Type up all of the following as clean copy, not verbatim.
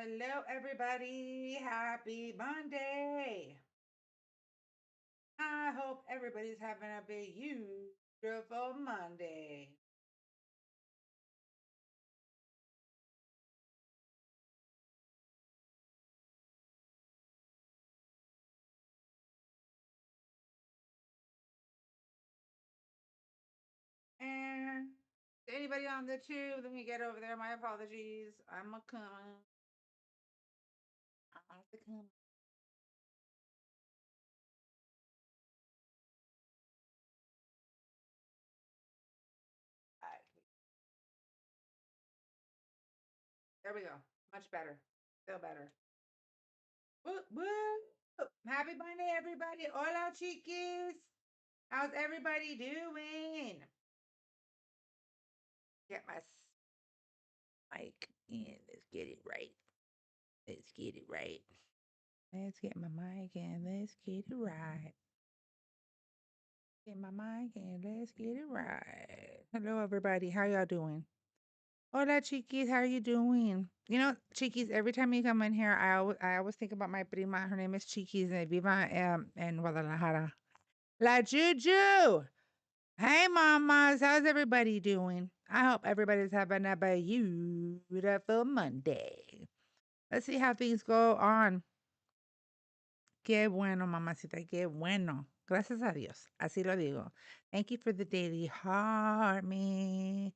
Hello, everybody. Happy Monday. I hope everybody's having a beautiful Monday. And anybody on the tube, let me get over there. My apologies. I'm a come. I'm a come. There we go. Much better. Feel better. Whoop, whoop. Happy Monday, everybody. Hola, chiquis. How's everybody doing? Get my mic in. Let's get it right. Let's get it right. Let's get my mic in. Let's get it right. Get my mic in. Let's get it right. Hello, everybody. How y'all doing? Hola, chiquis. How are you doing? You know, chiquis. Every time you come in here, I always think about my prima. Her name is Chiquis, and viva in Guadalajara. La Juju. Hey, mamas. How's everybody doing? I hope everybody's having a beautiful Monday. Let's see how things go on. Qué bueno, mamacita, qué bueno. Gracias a Dios. Así lo digo. Thank you for the daily heart, me.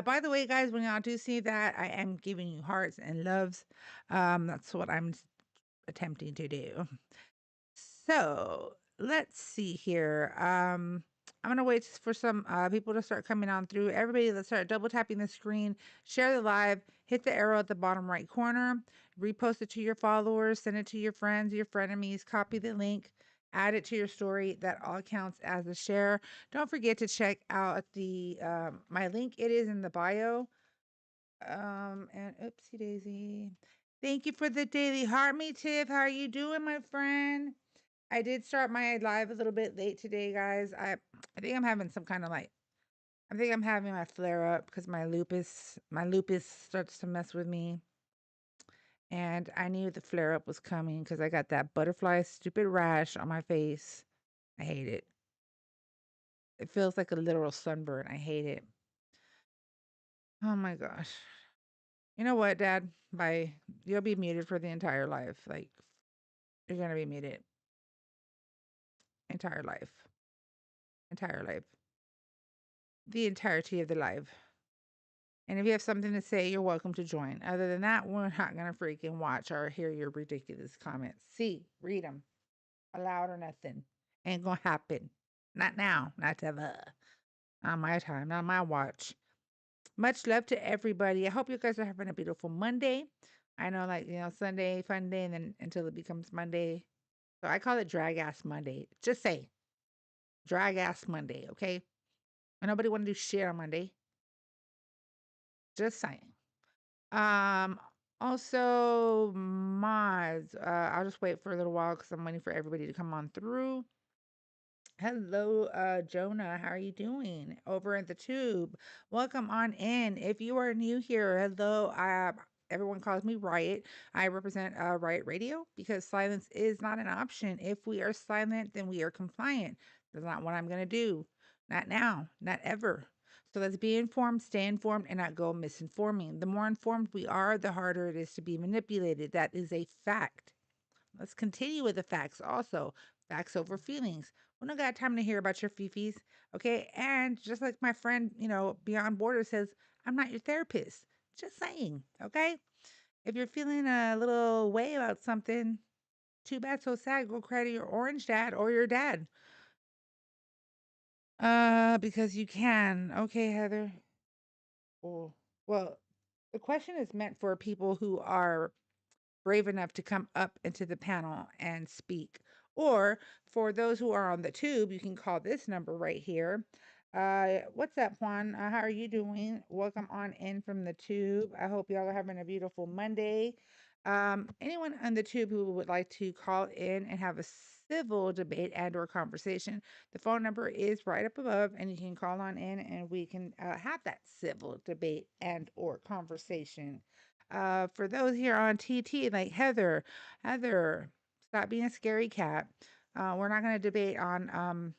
By the way, guys, when y'all do see that, I am giving you hearts and loves. That's what I'm attempting to do. So let's see here. I'm gonna wait for some people to start coming on through. Everybody, let's start double tapping the screen, share the live, hit the arrow at the bottom right corner, repost it to your followers, send it to your friends, your frenemies, copy the link, add it to your story. That all counts as a share. Don't forget to check out the my link. It is in the bio. And oopsie daisy. Thank you for the daily heart, me Tiff. How are you doing, my friend? I did start my live a little bit late today, guys. I think I'm having some kind of like I think I'm having my flare up because my lupus starts to mess with me. And I knew the flare up was coming because I got that butterfly stupid rash on my face. I hate it. It feels like a literal sunburn. I hate it. Oh my gosh. You know what, Dad? Bye. You'll be muted for the entire life. Like you're gonna be muted. Entire life. Entire life. The entirety of the live. And if you have something to say, you're welcome to join. Other than that, we're not going to freaking watch or hear your ridiculous comments. See, read them aloud or nothing. Ain't going to happen. Not now. Not ever. On my time, not my watch. Much love to everybody. I hope you guys are having a beautiful Monday. I know, like, Sunday, fun day, and then until it becomes Monday. So I call it drag ass Monday. Just say drag ass Monday, okay? Nobody want to do shit on Monday. Just saying. Um, Also, mods, I'll just wait for a little while because I'm waiting for everybody to come on through. Hello, Jonah. How are you doing over in the tube? Welcome on in. If you are new here, hello. Everyone calls me Riot. I represent Riot Radio because silence is not an option. If we are silent, then we are compliant. That's not what I'm going to do. Not now, not ever. So let's be informed, stay informed, and not go misinforming. The more informed we are, the harder it is to be manipulated. That is a fact. Let's continue with the facts also. Facts over feelings. We don't got time to hear about your fifis, okay? And just like my friend, Beyond Border says, I'm not your therapist. Just saying, okay? If you're feeling a little way about something, too bad, so sad. Go cry to your orange dad or your dad. Because you can. Okay, Heather. Oh, well, the question is meant for people who are brave enough to come up into the panel and speak. Or for those who are on the tube, you can call this number right here. What's up, Juan? How are you doing? Welcome on in from the tube. I hope y'all are having a beautiful Monday. Anyone on the tube who would like to call in and have a civil debate and or conversation, the phone number is right up above and you can call on in and we can have that civil debate and or conversation. For those here on TT, like Heather, stop being a scary cat. We're not going to debate on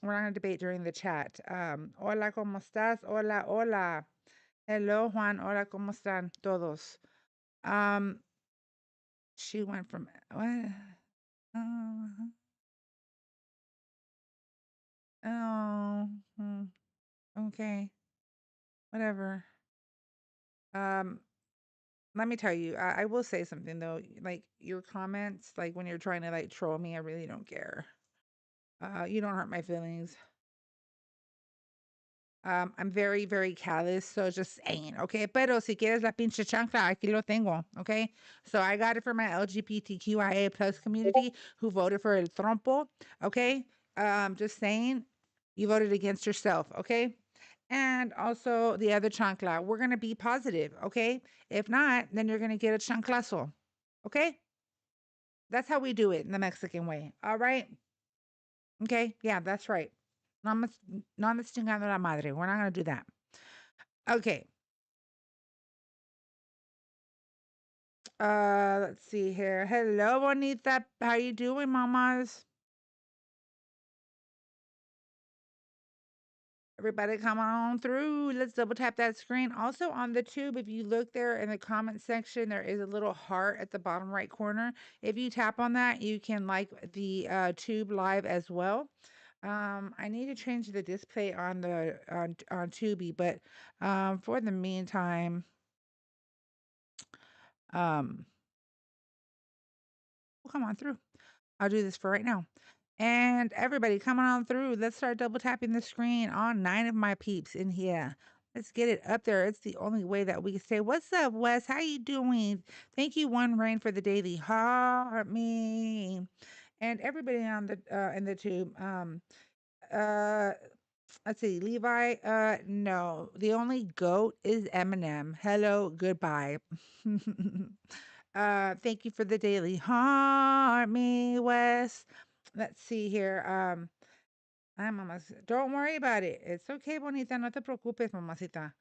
we're not going to debate during the chat. Hola, ¿cómo estás? Hola, hola. Hello, Juan. Hola, ¿cómo están todos? She went from what? Uh, oh, okay, whatever. Let me tell you, I will say something though. Like your comments, like when you're trying to like troll me, I really don't care. You don't hurt my feelings. I'm very, very callous, so just saying, okay? Pero si quieres la pinche chancla, aquí lo tengo, okay? So I got it for my LGBTQIA plus community who voted for El Trompo, okay? Just saying, you voted against yourself, okay? And also the other chancla, we're gonna be positive, okay? If not, then you're gonna get a chanclazo, okay? That's how we do it in the Mexican way, all right? Okay, yeah, that's right. No andes chingando la madre. We're not gonna do that. Okay. Let's see here. Hello, Bonita. How you doing, mamas? Everybody come on through. Let's double tap that screen. Also on the tube, if you look there in the comment section, there is a little heart at the bottom right corner. If you tap on that, you can like the tube live as well. I need to change the display on the on Tubi, but for the meantime, we'll come on through. I'll do this for right now. And everybody coming on through. Let's start double tapping the screen on 9 of my peeps in here. Let's get it up there. It's the only way that we can say, "What's up, Wes? How you doing?" Thank you, One Rain, for the daily heart me. And everybody on the in the tube. Uh let's see, Levi. No. The only goat is Eminem. Hello, goodbye. Thank you for the daily heart me, Wes. Let's see here. Don't worry about it. It's okay, bonita. No te preocupes, mamacita.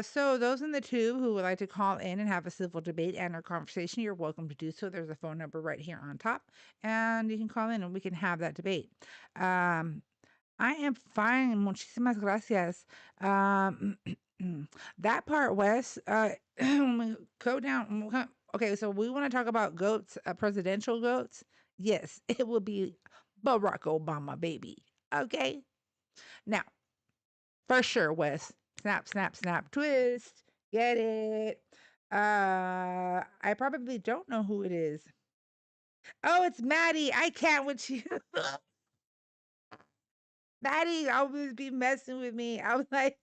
So those in the tube who would like to call in and have a civil debate and or conversation, you're welcome to do so. There's a phone number right here on top, and you can call in and we can have that debate. I am fine. Muchísimas gracias. That part, Wes, when we go down, okay, so we want to talk about goats, presidential goats. Yes, it will be Barack Obama, baby. Okay. Now, for sure, Wes. Snap, snap, snap, twist. Get it. I probably don't know who it is. Oh, it's Maddie. I can't with you. Maddie always be messing with me. I was like,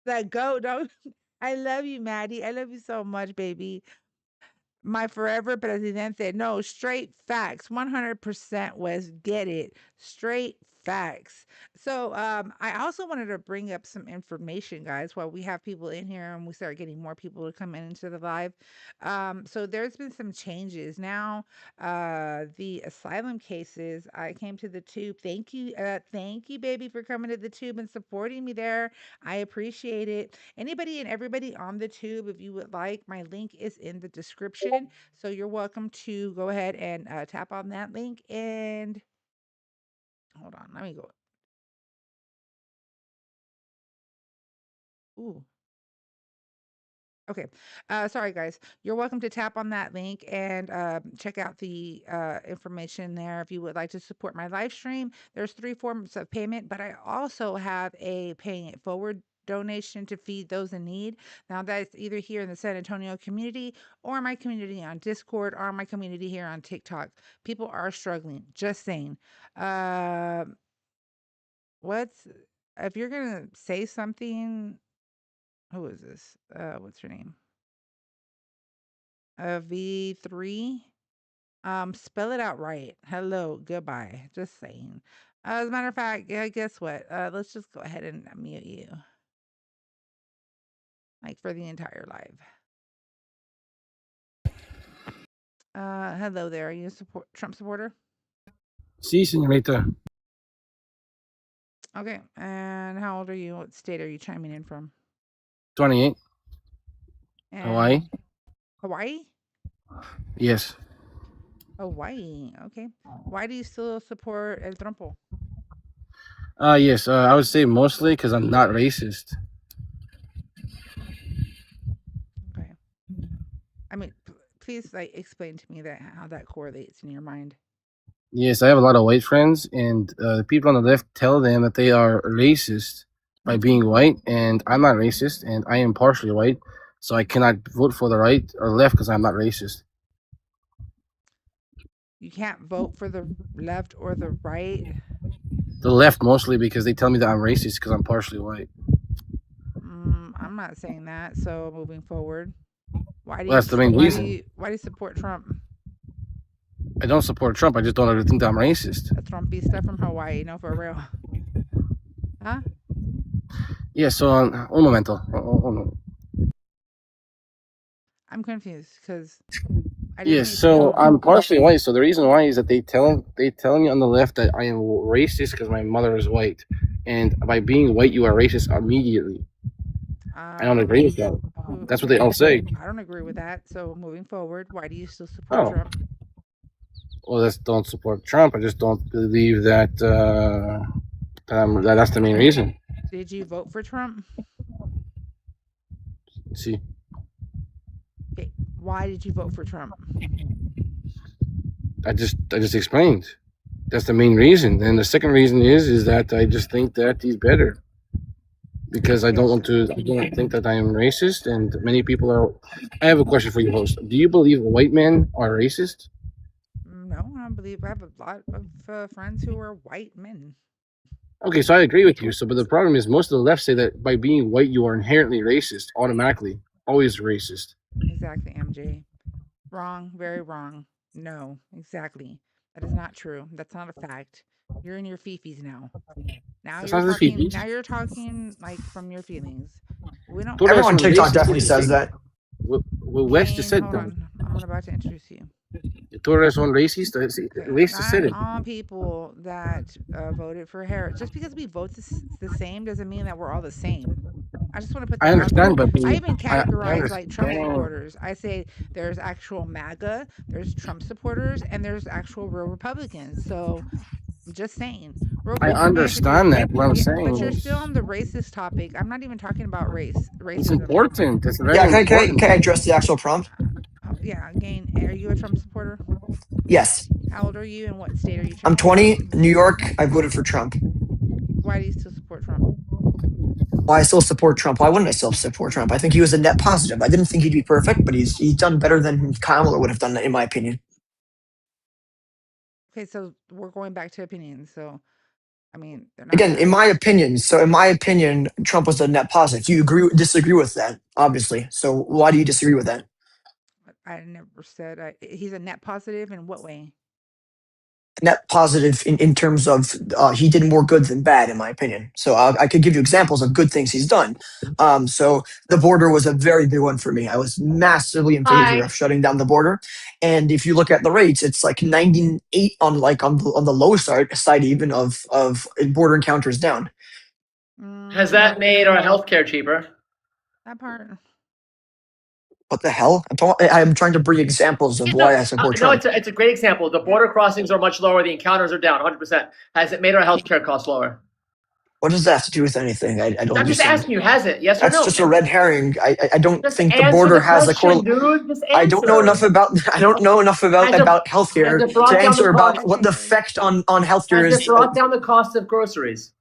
the goat. Don't I love you, Maddie. I love you so much, baby. My forever presidente. No, straight facts. 100% Wes. Get it. Straight facts. So I also wanted to bring up some information, guys, while we have people in here and we start getting more people to come in into the live. So there's been some changes. Now the asylum cases, I came to the tube. Thank you, baby, for coming to the tube and supporting me there. I appreciate it. Anybody and everybody on the tube, if you would like, my link is in the description. So you're welcome to go ahead and tap on that link. And hold on, let me go. Ooh. Okay. Sorry, guys. You're welcome to tap on that link and check out the information there. If you would like to support my live stream, there's 3 forms of payment, but I also have a paying it forward donation to feed those in need. Now that's either here in the San Antonio community or my community on Discord or my community here on TikTok. People are struggling. Just saying. What's if you're gonna say something? Who is this? What's her name? V3. Spell it out right. Hello, goodbye. Just saying. As a matter of fact, yeah, guess what? Let's just go ahead and mute you. Like for the entire live. Hello there. Are you a Trump supporter? Sí, señorita. Okay. And how old are you? What state are you chiming in from? 28. And Hawaii. Hawaii? Yes. Hawaii. Okay. Why do you still support El Trompo? Yes. I would say mostly because I'm not racist. Okay. I mean, please like explain to me that how that correlates in your mind. Yes, I have a lot of white friends, and the people on the left tell them that they are racist by being white, and I'm not racist, and I am partially white, so I cannot vote for the right or left because I'm not racist. You can't vote for the left or the right. The left mostly because they tell me that I'm racist because I'm partially white. I'm not saying that. So moving forward, why do Well, you that's the main reason. why do you support Trump? I don't support Trump. I just don't think that I'm racist. A Trumpista from Hawaii? No, for real. Huh? Yeah. So, un momento. I'm confused because I just Yes, need to so know. I'm partially white. So the reason why is that they tell me on the left that I am racist because my mother is white, and by being white you are racist immediately. I don't agree with that. That's what they all say. I don't agree with that. So moving forward, why do you still support Oh, Trump? well, that's don't support Trump. I just don't believe that that's the main reason. Did you vote for Trump? See, Okay. Why did you vote for Trump? I just explained. That's the main reason. And the second reason is that I just think that he's better. Because I don't think that I am racist, and many people are. I have a question for you, host. Do you believe white men are racist? No, I don't believe I have a lot of friends who are white men. Okay, so I agree with you. So, but the problem is, most of the left say that by being white, you are inherently racist, automatically, always racist. Exactly, MJ. Wrong, very wrong. No, exactly. That is not true. That's not a fact. You're in your fifis now. Now That's you're not the talking. feet. Now you're talking like from your feelings. We don't. Todas Everyone on son TikTok racist. definitely says that. West just Gain. said Hold that. on. I'm about to introduce you. Todas son racist. Okay, West just not said it. all people that voted for Harris. Just because we vote the same doesn't mean that we're all the same. I just want to put I that out there. understand, but I even I categorize like Trump understand. supporters. I say there's actual MAGA, there's Trump supporters, and there's actual real Republicans. So I'm just saying. Real I quick, let me introduce. understand that. What I'm Yeah, saying but you're still is, on the racist topic. I'm not even talking about it's racism. important. It's very Yeah, important. can I address the actual prompt? Yeah, again, are you a Trump supporter? Yes. How old are you, and what state are you I'm from? 20, New York. I voted for Trump. Why do you still support Trump? Why I still support Trump? Why wouldn't I still support Trump? I think he was a net positive. I didn't think he'd be perfect, but he's done better than Kamala would have done, in my opinion. Okay, so we're going back to opinions. So, I mean, they're not Again, in valid. my opinion, Trump was a net positive. Do you disagree with that? Obviously. So why do you disagree with that? I never said he's a net positive. In what way? Net positive in terms of he did more good than bad, in my opinion. So I could give you examples of good things he's done. So the border was a very big one for me. I was massively in favor of shutting down the border. And if you look at the rates, it's like 98 on the low side even of border encounters down. Has that made our healthcare cheaper? That part. What the hell? I'm trying to bring examples of why I support No, Trump. it's a great example. The border crossings are much lower. The encounters are down 100%. Has it made our healthcare costs lower? What does that have to do with anything? I don't I'm just understand. asking you, has it? Yes or That's no? just a red herring. I don't Just think the answer border the has a question, dude. Just answer. I don't know enough about healthcare has it brought to down answer the about cost? what the effect on healthcare Has is. it brought down the cost of groceries?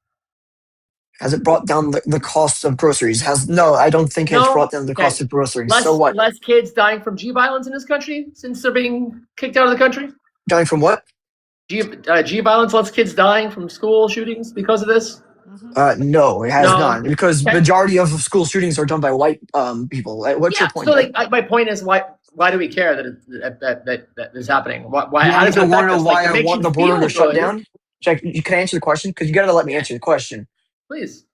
Has it brought down the cost of groceries? No, I don't think it's No? brought down the Okay. cost of groceries. So what? Less kids dying from G violence in this country since they're being kicked out of the country? Dying from what? G violence, less kids dying from school shootings because of this? No, it has No. not, because Okay. majority of school shootings are done by white people. What's your point? So my point is, why do we care that is happening? Why? You How does it want to affect know us? why It I makes want you the border feel to shut good. down? Jack, you can answer the question because you got to let me answer the question. Please.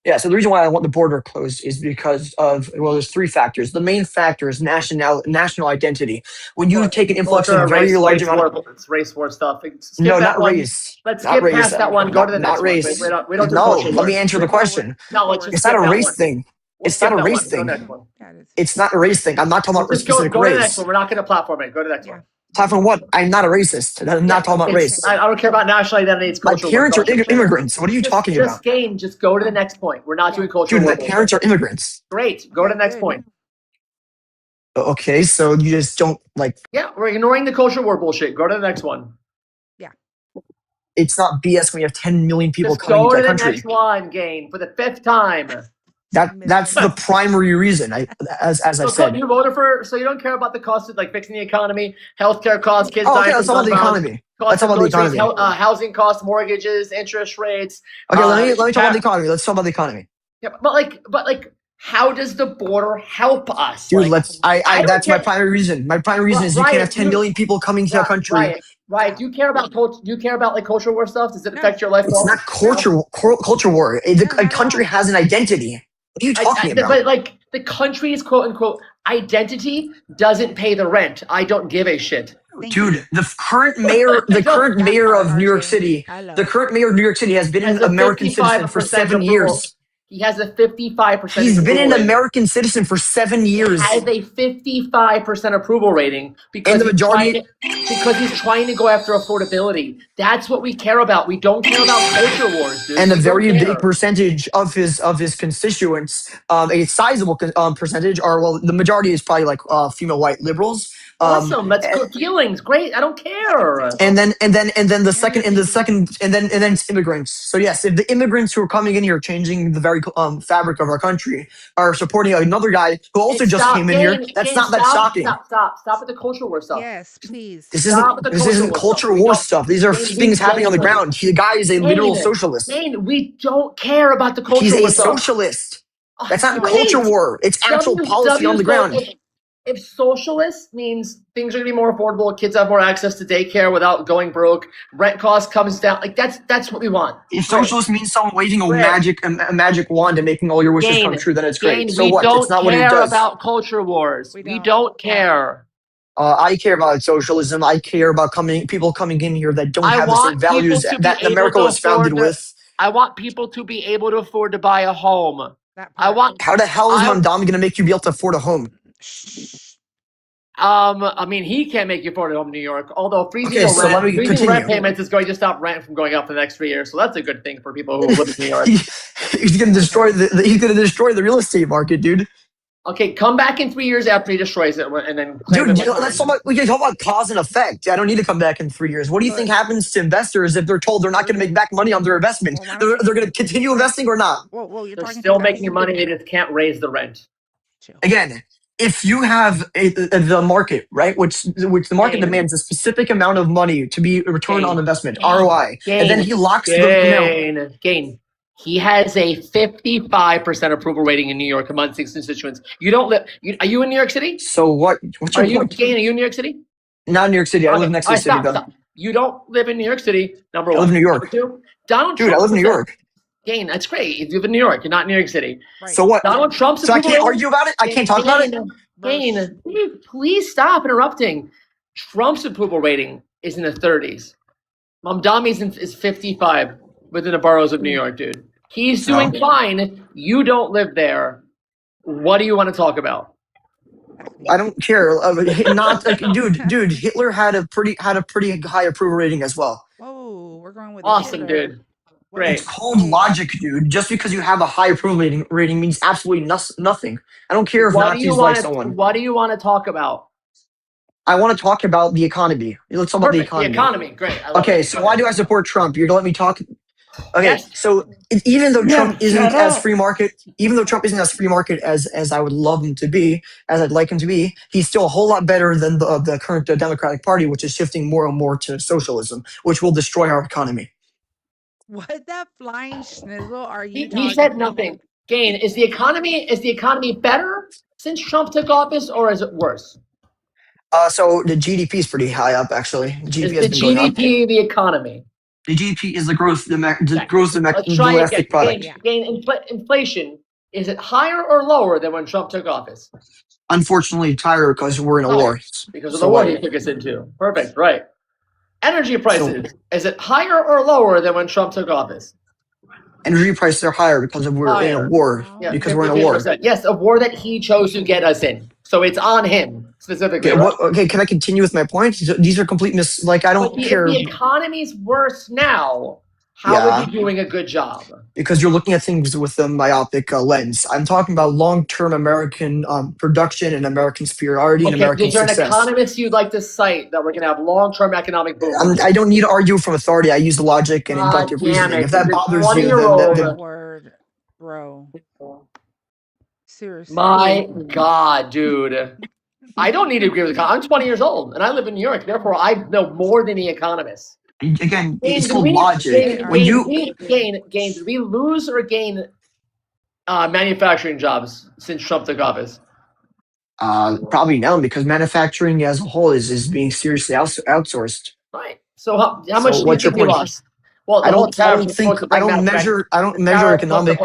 Yeah, so the reason why I want the border closed is because of, well, there's three factors. The main factor is national identity. When you take an influx of very large amount of it's race war stuff. Skip no, that not one. race. Let's Not skip race. past that one. Go to the Not next race. one. We don't do No, culture let war. me answer the Move forward. question. No, let's just It's not skip a that race one. thing. We'll It's not skip a that race one. Go thing. next one. Yeah, it is. It's not a race thing. I'm not talking about a Just go specific to the next race. one. We're not going to platform it. Go to the next Yeah. one. Platform what? I'm not a racist. I'm not talking about race. I don't care about national identity. It's My cultural. parents are immigrants. What are you talking about? Just go to the next point. We're not doing cultural. Dude, my parents are immigrants. Great. Go to the next Good. point. Okay, so you just don't like. Yeah, we're ignoring the culture war bullshit. Go to the next one. It's not BS when you have 10 million people Just coming go into to the the country. next one, Gain, for the 5th time. That's the primary reason. As I've said. You voted for, so you don't care about the cost of like fixing the economy, healthcare costs, kids Oh, okay, dying let's from talk about the gun violence, economy. cost Let's talk of about the groceries, economy. housing costs, mortgages, interest rates. Okay, let me talk about the economy. Let's talk about the economy. Yeah, but like, how does the border help us? Dude, Like, that's my primary reason. My primary reason is you can't have 10 million people coming to a country. Right. Do you care about culture? Do you care about like cultural war stuff? Does it affect your life? It's not culture war. A country has an identity. What are you talking about? But like the country's quote unquote identity doesn't pay the rent. I don't give a shit. Dude, the current mayor of New York City, has been an American citizen for 7 years. He has a 55%. He's been an American citizen for 7 years. He has a 55% approval rating because he's trying to go after affordability. That's what we care about. We don't care about culture wars, dude. And a very big percentage of his constituents, a sizable percentage, are the majority is probably like female white liberals. Awesome, that's good feelings. Great, I don't care. And then it's immigrants. So yes, if the immigrants who are coming in here, changing the very fabric of our country, are supporting another guy who also just came in here, that's not that shocking. Stop with the cultural war stuff. Yes, please. This isn't culture war stuff. These are things happening on the ground. The guy is a literal socialist. We don't care about the culture war He's a stuff. socialist. That's not culture war. It's actual policy on the ground. If socialist means things are going to be more affordable, kids have more access to daycare without going broke, rent cost comes down, like that's what we want. If socialist means someone waving a magic wand and making all your wishes come true, then it's great. So what? It's not what it does. We don't care about culture wars. We don't care. I care about socialism. I care about people coming in here that don't have the same values that America was founded with. I want people to be able to afford to buy a home. How the hell is Mamdami going to make you be able to afford a home? I mean, he can't make you afford a home in New York. Although freezing rent payments is going to stop rent from going up for the next 3 years, so that's a good thing for people who live in New York. He's going to destroy the real estate market, dude. Okay, come back in 3 years after he destroys it, and then. Dude, we can talk about cause and effect. I don't need to come back in 3 years. What do you think happens to investors if they're told they're not going to make back money on their investment? They're going to continue investing or not? They're still making money. They just can't raise the rent. Again, if you have the market, right, which the market demands a specific amount of money to be a return on investment, ROI, and then he locks the gain. He has a 55% approval rating in New York among 6 constituents. You don't live. Are you in New York City? So what? Are you in New York City? Not in New York City. I live next to the city. Stop. You don't live in New York City. Number one. I live in New York. Number 2, Donald Trump. Dude, I live in New York. Gain, that's great. If you live in New York, you're not in New York City. Right. So what? Donald Trump's so I can't argue about it? I can't talk about it? Gain, please stop interrupting. Trump's approval rating is in the 30s. Mamdami's is 55 within the boroughs of New York, dude. He's doing fine. You don't live there. What do you want to talk about? I don't care. Not like, dude. Hitler had a pretty high approval rating as well. Whoa, we're going with awesome, dude. Great. It's called logic, dude. Just because you have a high approval rating means absolutely nothing. I don't care if Nazis like someone. What do you want to talk about? I want to talk about the economy. Let's talk about the economy. The economy, great. Okay, so why do I support Trump? You're gonna let me talk. Okay, so even though Trump isn't as free market, as I would love him to be, as I'd like him to be, he's still a whole lot better than the current Democratic Party, which is shifting more and more to socialism, which will destroy our economy. What that flying schnizzle are you talking He said nothing. Gain, is the economy better since Trump took office, or is it worse? So the GDP is pretty high up, actually. The GDP has been going up. The economy. The GDP is the gross domestic product. Inflation, is it higher or lower than when Trump took office? Unfortunately, it's higher because we're in a war. Because of the war he took us into. Perfect, right. Energy prices, is it higher or lower than when Trump took office? Energy prices are higher because we're in a Higher. war. Yeah, Because we're in a war. 50%. Yes, a war that he chose to get us in. So it's on him specifically. Okay, Right? okay, can I continue with my point? These are complete like I don't If care. the economy's worse now, how are you doing a good job? Because you're looking at things with a myopic lens. I'm talking about long-term American production and American superiority and American Is there an success. economist you'd like to cite that we're going to have long-term economic boom? I don't need to argue from authority. I use logic and inductive reasoning. If that bothers you, then word, bro. Seriously. My God, dude. I don't need to agree with the I'm 20 years old and I live in New York. Therefore, I know more than the economists. again, it's called logic. Did we lose or gain manufacturing jobs since Trump took office? Probably no, because manufacturing as a whole is being seriously outsourced. Right. So how much do you think we lost? Well, I don't measure economic.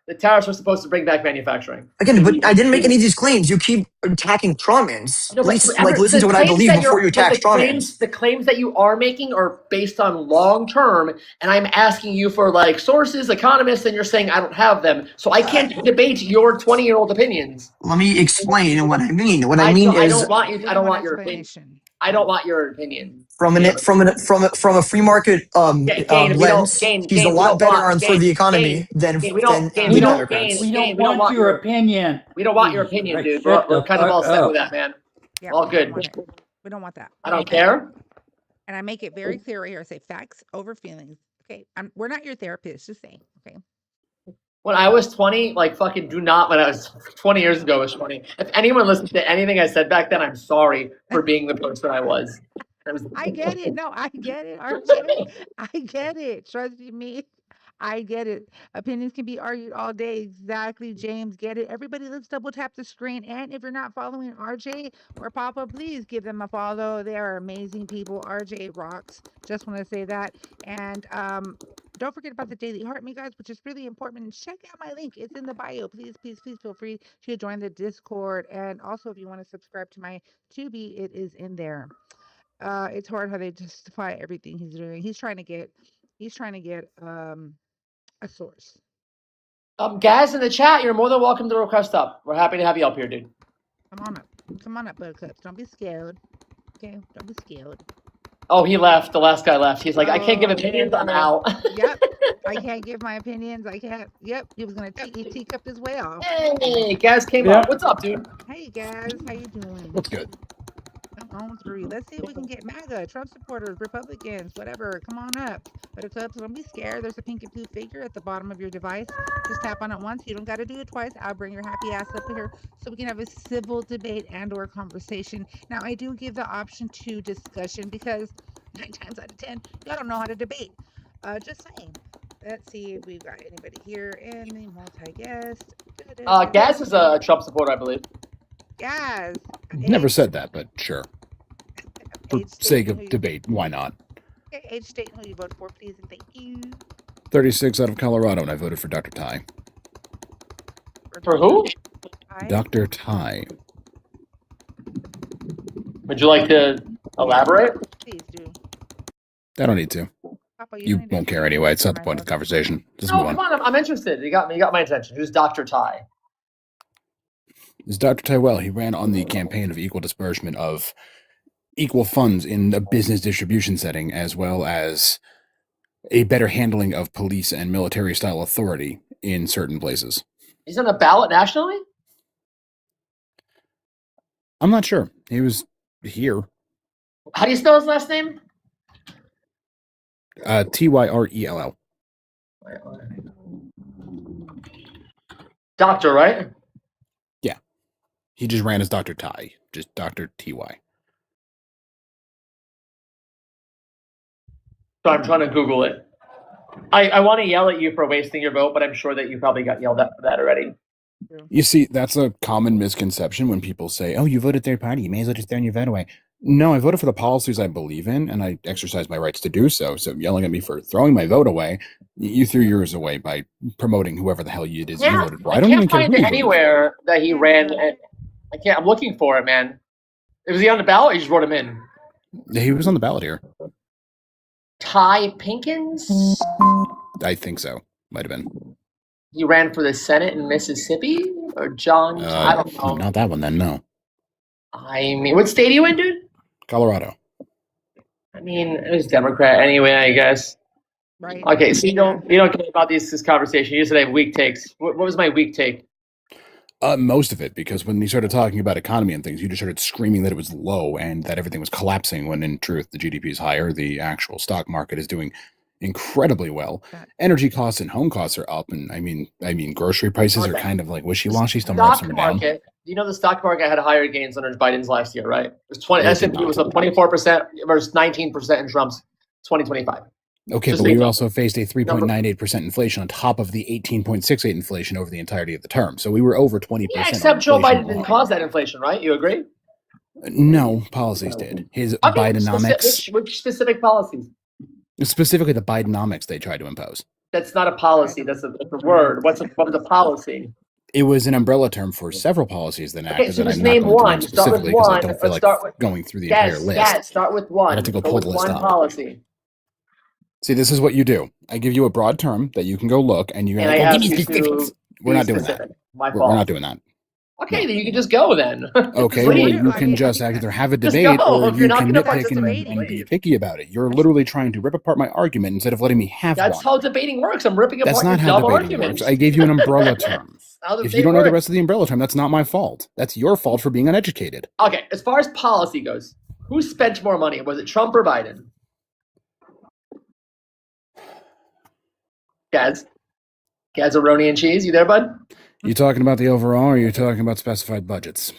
The tariffs were supposed to bring back manufacturing. Again, but I didn't make any of these claims. You keep attacking strawmans. No, listen to what I believe before you attack strawmans. The claims that you are making are based on long term, and I'm asking you for like sources, economists, and you're saying I don't have them. So I can't debate your 20-year-old opinions. Let me explain what I mean. What I mean is I don't want your opinion. I don't want your opinion. From a free market lens, he's a lot better for the economy than we don't want your opinion. We don't want your opinion, dude. We're kind of all set with that, man. Yeah, all good. We don't want that. I don't care. And I make it very clear right here. I say facts over feelings. Okay, we're not your therapist. Just saying. Okay. When I was 20, like fucking do not. When I was 20 years ago, I was 20. If anyone listens to anything I said back then, I'm sorry for being the person I was. I get it. No, I get it, RJ. I get it. Trust me. I get it. Opinions can be argued all day. Exactly, James. Get it. Everybody, let's double tap the screen. And if you're not following RJ or Papa, please give them a follow. They are amazing people. RJ rocks. Just want to say that. And don't forget about the Daily Heart Me, guys, which is really important. And check out my link. It's in the bio. Please feel free to join the Discord. And also, if you want to subscribe to my Tubi, it is in there. It's hard how they justify everything he's doing. He's trying to get a source. Gaz in the chat, you're more than welcome to request up. We're happy to have you up here, dude. Come on up, buttercups. Don't be scared. Okay, don't be scared. Oh, he left. The last guy left. He's like, I can't give opinions. I'm out. Yep. I can't give my opinions. I can't. Yep. He was gonna teacup his way off. Hey, Gaz came up. What's up, dude? Hey, Gaz. How you doing? What's good? On three. Let's see if we can get MAGA, Trump supporters, Republicans, whatever. Come on up. Buttercups, don't be scared. There's a pink and blue figure at the bottom of your device. Just tap on it once. You don't got to do it twice. I'll bring your happy ass up here so we can have a civil debate and or conversation. Now, I do give the option to discussion because 9 times out of 10, y'all don't know how to debate. Just saying. Let's see if we've got anybody here in the multi-guest. Gaz is a Trump supporter, I believe. Gaz. Never said that, but sure. For sake of debate, why not? Okay, age, state, who you vote for, please, and thank you. 36 out of Colorado, and I voted for Dr. Ty. For who? Dr. Ty. Would you like to elaborate? Please do. I don't need to. Papa, you won't care anyway. It's not the point of the conversation. Just move on. Come on, I'm interested. You got my attention. Who's Dr. Ty? Is Dr. Ty well? He ran on the campaign of equal disbursement of equal funds in a business distribution setting, as well as a better handling of police and military style authority in certain places. He's on the ballot nationally? I'm not sure. He was here. How do you spell his last name? Tyrell. Doctor, right? Yeah. He just ran as Dr. Ty. Just Dr. Ty. So I'm trying to Google it. I want to yell at you for wasting your vote, but I'm sure that you probably got yelled at for that already. You see, that's a common misconception when people say, oh, you voted third party. You may as well just throw your vote away. No, I voted for the policies I believe in, and I exercise my rights to do so. So yelling at me for throwing my vote away, you threw yours away by promoting whoever the hell it is you voted for. I don't even find it anywhere that he ran. I can't. I'm looking for it, man. Was he on the ballot? Or you just wrote him in. He was on the ballot here. Ty Pinkins? I think so. Might have been. He ran for the Senate in Mississippi? Or John? I don't know. Not that one then, no. I mean, what state are you in, dude? Colorado. I mean, it was Democrat anyway, I guess. Right. Okay, so you don't care about this conversation. You said I have weak takes. What was my weak take? Most of it, because when you started talking about economy and things, you just started screaming that it was low and that everything was collapsing, when in truth, the GDP is higher. The actual stock market is doing incredibly well. Energy costs and home costs are up. And I mean, grocery prices are kind of like wishy-washy. Some up, some down. You know, the stock market had higher gains under Biden's last year, right? It was S&P was up 24% versus 19% in Trump's 2025. Okay, but we also faced a 3.98% inflation on top of the 18.68 inflation over the entirety of the term. So we were over 20%. Yeah, except Joe Biden didn't cause that inflation, right? You agree? No, policies did. His Bidenomics. Which specific policies? Specifically the Bidenomics they tried to impose. That's not a policy. That's a word. What was a policy? It was an umbrella term for several policies that acted so that I'm name not going one. to specifically because I don't feel like going through the entire list. Yeah, start with one. I have to go pull the list up. Policy. See, this is what you do. I give you a broad term that you can go look, and you're like, give me specifics. We're not doing that. We're not doing that. Okay, then you can just go then. Okay, well, you can just either have a debate or you can nitpick and be picky about it. You're literally trying to rip apart my argument instead of letting me have one. That's how debating works. I'm ripping apart your dumb That's not how debating arguments. works. I gave you an umbrella term. If you don't know the rest of the umbrella term, that's not my fault. That's your fault for being uneducated. Okay, as far as policy goes, who spent more money? Was it Trump or Biden? Gazzaroni and cheese, you there, bud? You talking about the overall, or are you talking about specified budgets?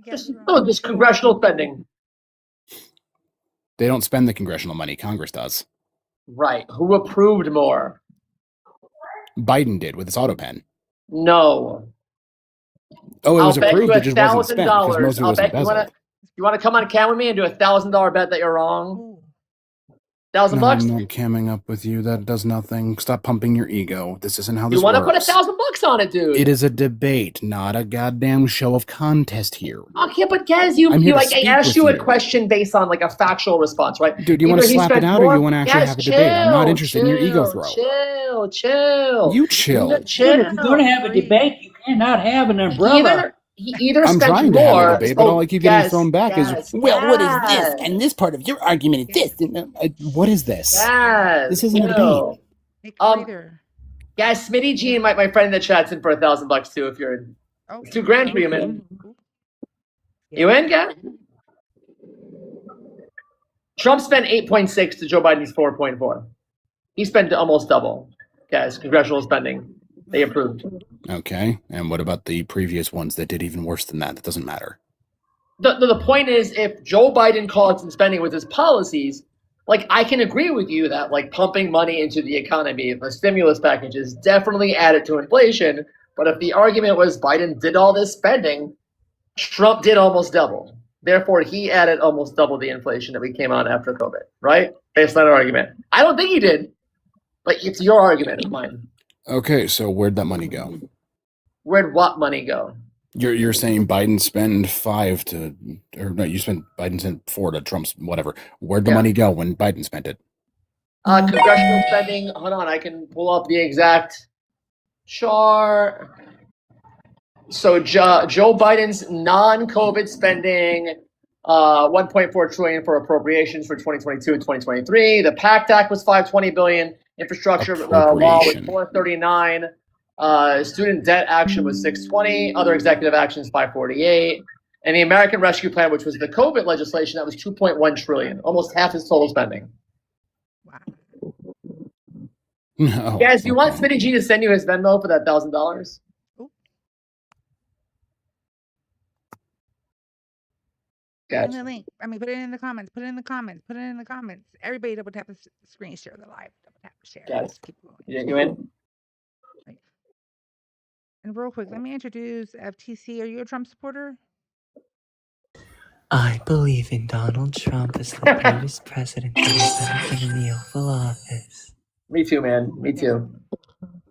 Just congressional spending. They don't spend the congressional money. Congress does. Right. Who approved more? Biden did with his auto pen. No. Oh, it was approved. It just wasn't spent because most of it was embezzled. You want to come on cam with me and do $1,000 bet that you're wrong? $1,000 bucks? I'm not camming up with you. That does nothing. Stop pumping your ego. This isn't how this works. You want to put $1,000 on it, dude? It is a debate, not a goddamn show of contest here. Okay, but Gaz, I asked you a question based on like a factual response, right? Dude, you want to slap it out or you want to actually have a debate? I'm not interested in your ego throw. Chill. You chill. If you're going to have a debate, you cannot have an umbrella. I'm trying to have a debate, but all I keep getting thrown back is, well, what is this? And this part of your argument is this. What is this? This isn't a debate. Guys, Smitty G and my friend in the chat's in for $1,000 too. If you're in, it's $2,000 for you, man. You in, guy? Trump spent 8.6 to Joe Biden's 4.4. He spent almost double. Guys, congressional spending. They approved. Okay. And what about the previous ones that did even worse than that? That doesn't matter. The point is, if Joe Biden caused in spending with his policies, like I can agree with you that like pumping money into the economy, the stimulus packages definitely added to inflation. But if the argument was Biden did all this spending, Trump did almost double. Therefore, he added almost double the inflation that we came on after COVID, right? Based on our argument. I don't think he did, but it's your argument, not mine. Okay, so where'd that money go? Where'd what money go? You're saying Biden spent Biden sent 4 to Trump's whatever. Where'd the money go when Biden spent it? Congressional spending. Hold on, I can pull up the exact chart. So Joe Biden's non-COVID spending, 1.4 trillion for appropriations for 2022 and 2023. The PACT Act was $520 billion. Infrastructure law was 439. Student debt action was 620. Other executive actions 548. And the American Rescue Plan, which was the COVID legislation, that was 2.1 trillion, almost half his total spending. Wow. No. Guys, do you want Smitty G to send you his Venmo for that $1,000? Put in the link. Put it in the comments. Put it in the comments. Everybody double tap the screen share the live. Double tap share. Yes. Keep going. You in? Right. And real quick, let me introduce FTC. Are you a Trump supporter? I believe in Donald Trump as the greatest president that has ever been in the Oval Office. Me too, man. Me too.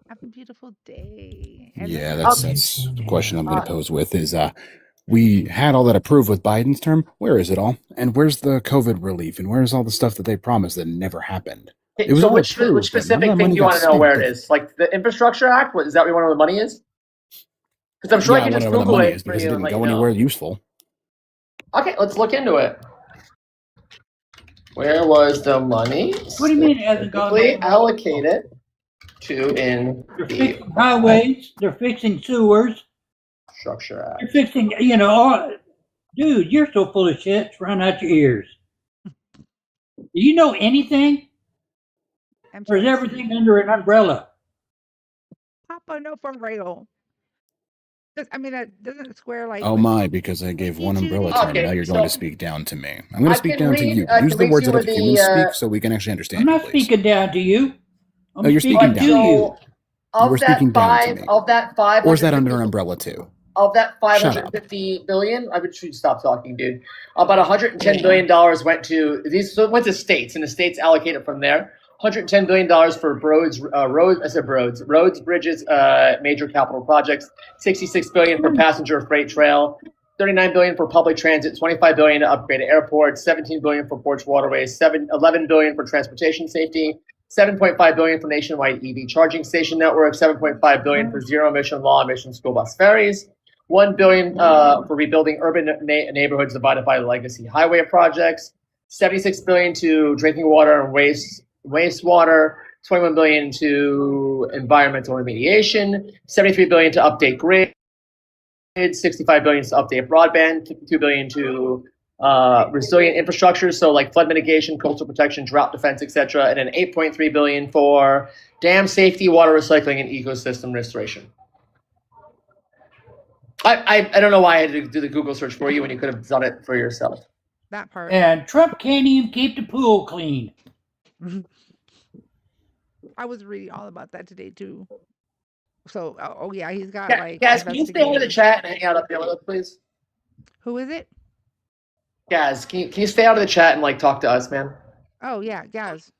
Have a beautiful day. Yeah, that's the question I'm going to pose with is, we had all that approved with Biden's term. Where is it all? And where's the COVID relief? And where's all the stuff that they promised that never happened? It was So all which approved, but none of specific that thing money do you got want to know where it spent. is? Like the Infrastructure Act? What is that? What you want to know where the money is? Because I'm sure I can just whatever the Google money it is, for because it you and didn't let go you know. anywhere useful. Okay, let's look into it. Where was the money What do you mean it hasn't gone nowhere? allocated to They're fixing highways. They're fixing sewers. Infrastructure Act? They're fixing, dude, you're so full of shit. It's running out your ears. Do you know anything? I'm Or is trying to everything under an umbrella? Papa, no for real. I mean, that doesn't square like. Oh my, because I gave one umbrella term. Okay, Now you're going to so speak down to me. I'm going I to speak can down to read- you. I Use can the read words you that other the, humans speak so we can actually I'm understand not you, please. speaking down to you. I'm you're speaking speaking down to to me. you. So of were that speaking down to me. of that 500, Or is that under an umbrella too? of that Shut up. 550 billion, I would should stop talking, dude. About 110 billion dollars went to these. So it went to states, and the states allocated from there. 110 billion dollars for roads, bridges, major capital projects. 66 billion for passenger freight trail. 39 billion for public transit. 25 billion to upgrade airports. 17 billion for ports, waterways. 11 billion for transportation safety. 7.5 billion for nationwide EV charging station network. 7.5 billion for zero emission law emission school bus ferries. 1 billion for rebuilding urban neighborhoods divided by legacy highway projects. 76 billion to drinking water and wastewater. 21 billion to environmental remediation. 73 billion to update grid. 65 billion to update broadband. 52 billion to resilient infrastructure, so like flood mitigation, coastal protection, drought defense, etc., and then 8.3 billion for dam safety, water recycling, and ecosystem restoration. I don't know why I had to do the Google search for you when you could have done it for yourself. That part. And Trump can't even keep the pool clean. I was reading all about that today too. So, oh yeah, he's got like. Gaz, can you stay out of the chat and hang out up there with us, please? Who is it? Gaz, can you stay out of the chat and like talk to us, man? Oh yeah, Gaz,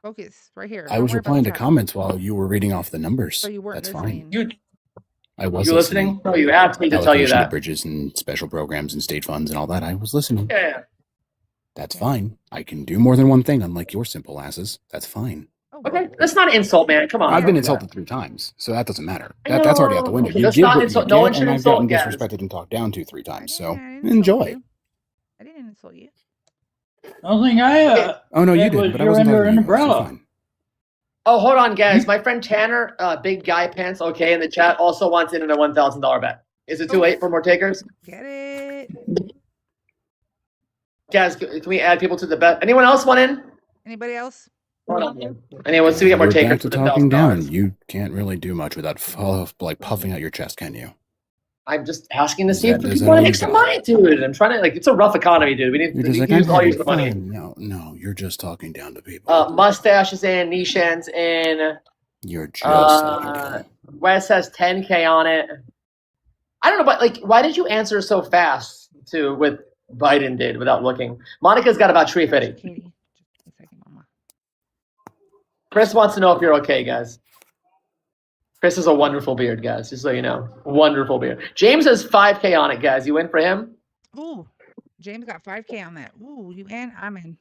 focus right here. I Don't was worry about replying the to chat. comments while you were reading off the numbers. So you weren't That's listening. fine. I was You listening? No, you asked me to tell you Allocation to that. bridges and special programs and state funds and all that. I was listening. Yeah. That's fine. I can do more than one thing, unlike your simple asses. That's fine. Oh, Okay, that's not an insult, man. Come on. I've been don't do that. insulted 3 times, so that doesn't matter. That's already out the window. Okay, You that's give not what you insult. get, No one should and I've gotten insult Gaz. disrespected and talked down to 3 times. So I didn't insult enjoy. you. I didn't insult you. The only thing I Oh no, you said was did, but I you're wasn't under talking an to you. So umbrella. fine. Oh, hold on, guys. My friend Tanner, big guy pants, okay, in the chat also wants in a $1,000 bet. Is it too late for more takers? Get it? Guys, can we add people to the bet? Anyone else want in? Anybody else? Hold on. Anyone? So we get more We're takers back for to the talking down. $1,000. You can't really do much without puffing out your chest, can you? I'm just asking to see Is if that people want all to you make some got? money, dude. I'm trying to it's a rough economy, dude. We need You're to just like, use I'm all having use the money. fun. No, you're just talking down to people. Mustache is in, Nishan's in. You're just talking down. Wes has 10K on it. I don't know, but why did you answer so fast to with Biden did without looking? Monica's got about 350. Katie, just a second, Mama. Chris wants to know if you're okay, guys. Chris has a wonderful beard, guys, just so you know. Wonderful beard. James has 5K on it, guys. You in for him? Ooh, James got 5K on that. Ooh, you in? I'm in.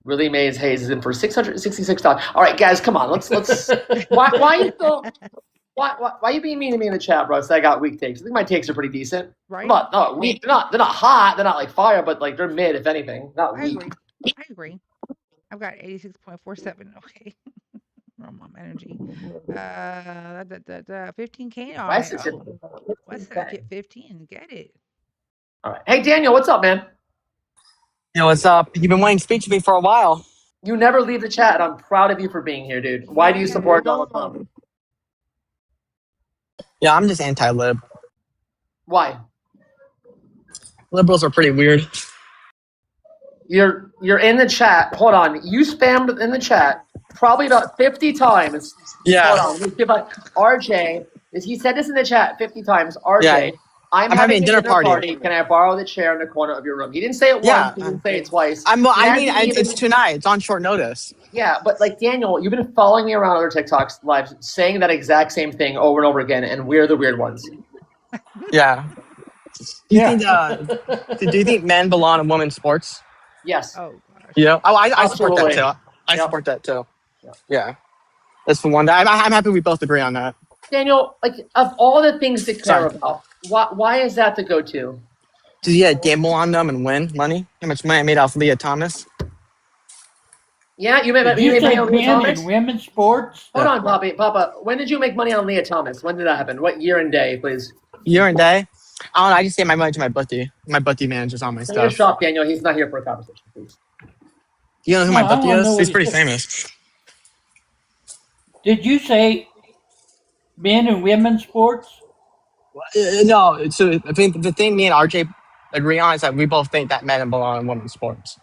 Really, Maze Hayes is in for $666. All right, guys, come on. Let's. Why you so? Why you being mean to me in the chat, bro? So I got weak takes. I think my takes are pretty decent. Right? Not weak. They're not hot. They're not like fire, but they're mid, if anything. Not I weak. agree. I agree. I've got 86.47. Okay. Mom energy. 15K on Wes it. is in. Oh, West Side get 15. Get it. All right. Hey, Daniel, what's up, man? Yo, what's up? You've been wanting to speak to me for a while. You never leave the chat. I'm proud of you for being here, dude. Why do you support Donald Trump? Yeah, I'm just anti-lib. Why? Liberals are pretty weird. You're in the chat. Hold on. You spammed in the chat probably about 50 times. Yeah. Hold on. Let's give RJ. He said this in the chat 50 times. RJ, Yeah. I'm having a dinner party. Can I borrow the chair in the corner of your room? He didn't say it once. He didn't say it twice. It's tonight. It's on short notice. Yeah, but Daniel, you've been following me around other TikToks live, saying that exact same thing over and over again, and we're the weird ones. Yeah. Do you think men belong in women's sports? Yes. Oh, Yeah. Oh, I support that Absolutely. too. I Yep. support that too. Yeah. That's the one. I'm happy we both agree on that. Daniel, like of all the things to care Sorry. about, why is that the go-to? Does he gamble on them and win money? How much money I made off Leah Thomas? Yeah, you made Did you you made money say on Leah men Thomas? and women's sports? Hold on, Papa. When did you make money on Leah Thomas? When did that happen? What year and day, please? Year and day? I don't know. I just gave my money to my buddy. My buddy manages all my Send your stuff. shop, Daniel. He's not here for a conversation, please. You know who No, my I buddy wanna know is? what He's he pretty said. famous. Did you say men and women's sports? No, so I think the thing me and RJ agree on is that we both think that men belong in women's sports.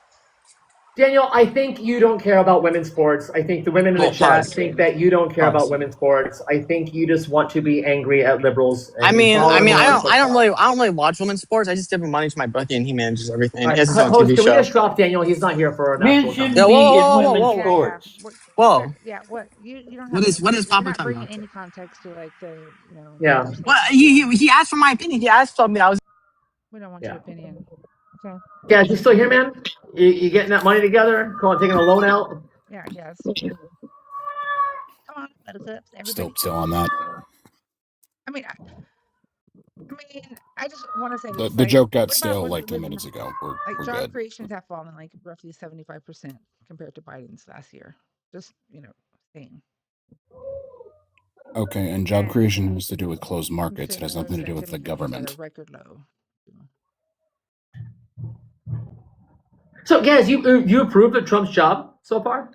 Daniel, I think you don't care about women's sports. I think the women in the Well, chat pause. think that you don't care Pause. about women's sports. I think you just want to be angry at liberals. And I mean, follow them I around don't really watch women's sports. I just give him money to my buddy, and he manages everything. All He right, has his own host, TV can we show. just drop Daniel? He's not here for an Men actual shouldn't Yeah, be whoa, in whoa, women's whoa, whoa. sports. Whoa. What you don't have What is you're Papa not talking bringing about? any context to like the Yeah. Well, he asked for my opinion. He asked something. I was. We don't want your opinion. Okay. Guys, you still here, man? You getting that money together? Taking a loan out? Yeah, yes. Come on, buttercups, everybody. Still on that. I mean, I just want to say The this, joke got what about stale when like 2 living- minutes ago. like We're job good. creations have fallen like roughly 75% compared to Biden's last year. Just saying. Okay, and job And creation has to do with closed markets. It has consumers nothing to do and with the consumers at government. a record low. So, guys, you approve of Trump's job so far?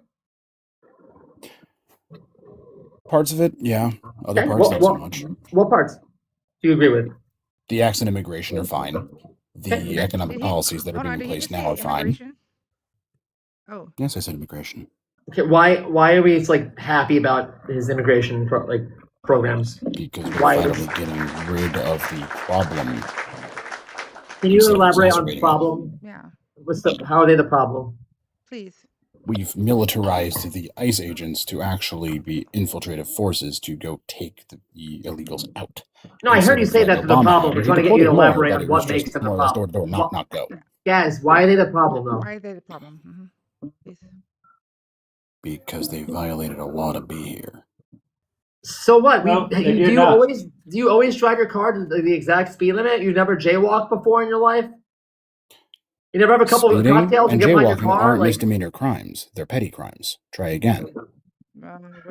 Parts of it, yeah. Other Okay. parts, not so much. What parts do you agree with? The acts in immigration are fine. The economic policies that are being in place now are fine. Oh. Yes, I said immigration. Okay, why are we happy about his immigration programs? Because we're finally getting rid of the problem. Can you elaborate on the problem? Yeah. How are they the problem? Please. We've militarized the ICE agents to actually be infiltrative forces to go take the illegals out. No, I heard you say that's the problem. We're trying to get you to elaborate on what makes them the problem. Door, not go. Guys, why are they the problem, though? Why are they the problem? Mm-hmm. Please. Because they violated a law to be here. So what? No, do you always drive your car to the exact speed limit? You never jaywalked before in your life? You never have a couple of cocktails and get behind your jaywalking car? aren't misdemeanor crimes. They're petty crimes. Try again.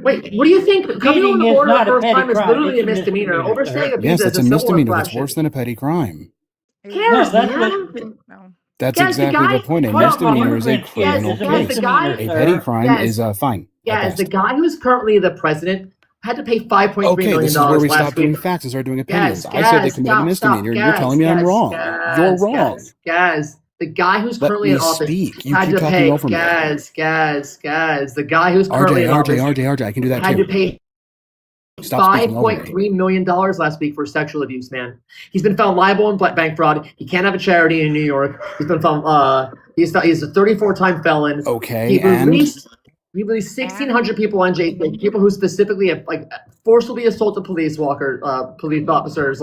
Wait, what do you think? Coming over the border the first time is crime. literally a It's a misdemeanor. misdemeanor, Overstaying a Yes, visa that's is a a civil misdemeanor. That's infraction. worse than a petty crime. Who cares, No, that's man? That's Guys, exactly the point. A hold on, misdemeanor is a immigrant criminal is a case. misdemeanor, A sir. petty crime Yes. is fine. Guys, the guy who's currently the president had to pay $5.3 million Okay, this is where we last stop doing week. facts and start doing opinions. Guys, I said they guys, committed a misdemeanor. stop, You're telling me I'm wrong. You're wrong. Guys, the guy who's Let currently me in office speak. You had keep to talking pay. over me. Guys, the guy who's currently in office RJ, I can do that had to too. pay Stop speaking over me. $5.3 million last week for sexual abuse, man. He's been found liable in bank fraud. He can't have a charity in New York. He's been found, he's a 34-time felon. Okay, He and released 1,600 people on JP, people who specifically have, forcibly assaulted police officers.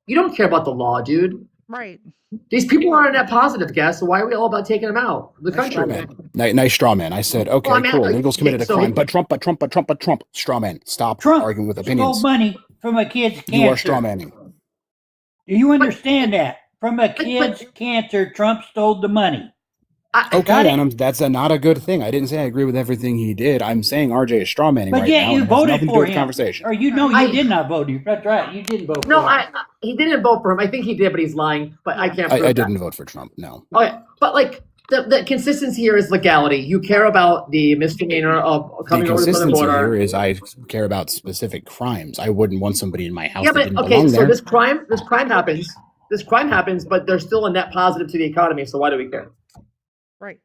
You don't care about the law, dude. Right. These people aren't net positive, guys, so why are we all about taking them out? The country. nice straw man. I said, okay, Well, I mean, cool. Illegals committed a so crime, he- but Trump. Straw man. Stop Trump arguing with stole opinions. money from a kid's cancer. You are straw manning. Do you understand that? From a kid's cancer, Trump stole the money. Okay, and that's not a good thing. I didn't say I agree with everything he did. I'm saying RJ is straw manning But right yet now. you and it has voted nothing to do for with the him. conversation. Or you did not vote. That's right. You didn't vote No, for him. he didn't vote for him. I think he did, but he's lying. But I can't prove I that. didn't vote for Trump. No. Okay, but the consistency here is legality. You care about the misdemeanor of coming The over the southern consistency border. here is I care about specific crimes. I wouldn't want somebody in my house Yeah, that but didn't okay, belong so there. this crime happens. This crime happens, but they're still a net positive to the economy. So why do we care? Right.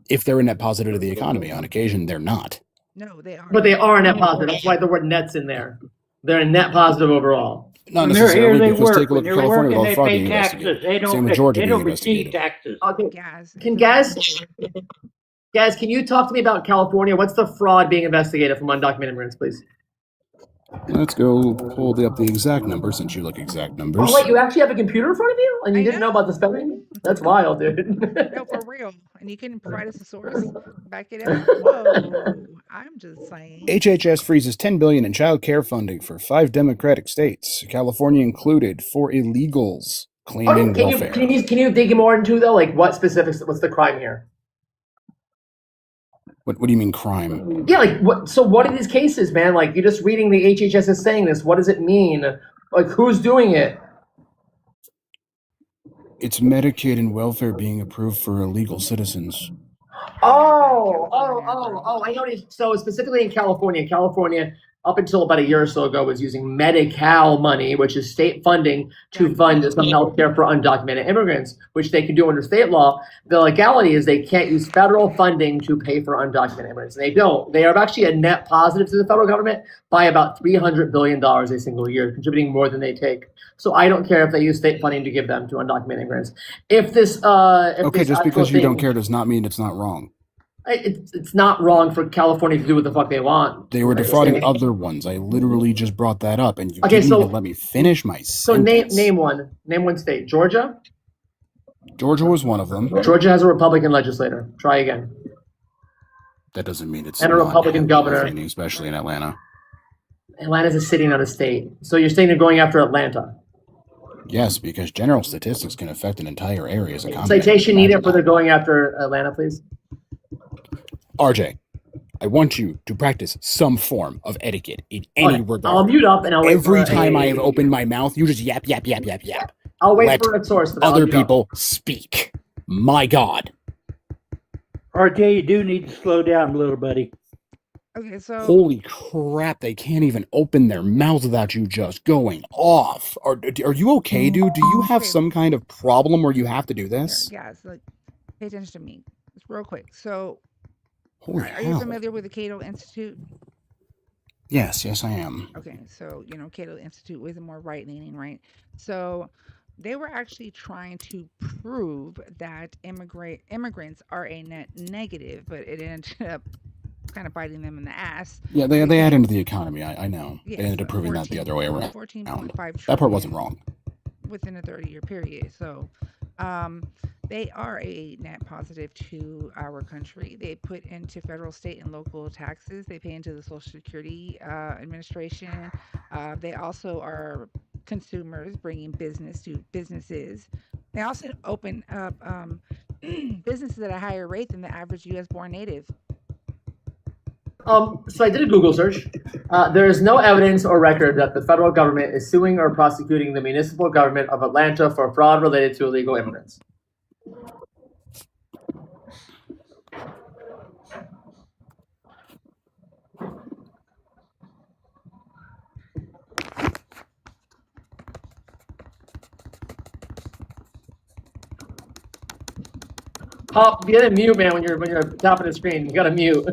If they're a net positive to the economy, on occasion they're not. No, they are. But they are a net positive. That's why the word net's in there. They're a net positive overall. Not When they're here, necessarily, they because work. take a look When at they're California with all working, the fraud they being pay taxes. investigated. They Same with Georgia they being don't receive investigated. taxes. Okay, guys, can you talk to me about California? What's the fraud being investigated from undocumented immigrants, please? Let's go pull up the exact numbers since you like exact numbers. Oh wait, you actually have a computer in front of you, and you didn't know about the spelling? That's wild, dude. No, for real. And you can provide us a source, back it up. Whoa, I'm just saying. HHS freezes $10 billion in child care funding for 5 Democratic states, California included, for illegals claiming welfare. Can you dig more into though? Like what specifics? What's the crime here? What do you mean crime? Yeah, like what? So what are these cases, man? Like you're just reading the HHS is saying this. What does it mean? Like who's doing it? It's Medicaid and welfare being approved for illegal citizens. I noticed. So specifically in California, up until about a year or so ago, was using Medi-Cal money, which is state funding, to fund some health care for undocumented immigrants, which they can do under state law. The legality is they can't use federal funding to pay for undocumented immigrants. They don't. They are actually a net positive to the federal government by about $300 billion a single year, contributing more than they take. So I don't care if they use state funding to give them to undocumented immigrants. If this, Just because you don't care does not mean it's not wrong. It's not wrong for California to do what the fuck they want. They were defrauding other ones. I literally just brought that up, and you didn't even let me finish my sentence. So name one state. Georgia. Georgia was one of them. Georgia has a Republican legislator. Try again. That doesn't mean it's and a Republican governor, especially in Atlanta. Atlanta's a city, not a state. So you're saying they're going after Atlanta? Yes, because general statistics can affect an entire area's economy. Citation needed for they're going after Atlanta, please. RJ, I want you to practice some form of etiquette in any regard. I'll mute up and I'll wait Every time I have opened my mouth, you just yap. I'll wait for a source. Other people speak. My God. RJ, you do need to slow down a little, buddy. Okay, so holy crap! They can't even open their mouths without you just going off. Are you okay, dude? Do you have some kind of problem where you have to do this? Guys, like, pay attention to me, it's real quick. So, are you familiar with the Cato Institute? Yes, I am. Okay, so Cato Institute was more right-leaning, right? So they were actually trying to prove that immigrants are a net negative, but it ended up kind of biting them in the ass. Yeah, they add into the economy. I know. Yes, they ended up proving that the other way around. 14.5 that part wasn't wrong. Within a 30-year period. So they are a net positive to our country. They put into federal, state, and local taxes. They pay into the Social Security Administration. They also are consumers, bringing business to businesses. They also open up businesses at a higher rate than the average U.S.-born native. So I did a Google search. There is no evidence or record that the federal government is suing or prosecuting the municipal government of Atlanta for fraud related to illegal immigrants. Pop, you gotta mute, man, when you're tapping the screen. You gotta mute.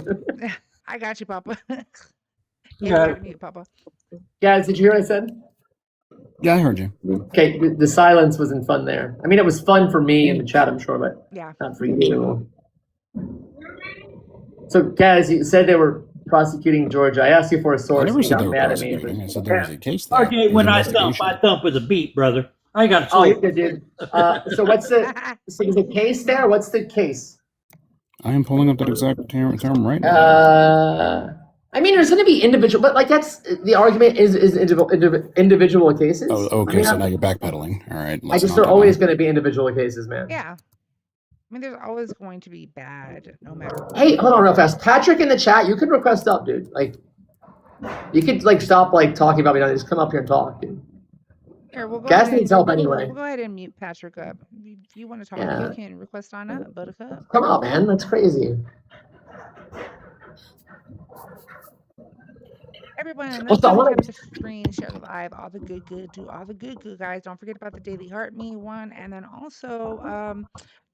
I got you, Papa. You gotta mute, Papa. Guys, did you hear what I said? Yeah, I heard you. Okay, the silence wasn't fun there. I mean, it was fun for me in the chat, I'm sure, but not for you. So, guys, you said they were prosecuting Georgia. I asked you for a source. I never said they were prosecuting. I said there was a case there. Okay, when I thump with a beat, brother. I got to Oh, you did. So there's a case there? What's the case? I am pulling up that exact term right now. I mean, there's going to be individual, but like that's the argument is individual cases. Oh, okay. So now you're backpedaling. All right. There are always going to be individual cases, man. Yeah. I mean, there's always going to be bad, no matter what. Hey, hold on real fast. Patrick in the chat, you could request up, dude. Like, you could stop talking about me now. Just come up here and talk, dude. Here, we'll go Gas needs help anyway. We'll go ahead and mute Patrick up. If you want to talk, you can request on up, Buttercup. Come on, man. That's crazy. Everyone, let's have the screen, share the live, all the good, do all the good, guys. Don't forget about the Daily Heart Me one, and then also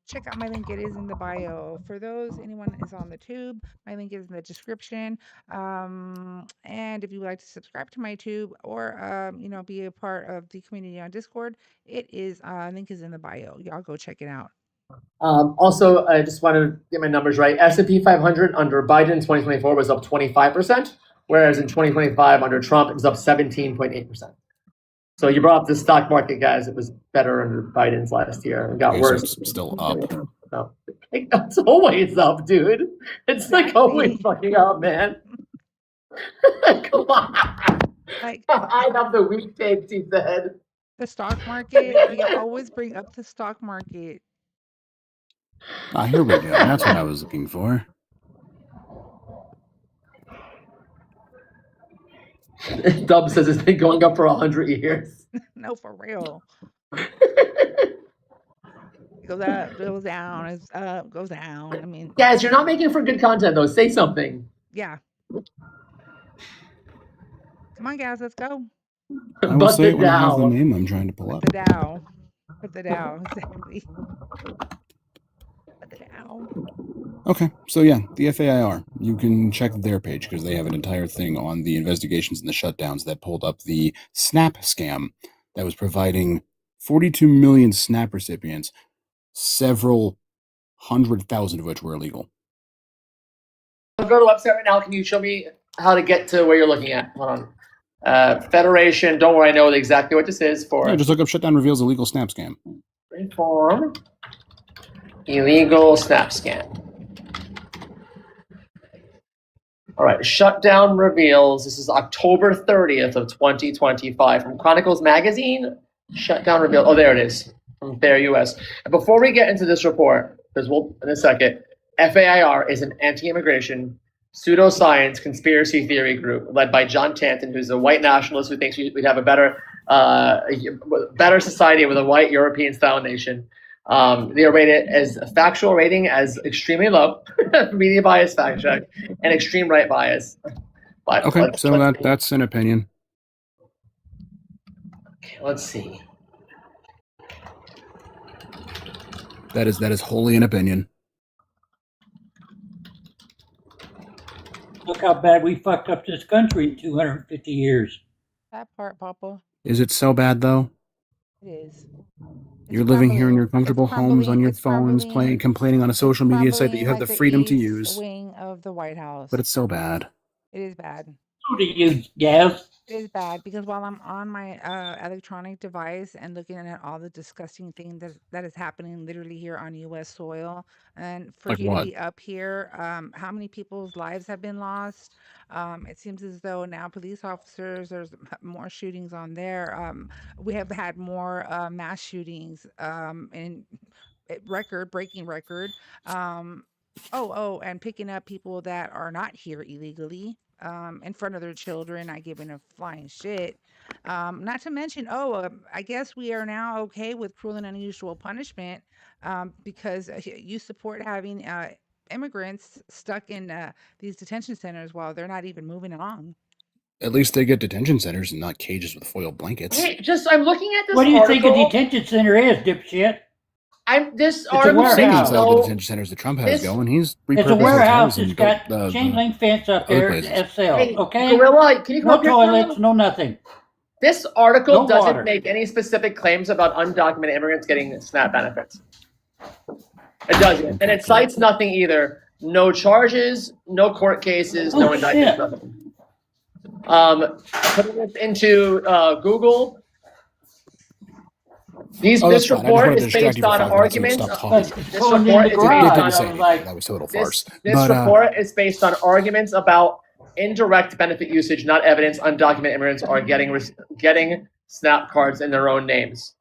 check out my link. It is in the bio. For anyone is on the tube, my link is in the description. And if you would like to subscribe to my tube or be a part of the community on Discord, it is link is in the bio. Y'all go check it out. Also, I just want to get my numbers right. S&P 500 under Biden in 2024 was up 25%, whereas in 2025 under Trump it was up 17.8%. So you brought up the stock market, guys. It was better under Biden's last year and got Okay, so worse. it's still up. No. It's always up, dude. It's like always Exactly. fucking up, man. Come on. Like I have the weak takes, he said. the stock market, you always bring up the stock market. Ah, here we go. That's what I was looking for. Dub says it's been going up for 100 years. No, for real. It goes up, goes down, it's up, goes down. I mean, Guys, you're not making for good content, though. Say something. yeah. Come on, guys, let's go. I will But say the it when I have the Dow. name I'm trying to pull up. The Dow. Put the Dow, exactly. Put the Dow. Okay, so yeah, the FAIR. You can check their page because they have an entire thing on the investigations and the shutdowns that pulled up the SNAP scam that was providing 42 million SNAP recipients, several 100,000 of which were illegal. I'll go to the website right now. Can you show me how to get to where you're looking at? Hold on. Federation. Don't worry, I know exactly what this is for. Yeah, just look up shutdown reveals illegal SNAP scam. Reform. Illegal SNAP scam. All right, shutdown reveals. This is October 30th of 2025 from Chronicles Magazine. Shutdown reveal. Oh, there it is from Fair US. And before we get into this report, because we'll in a second, FAIR is an anti-immigration pseudoscience conspiracy theory group led by John Tanton, who's a white nationalist who thinks we'd have a better society with a white European-style nation. They are rated as a factual rating as extremely low, media bias, fact check, and extreme right bias. But Okay, so that's an opinion. Okay, let's see. That is wholly an opinion. Look how bad we fucked up this country in 250 years. That part, Papa. Is it so bad though? It is. You're living here in your comfortable homes on your phones, complaining on a social media site that you have the freedom to use. Wing of the White House. But it's so bad. It is bad. So do you, Gaz? It is bad because while I'm on my electronic device and looking at all the disgusting thing that is happening literally here on U.S. soil, and for Like you what? to be up here, how many people's lives have been lost? It seems as though now police officers, there's more shootings on there. We have had more mass shootings and breaking record. And picking up people that are not here illegally in front of their children, not giving a flying shit. Not to mention, I guess we are now okay with cruel and unusual punishment because you support having immigrants stuck in these detention centers while they're not even moving along. At least they get detention centers and not cages with foil blankets. Hey, I'm looking at this. What do you think a article. detention center is, dipshit? This a article. warehouse. Same Wow. inside the detention centers that Trump has going. He's repurposed It's a warehouse. hotels and It's got built, chain link fence up other there places. to sell. Hey, Okay. Gorilla, can you come No up here? toilets. No nothing. This article No doesn't water. make any specific claims about undocumented immigrants getting SNAP benefits. It doesn't. And it cites nothing either. No charges, no court cases, no Oh, indictments, shit. nothing. Putting this into Google, this fine. I just report wanted to is distract based you for on 5 minutes and arguments. stop talking. This Going in report the is garage. It based didn't on say anything. like, That was total this, farce. this But report is based on arguments about indirect benefit usage, not evidence undocumented immigrants are getting SNAP cards in their own names.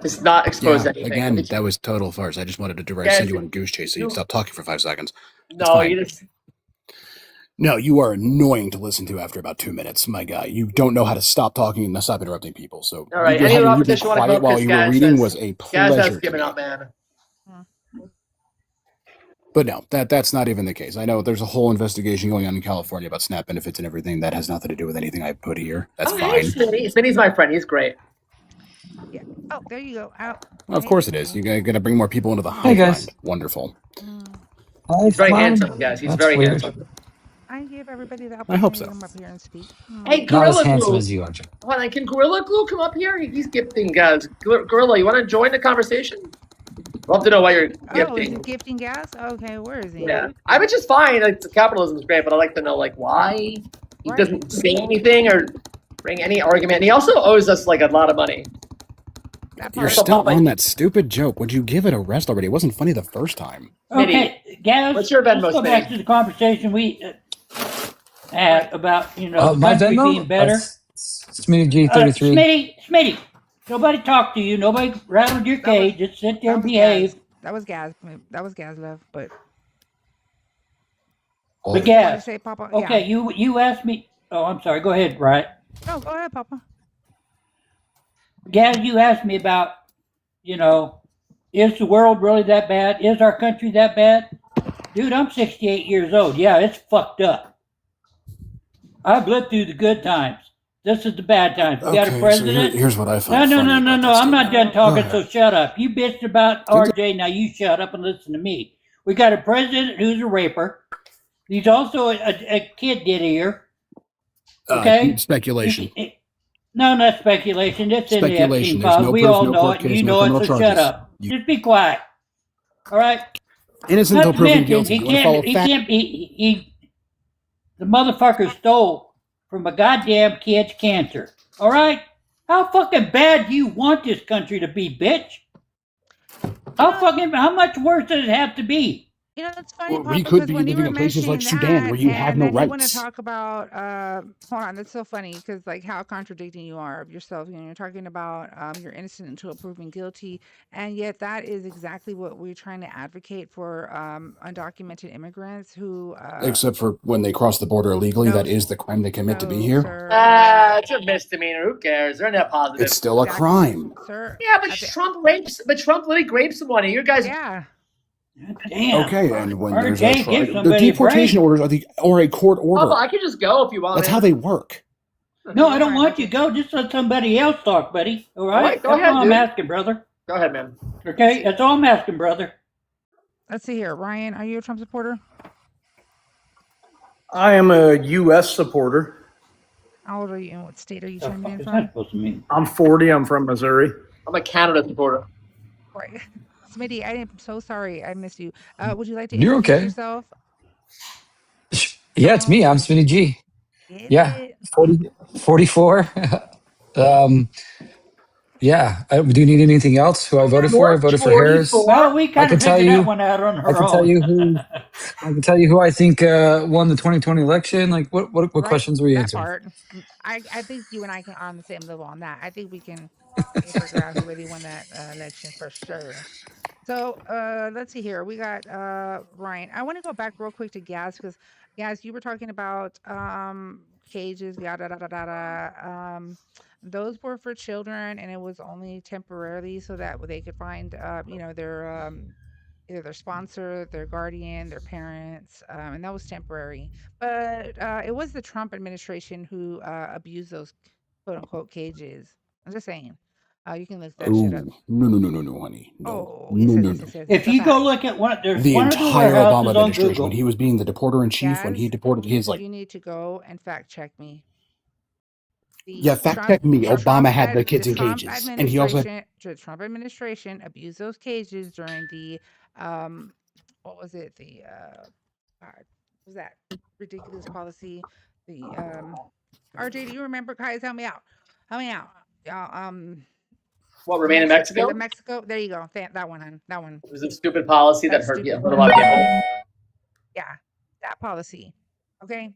It's not exposed yeah, anything. again, that was total farce. I just wanted to direct Guys, send you on a goose chase so you'd stop talking for 5 seconds. It's No, fine. you just No, you are annoying to listen to after about 2 minutes, my guy. You don't know how to stop talking and stop interrupting people. So all right. you Any having you be repetition want to quiet come while up? you were reading was a Gaz has pleasure to given me. up, man. But no, that's not even the case. I know there's a whole investigation going on in California about SNAP benefits and everything. That has nothing to do with anything I put here. That's Hey, fine. Smitty's my friend. He's great. Yeah. Oh, there you go. Out. Of course it is. You're going to bring more people into the Hey, hive guys. mind. Wonderful. He's very handsome, guys. He's That's very weird. handsome. I give everybody the I hope opportunity so. to come up here and speak. Hey, Not as Gorilla handsome Glue. as you, Andre. Hold on, can Gorilla Glue come up here? He's gifting, guys. Gorilla, you want to join the conversation? Love to know why you're Oh, is he gifting. gifting gas? Okay, where is he? Yeah, I which is fine. Like capitalism is great, but I like to know like why he Right. doesn't say anything or bring any argument. And he also owes us like a lot of money. You're still on that stupid joke. Would you give it a rest already? It wasn't funny the first time. Okay, guys, what's your Venmo, let's go back to the conversation we had about, you know, the my country Venmo? being better. Smitty G33. Smitty, nobody talked to you. Nobody rattled your cage. Just sit there and behave. That was Gaz. That was Gaz, love. But Gaz, say, Papa? okay, Yeah. you asked me. Oh, I'm sorry. Go ahead, Riot. No, go ahead, Papa. Gaz, you asked me about, you know, is the world really that bad? Is our country that bad? Dude, I'm 68 years old. Yeah, it's fucked up. I've lived through the good times. This is the bad times. We got a president. So here's what I find. No. I'm not done talking, so shut up. You bitched about RJ. Now you shut up and listen to me. We got a president who's a raper. He's also a kid did here. Okay? Speculation. No, not speculation. It's in the Speculation. Epstein There's files. no We proof, all no know court it. case, You no know it, criminal so charges. shut up. Just be quiet. All right? Innocent Not until to proven mention, guilty. You wanna follow fact? The motherfucker stole from a goddamn kid's cancer. All right? How fucking bad do you want this country to be, bitch? How much worse does it have to be? You know, that's funny, Or Papa, we could because be when you living were in places like mentioning Sudan that, where you have and no then you want to rights. talk about, hold on, that's so funny because like how contradicting you are of yourself. You know, you're talking about you're innocent until proven guilty, and yet that is exactly what we're trying to advocate for undocumented immigrants who. Except for when they cross the border illegally, No, that is the crime they commit to be here. Sir, It's a misdemeanor. Who cares? They're net positive. It's still a crime. Sir. Yeah, but Trump literally raped someone. You guys. Yeah. Damn. Okay, and when there's RJ, a give the somebody a deportation break. orders are a court order. Papa, I can just go if you want. That's man. how they work. No, I don't want you to go. Just let somebody else talk, buddy. All right? All right, go That's ahead, all I'm dude. asking, brother. Go ahead, man. Okay? That's all I'm asking, brother. Let's see here, Ryan. Are you a Trump supporter? I am a U.S. supporter. How old are you? And what state are you The chiming fuck in is from? that supposed to mean? I'm 40. I'm from Missouri. I'm a Canada supporter. Right. Smitty, I'm so sorry I missed you. Would you like to You're introduce okay. yourself? Yeah, it's me. I'm Smitty G. Get Yeah, it? 44. Yeah. Do you need anything else? Who I voted for? I voted for Harris. Well, we I kind can of tell figured you. that one out on I our can tell own. you who. I can tell you who I think won the 2020 election. Like, what Right. questions were you That answering? part. I think you and I are on the same level on that. I think we can figure out who really won that election for sure. So let's see here. We got Ryan. I want to go back real quick to Gaz because Gaz, you were talking about cages, yada da da da da. Those were for children, and it was only temporarily so that they could find, you know, their either their sponsor, their guardian, their parents, and that was temporary. But it was the Trump administration who abused those quote unquote cages. I'm just saying. You can look that shit up. Oh, no, honey. No. Oh, No, yes, no, yes, no. yes, yes. If That's a you go fact. look at one, there's The one of the entire Obama warehouses on administration, when Google. he was being the deporter in chief, when he Gaz, deported his, like, you need to go and fact check me. yeah, The fact Trump, check me. the Obama Trump, had the ad, kids the in Trump cages. And he also had, administration, the Trump administration abused those cages during the, what was it? The, God, what was that ridiculous policy? The, RJ, do you remember? Guys, help me out. Help me out. What, remain in Mexico? The Mexico. There you go. That one, hon. That one. It was a stupid policy that That hurt stupid. a lot of people. Yeah, that policy. Okay.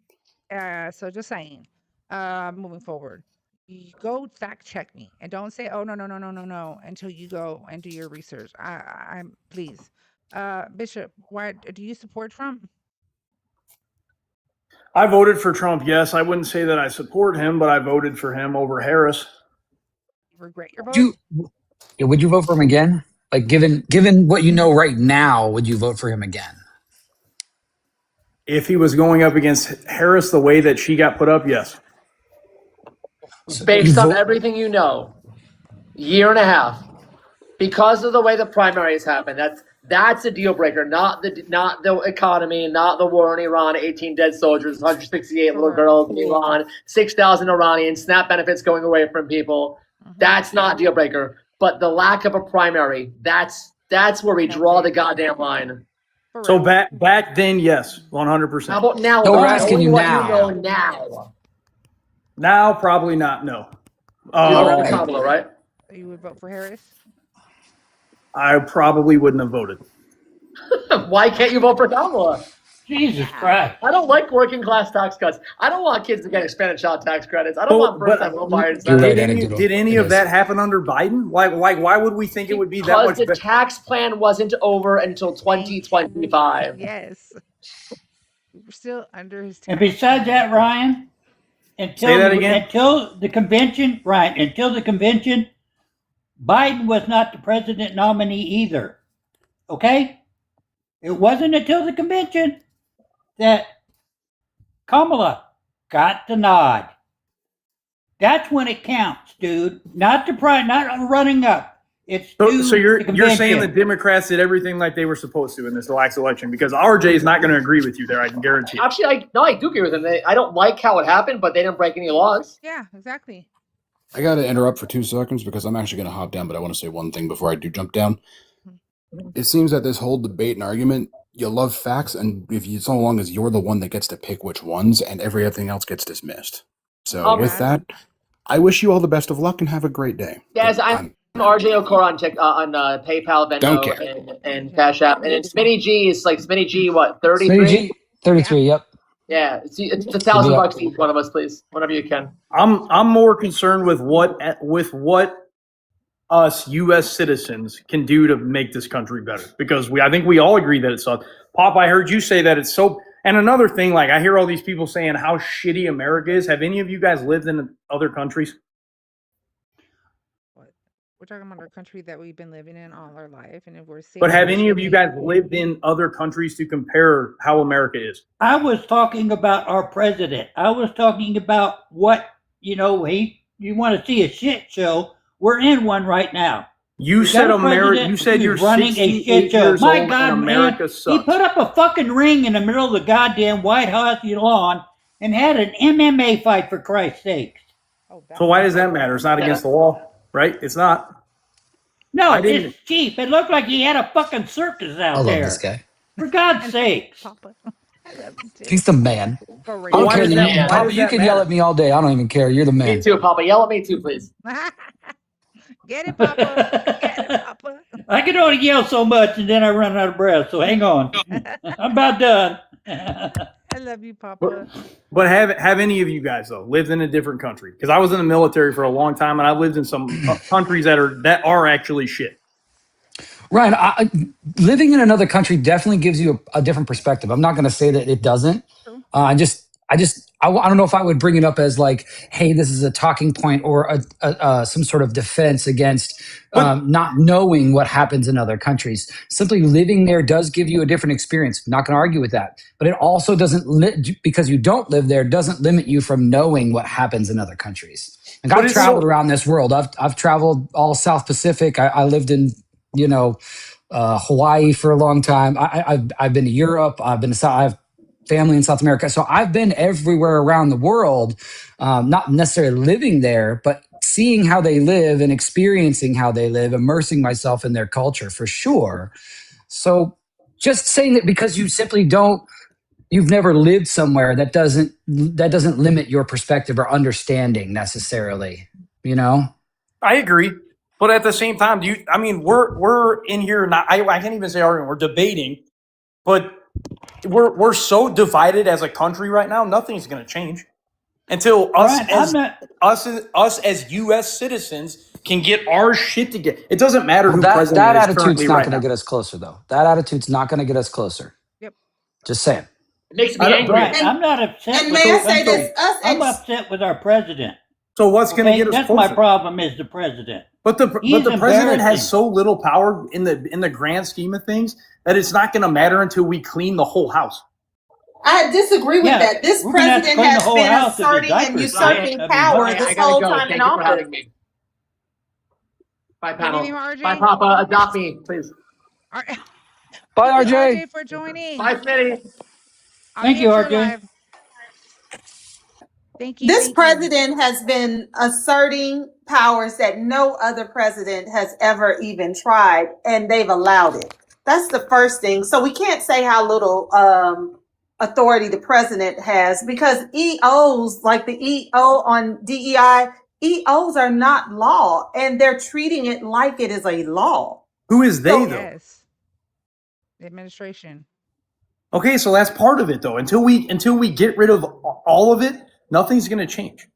So just saying. Moving forward, you go fact check me and don't say, "Oh no," until you go and do your research. I'm please, Bishop. Why do you support Trump? I voted for Trump. Yes, I wouldn't say that I support him, but I voted for him over Harris. You regret your vote? Would you vote for him again? Like, given what you know right now, would you vote for him again? If he was going up against Harris the way that she got put up, yes. Based on everything you know, year and a half, because of the way the primaries happened. That's a deal breaker. Not the economy, not the war in Iran. 18 dead soldiers, 168 little girls in Iran, 6,000 Iranians, SNAP benefits going away from people. That's not a deal breaker. But the lack of a primary, that's where we draw the goddamn line. So back then, yes, 100%. How about now? No, we're asking you what now. you know now. Now, probably not. No. You voted for Kamala, right? You would vote for Harris? I probably wouldn't have voted. Why can't you vote for Kamala? Jesus Christ. I don't like working class tax cuts. I don't want kids to get expanded child tax credits. I don't want first time home buyers. Did any of that happen under Biden? Why would we think it would be that much Because the tax plan wasn't over until 2025. Yes. We're still under his tax And besides that, Ryan, Say that again? until the convention, Biden was not the president nominee either. Okay? It wasn't until the convention that Kamala got the nod. That's when it counts, dude. Not running up. It's so you're saying the Democrats did everything like they were supposed to in this last election, because RJ is not going to agree with you there. I can guarantee. Actually, I do agree with them. I don't like how it happened, but they didn't break any laws. Yeah, exactly. I got to interrupt for 2 seconds because I'm actually going to hop down, but I want to say one thing before I do jump down. It seems that this whole debate and argument, you love facts, and so long as you're the one that gets to pick which ones, and everything else gets dismissed. So with that, I wish you all the best of luck and have a great day. Yes, I'm RJ Okora on PayPal, Venmo, and Cash App, and then Smitty G is like Smitty G. What 33? Smitty G, 33. Yep. Yeah, it's $1,000 each one of us, please, whenever you can. I'm more concerned with what us U.S. citizens can do to make this country better, because I think we all agree that it sucks. Pop, I heard you say that it's so. And another thing, like I hear all these people saying how shitty America is. Have any of you guys lived in other countries? What? We're talking about our country that we've been living in all our life, and if we're saying. But have any of you guys lived in other countries to compare how America is? I was talking about our president. I was talking about what, you want to see a shit show. We're in one right now. You said America. You said you're running a shit show. My God, man! He put up a fucking ring in the middle of the goddamn White House lawn and had an MMA fight, for Christ's sake. So why does that matter? It's not against the law, right? It's not. No, it's cheap. It looked like he had a fucking circus out there. I love this guy. For God's sake. He's the man. I don't care. Papa, you can yell at me all day. I don't even care. You're the man. Me too, Papa. Yell at me too, please. Get it, Papa. Get it, Papa. I can only yell so much and then I run out of breath, so hang on. I'm about done. I love you, Papa. But have any of you guys, though, lived in a different country? Because I was in the military for a long time, and I lived in some countries that are actually shit. Ryan, living in another country definitely gives you a different perspective. I'm not going to say that it doesn't. I don't know if I would bring it up as like, hey, this is a talking point or some sort of defense against not knowing what happens in other countries. Simply living there does give you a different experience. I'm not going to argue with that. But it also doesn't, because you don't live there, doesn't limit you from knowing what happens in other countries. Like I've traveled around this world. I've traveled all South Pacific. I lived in, Hawaii for a long time. I've been to Europe. I have family in South America. So I've been everywhere around the world, not necessarily living there, but seeing how they live and experiencing how they live, immersing myself in their culture for sure. So just saying that because you simply you've never lived somewhere, that doesn't limit your perspective or understanding necessarily, I agree. But at the same time, we're in here, I can't even say arguing, we're debating, but we're so divided as a country right now. Nothing's going to change until us as U.S. citizens can get our shit together. It doesn't matter who president that is attitude's currently not right going to now. get us closer, though. That attitude's not going to get us closer. Yep. Just saying. It makes me angry. I'm not upset. And may I say this? I'm upset with our president. So what's going to get us That's closer? my problem is the president. But the president has so little power in the grand scheme of things that it's not going to matter until we clean the whole house. I disagree with that. This president has been asserting and usurping power this whole time in office. Bye, panel. Bye, Papa. Adopt me, please. Bye, RJ. For joining. Bye, Smitty. Thank you, RJ. Thank you. This president has been asserting powers that no other president has ever even tried, and they've allowed it. That's the first thing. So we can't say how little authority the president has, because EOs, like the EO on DEI, EOs are not law, and they're treating it like it is a law. Who is they, though? Yes. The administration. Okay, so that's part of it, though. Until we get rid of all of it, nothing's going to change.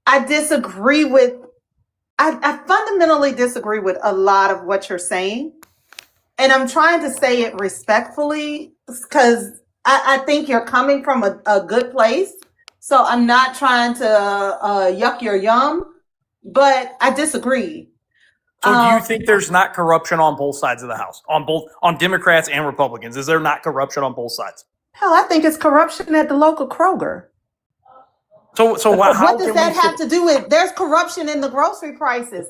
I disagree with. I fundamentally disagree with a lot of what you're saying, and I'm trying to say it respectfully because I think you're coming from a good place. So I'm not trying to yuck your yum, but I disagree. So do you think there's not corruption on both sides of the house, on Democrats and Republicans? Is there not corruption on both sides? Hell, I think it's corruption at the local Kroger. So what does that have to do with? There's corruption in the grocery prices.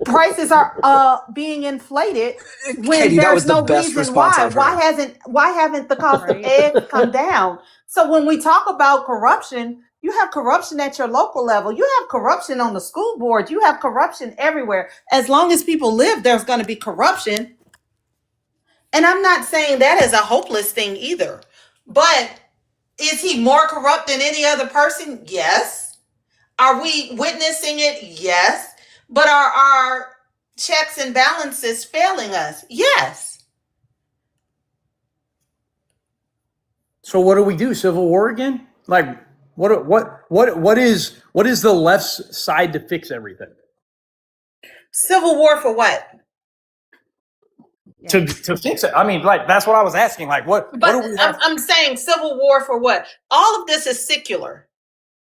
Prices are being inflated when Katie, there's no best reason response why. I've heard. Why haven't the cost of eggs come down? So when we talk about corruption, you have corruption at your local level. You have corruption on the school board. You have corruption everywhere. As long as people live, there's going to be corruption. And I'm not saying that is a hopeless thing either. But is he more corrupt than any other person? Yes. Are we witnessing it? Yes. But are our checks and balances failing us? Yes. So what do we do? Civil war again? Like what is the left's side to fix everything? Civil war for what? To fix it. I mean, like, that's what I was asking. Like, what do we have? I'm saying civil war for what? All of this is secular.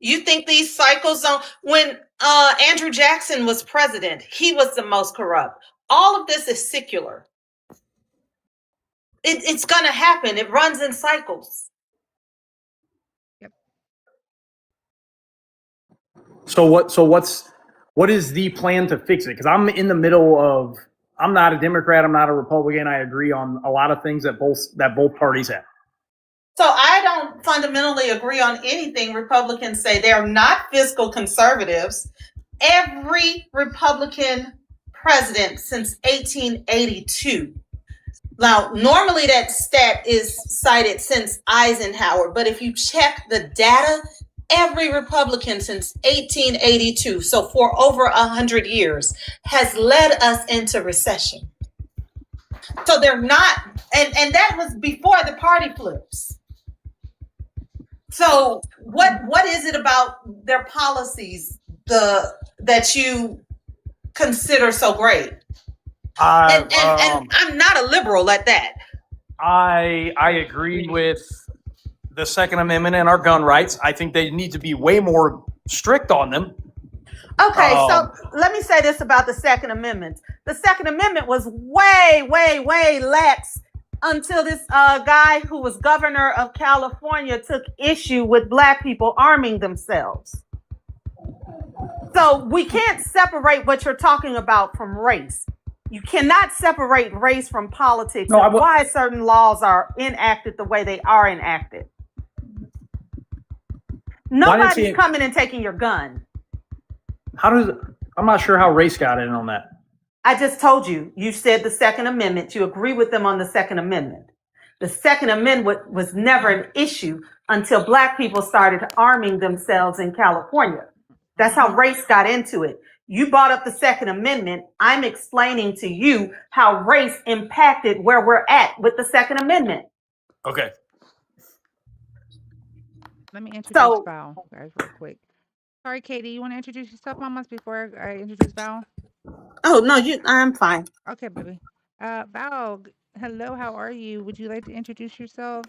You think these cycles don't? When Andrew Jackson was president, he was the most corrupt. All of this is secular. It's going to happen. It runs in cycles. Yep. So what is the plan to fix it? Because I'm in the middle of. I'm not a Democrat. I'm not a Republican. I agree on a lot of things that both parties have. So I don't fundamentally agree on anything Republicans say. They're not fiscal conservatives. Every Republican president since 1882. Now, normally that stat is cited since Eisenhower, but if you check the data, every Republican since 1882, so for over 100 years, has led us into recession. So they're not, and that was before the party flips. So what is it about their policies that you consider so great? And I'm not a liberal at that. I agree with the Second Amendment and our gun rights. I think they need to be way more strict on them. Okay, so let me say this about the Second Amendment. The Second Amendment was way, way, way lax until this guy who was governor of California took issue with Black people arming themselves. So we can't separate what you're talking about from race. You cannot separate race from politics and why certain laws are enacted the way they are enacted. Nobody's coming and taking your gun. I'm not sure how race got in on that. I just told you, you said the Second Amendment. You agree with them on the Second Amendment. The Second Amendment was never an issue until Black people started arming themselves in California. That's how race got into it. You brought up the Second Amendment. I'm explaining to you how race impacted where we're at with the Second Amendment. Okay. Let me introduce Val, guys, real quick. Sorry, Katie, you want to introduce yourself, mamas, before I introduce Val? Oh, no, I'm fine. Okay, baby. Val, hello, how are you? Would you like to introduce yourself?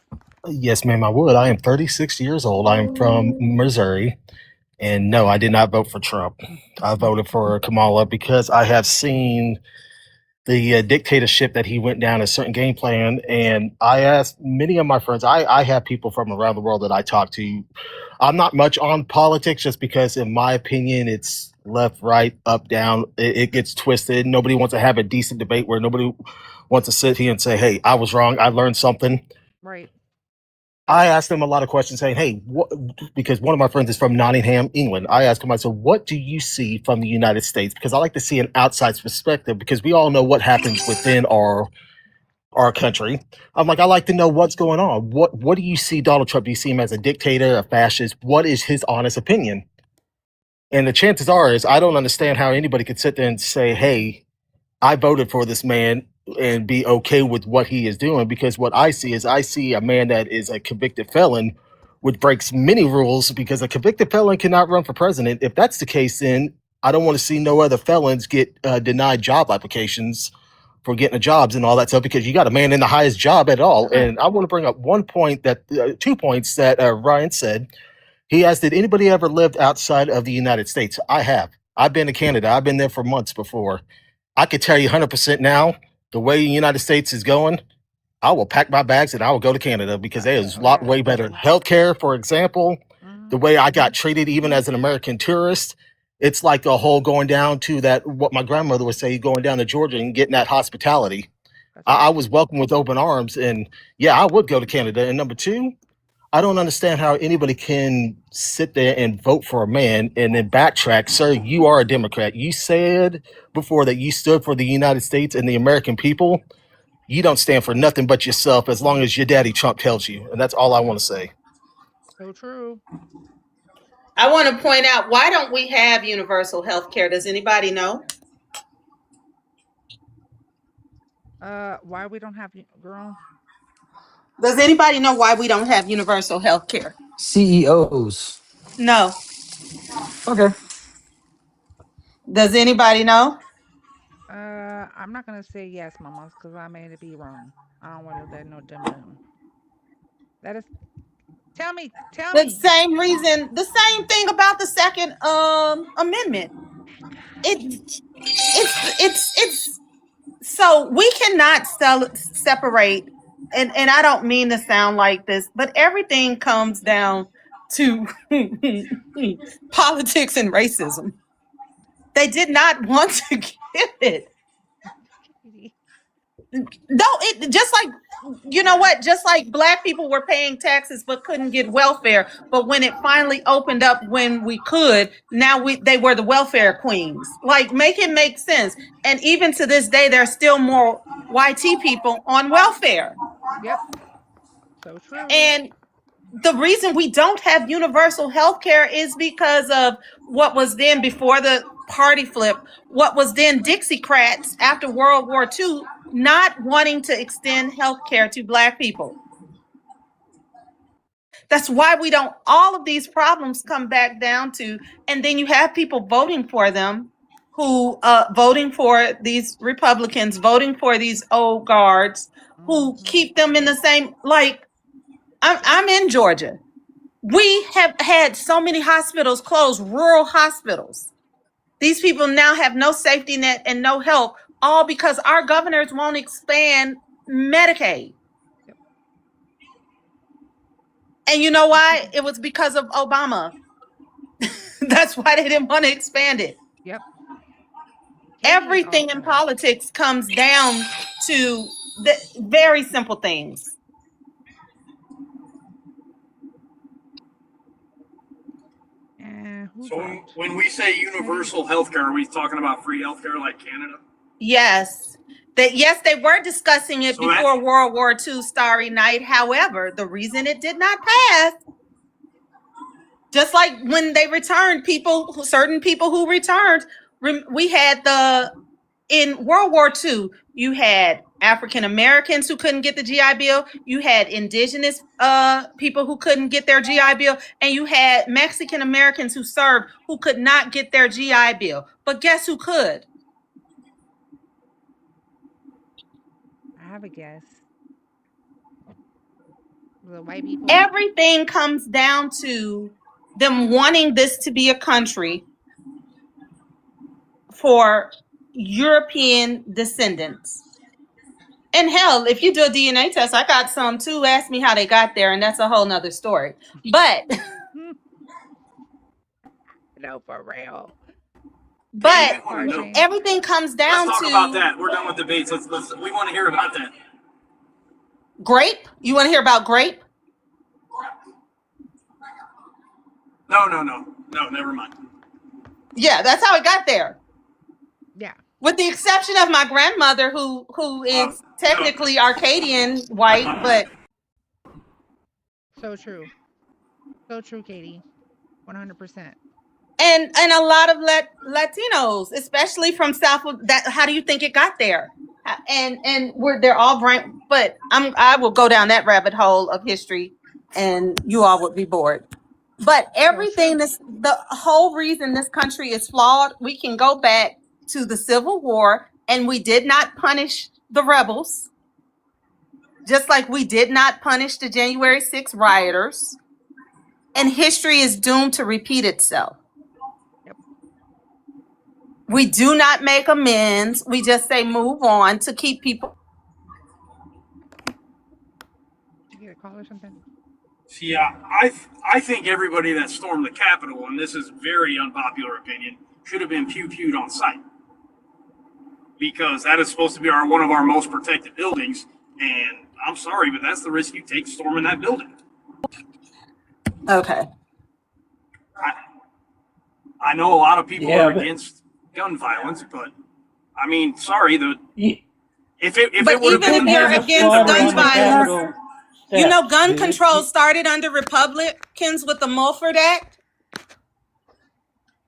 Yes, ma'am, I would. I am 36 years old. I am from Missouri. And no, I did not vote for Trump. I voted for Kamala because I have seen the dictatorship that he went down, a certain game plan. And I asked many of my friends, I have people from around the world that I talk to. I'm not much on politics just because, in my opinion, it's left, right, up, down. It gets twisted. Nobody wants to have a decent debate where nobody wants to sit here and say, hey, I was wrong. I learned something. Right. I asked them a lot of questions saying, hey, because one of my friends is from Nottingham, England. I asked him, I said, what do you see from the United States? Because I like to see an outside perspective because we all know what happens within our our country. I'm like, I like to know what's going on. What do you see Donald Trump? Do you see him as a dictator, a fascist? What is his honest opinion? And the chances are is I don't understand how anybody could sit there and say, hey, I voted for this man and be okay with what he is doing, because what I see a man that is a convicted felon, which breaks many rules, because a convicted felon cannot run for president. If that's the case, then I don't want to see no other felons get denied job applications for getting jobs and all that stuff, because you got a man in the highest job at all. And I want to bring up 2 points that Ryan said. He asked, did anybody ever lived outside of the United States? I have. I've been to Canada. I've been there for months before. I could tell you 100% now, the way the United States is going, I will pack my bags and I will go to Canada, because there is a lot way better healthcare, for example. The way I got treated, even as an American tourist, it's like the whole going down to that, what my grandmother would say, going down to Georgia and getting that hospitality. I was welcomed with open arms, and yeah, I would go to Canada. And number two, I don't understand how anybody can sit there and vote for a man and then backtrack. Sir, you are a Democrat. You said before that you stood for the United States and the American people. You don't stand for nothing but yourself, as long as your daddy Trump tells you. And that's all I want to say. So true. I want to point out, why don't we have universal health care? Does anybody know? Why we don't have girl? Does anybody know why we don't have universal health care? CEOs. No. Okay. Does anybody know? I'm not gonna say yes, mamas, because I may be wrong. I don't want to let no dumb dumb. That is. Tell me. Tell The me. same reason, the same thing about the Second Amendment. It's so we cannot separate, and I don't mean to sound like this, but everything comes down to politics and racism. They did not want to give it. No, it just like, you know what? Just like Black people were paying taxes but couldn't get welfare, but when it finally opened up, when we could, now they were the welfare queens. Like, make it make sense. And even to this day, there are still more YT people on welfare. Yep. So true. And the reason we don't have universal health care is because of what was then, before the party flip, what was then Dixiecrats after World War II, not wanting to extend health care to Black people. That's why we don't, all of these problems come back down to, and then you have people voting for them, who voting for these Republicans, voting for these old guards, who keep them in the same, like, I'm in Georgia. We have had so many hospitals closed, rural hospitals. These people now have no safety net and no help, all because our governors won't expand Medicaid. Yep. And you know why? It was because of Obama. That's why they didn't want to expand it. Yep. Everything in politics comes down to the very simple things. So when we say universal healthcare, are we talking about free healthcare like Canada? Yes. Yes, they were discussing it before World War II, Starry Night. However, the reason it did not pass, just like when they returned, certain people who returned, we had in World War II, you had African Americans who couldn't get the GI Bill, you had indigenous people who couldn't get their GI Bill, and you had Mexican Americans who served who could not get their GI Bill. But guess who could? I have a guess. The white people. Everything comes down to them wanting this to be a country for European descendants. And hell, if you do a DNA test, I got some too. Ask me how they got there, and that's a whole nother story. But no, for real. But everything comes down Let's to. talk about that. We're done with debates. We want to hear about that. Grape? You want to hear about grape? No, never mind. Yeah, that's how it got there. Yeah. with the exception of my grandmother, who is technically Arcadian white, but So true. So true, Katie. 100%. and a lot of Latinos, especially from South. That how do you think it got there? And they're all brain. But I will go down that rabbit hole of history, and you all would be bored. But everything the whole reason this country is flawed, we can go back to the Civil War, and we did not punish the rebels, just like we did not punish the January 6th rioters. And history is doomed to repeat itself. Yep. We do not make amends. We just say move on to keep people. Did you get a call or something? See, I think everybody that stormed the Capitol, and this is very unpopular opinion, should have been pew-pewed on sight. Because that is supposed to be one of our most protected buildings, and I'm sorry, but that's the risk you take storming that building. Okay. I know a lot of people are against gun violence, but I mean, sorry, if it would have been you're against gun violence, you know, gun control started under Republicans with the Mulford Act.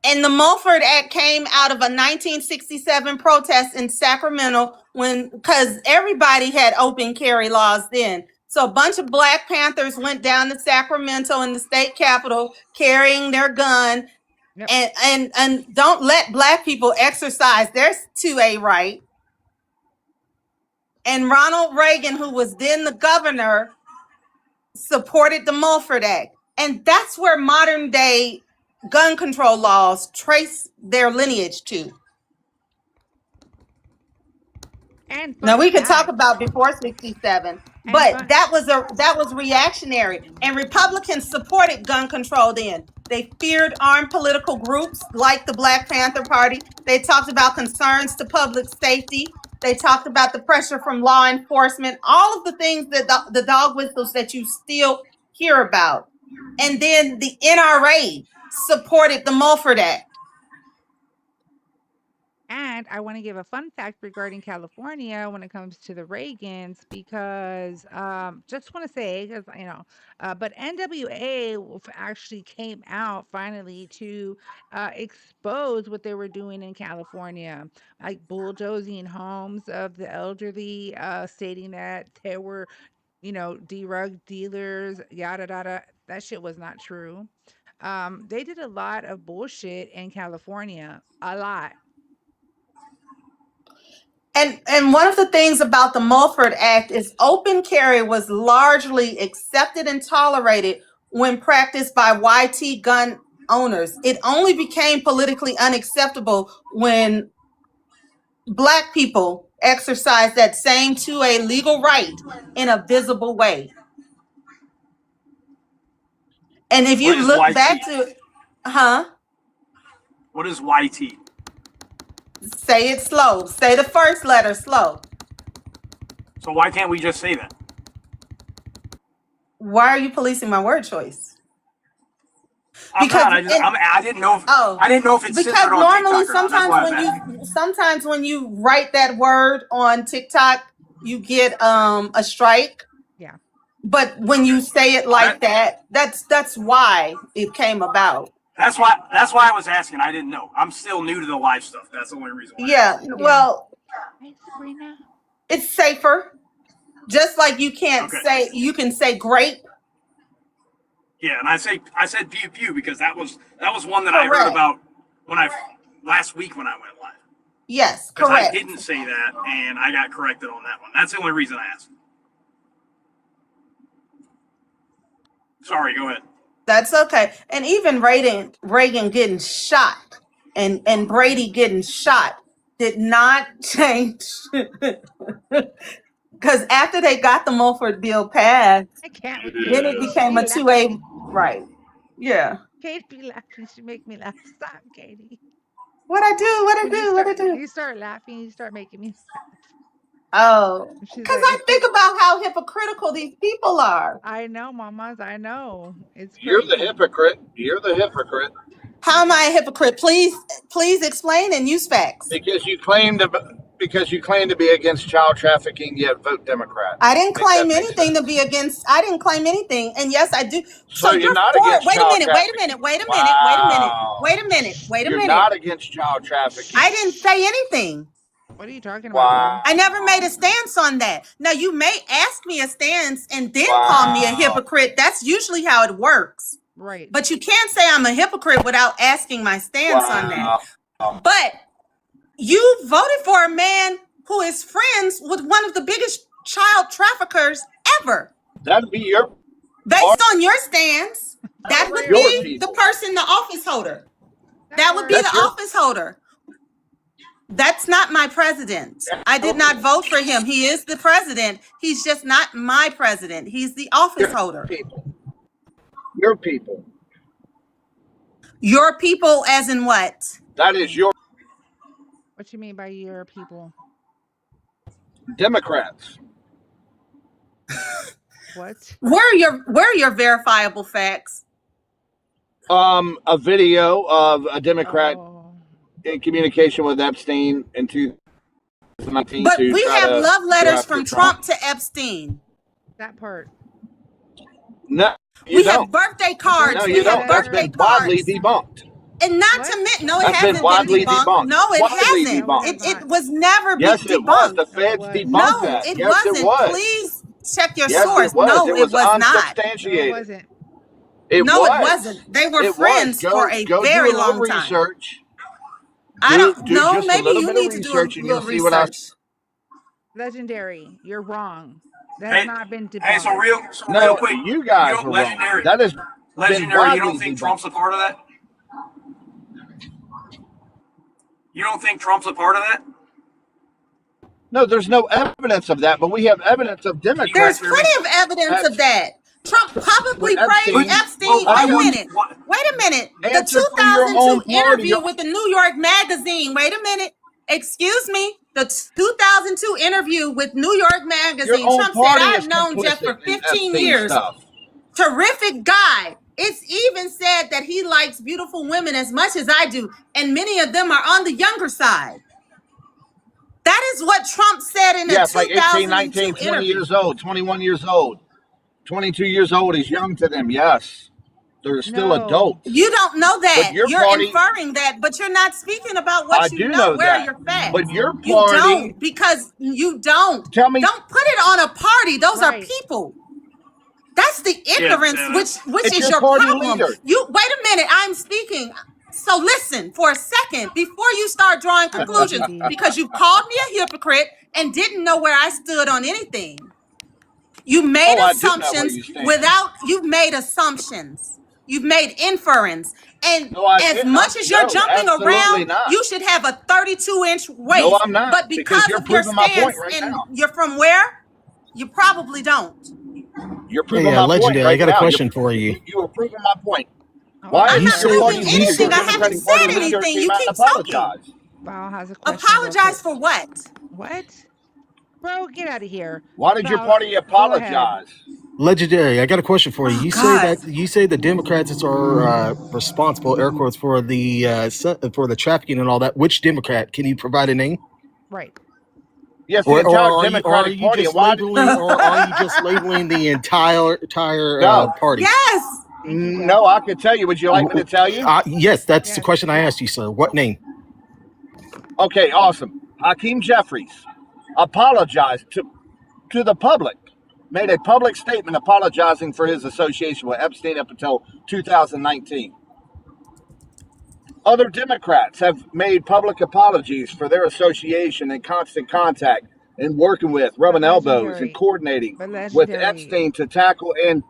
And the Mulford Act came out of a 1967 protest in Sacramento because everybody had open carry laws then. So a bunch of Black Panthers went down to Sacramento in the state capitol carrying their gun. Yep. And don't let Black people exercise their 2A right. And Ronald Reagan, who was then the governor, supported the Mulford Act. And that's where modern day gun control laws trace their lineage to. And now we could talk about before 67, but that was reactionary, and Republicans supported gun control then. They feared armed political groups like the Black Panther Party. They talked about concerns to public safety. They talked about the pressure from law enforcement, all of the things that the dog whistles that you still hear about. And then the NRA supported the Mulford Act. And I want to give a fun fact regarding California when it comes to the Reagans, because just want to say, because but NWA actually came out finally to expose what they were doing in California, like bulldozing homes of the elderly, stating that there were, drug dealers, yada yada. That shit was not true. They did a lot of bullshit in California, a lot. And one of the things about the Mulford Act is open carry was largely accepted and tolerated when practiced by YT gun owners. It only became politically unacceptable when Black people exercised that same 2A legal right in a visible way. And if you look back to, What is YT? Say it slow. Say the first letter slow. So why can't we just say that? Why are you policing my word choice? I didn't know. I didn't know if it's because normally sometimes when you write that word on TikTok, you get a strike. Yeah. But when you say it like that's why it came about. That's why I was asking. I didn't know. I'm still new to the live stuff. That's the only reason why. Yeah. Well, hey, Sabrina. It's safer. Just like you can say grape. Yeah, and I said pew pew because that was one that I heard about last week when I went live. Yes, correct. correct. I didn't say that, and I got corrected on that one. That's the only reason I asked. Sorry, go ahead. That's okay. And even Reagan getting shot and Brady getting shot did not change. Because after they got the Mulford bill passed, then it became a 2A right. Yeah. Katie be laughing. She make me laugh. Stop, Katie. What I do? You start laughing. You start making me laugh. Oh, because I think about how hypocritical these people are. I know, mamas. I know. It's You're the hypocrite. You're the hypocrite. How am I a hypocrite? Please explain and use facts. Because you claim to be against child trafficking, yet vote Democrat. I didn't claim anything to be against. I didn't claim anything, and yes, I do. So you're not for against Wait a child minute. Wait a minute. Wait a minute. Wow. Wait a minute. Wait a You're minute. not against child trafficking. I didn't say anything. What are you talking about? Wow. I never made a stance on that. Now, you may ask me a stance and then call me a hypocrite. That's usually how it works. Right. But you can't say I'm a hypocrite without asking my stance on that. But you voted for a man who is friends with one of the biggest child traffickers ever. That'd be your Based on your stance, that would be the person, the office holder. That would be the office holder. That's not my president. I did not vote for him. He is the president. He's just not my president. He's the office holder. Your people. Your people as in what? That is your What you mean by your people? Democrats. What? Where are your verifiable facts? A video of a Democrat in communication with Epstein in 2019. But we have love letters from Trump to Epstein. That part. No, we have birthday cards. No, you don't. That's been widely debunked. And not to mention, no, it That's hasn't been widely been debunked. debunked. No, it Widely hasn't. debunked. It was never Yes, debunked. it was. The feds debunked that. It Yes, wasn't. it was. Please check your Yes, source. it was. No, it was not. Unsubstantiated. It wasn't. It wasn't. They were friends for a very long time. Research. I don't know. Just Maybe a little you bit need of to do a research and you'll little see what I. research. Legendary, you're wrong. That's not been debunked. Hey, so real No, quick, you guys are Legendary. wrong. That is Legendary, you don't think Trump's a part of that? You don't think Trump's a part of that? No, there's no evidence of that, but we have evidence of Democrats. There's plenty of evidence of that. Trump publicly praised Epstein. Wait a minute. The 2002 interview with the New York Magazine. Wait a minute. Excuse me. The 2002 interview with New York Magazine. Trump said, I've known Jeff for 15 years. Terrific guy. It's even said that he likes beautiful women as much as I do, and many of them are on the younger side. That is what Trump said in the 2002 like 18, 19, 20 interview. years old, 21 years old, 22 years old is young to them. Yes. They're still adults. You don't know that. You're inferring that, but you're not speaking about what you know. Where are your facts? But your party, you don't, because you don't. Tell me. Don't put it on a party. Those are people. That's the ignorance, which is your problem. You wait a minute. I'm speaking. So listen for a second before you start drawing conclusions, because you called me a hypocrite and didn't know where I stood on anything. You made assumptions you've made assumptions. You've made inference. And as much as you're jumping around, you should have a 32-inch waist. No, I'm not. But because of your stance, you're from where? You probably don't. You're proving my Legendary, point. I got a question for you. You are proving my point. Why I'm you not proving anything. I haven't said anything. You keep talking. Val has a question. Apologize for what? What? Bro, get out of here. Why did your party apologize? Legendary, I got a question for you. You say the Democrats are responsible, air quotes, for the trafficking and all that. Which Democrat? Can you provide a name? Right. Yes, or are you just labeling the entire party? Yes. No, I could tell you. Would you like me to tell you? Yes, that's the question I asked you, sir. What name? Okay, awesome. Hakeem Jeffries apologized to the public, made a public statement apologizing for his association with Epstein up until 2019. Other Democrats have made public apologies for their association and constant contact and working with, rubbing elbows and coordinating with Epstein to tackle and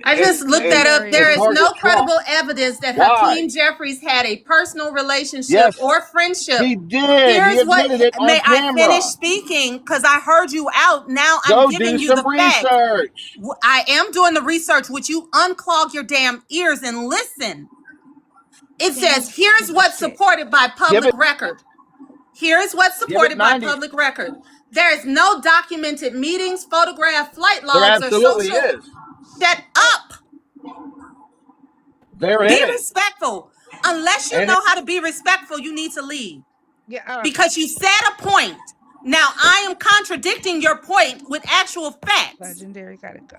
I just looked that up. There is no credible evidence that Hakeem Jeffries had a personal relationship or friendship. He did. Here's he admitted it on I camera. finish speaking? Because I heard you out. Now I'm giving you the facts. I am doing the research. Would you unclog your damn ears and listen? It says, here's what's supported by public record. Here's what's supported by public record. There is no documented meetings, photograph, flight logs, there absolutely is. Shut up. There Be is. respectful. Unless you And know how to be respectful, you need to leave Yeah. because you said a point. Now I am contradicting your point with actual facts. Legendary gotta go.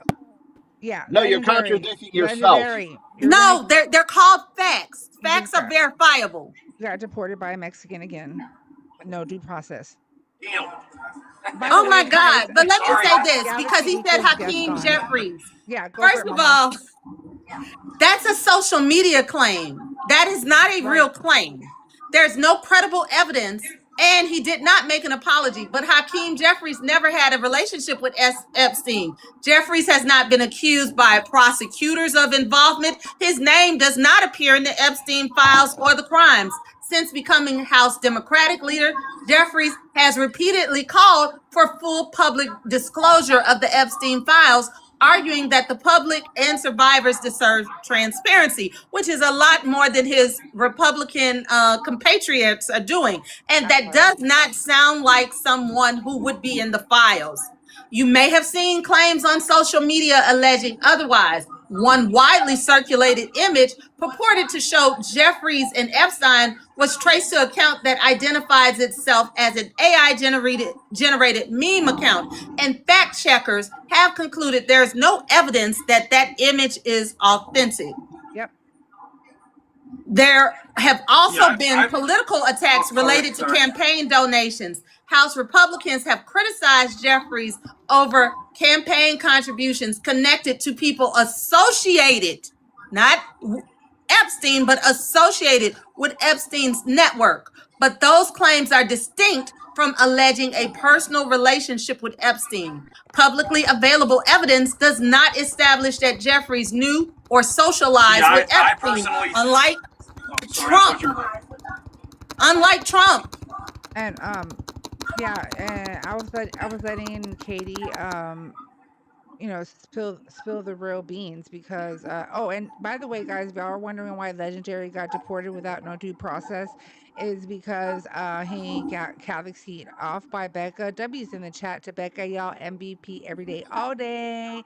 Yeah, No, you're legendary. contradicting yourself. Legendary. No, they're called facts. You just Facts are verifiable. got deported by a Mexican again. No due process. By the Oh way, my guys, God. But let me say this because Galaxy he said equals guest Hakeem gone. Jeffries. Yeah, go for First it, of mama. all, that's a social media claim. That is not a real claim. There's no credible evidence, and he did not make an apology. But Hakeem Jeffries never had a relationship with Epstein. Jeffries has not been accused by prosecutors of involvement. His name does not appear in the Epstein files or the crimes. Since becoming House Democratic leader, Jeffries has repeatedly called for full public disclosure of the Epstein files, arguing that the public and survivors deserve transparency, which is a lot more than his Republican compatriots are doing. And that does not sound like someone who would be in the files. You may have seen claims on social media alleging otherwise. One widely circulated image purported to show Jeffries and Epstein was traced to an account that identifies itself as an AI generated meme account, and fact checkers have concluded there is no evidence that that image is authentic. Yep. There have also been political attacks related to campaign donations. House Republicans have criticized Jeffries over campaign contributions connected to people associated, not Epstein, but associated with Epstein's network. But those claims are distinct from alleging a personal relationship with Epstein. Publicly available evidence does not establish that Jeffries knew or socialized with Epstein, unlike Trump. Unlike Trump. And yeah, and I was letting Katie spill the real beans because oh, and by the way, guys, if y'all are wondering why Legendary got deported without no due process, is because he got Galaxy off by Becca. W's in the chat to Becca, y'all. MVP every day, all day.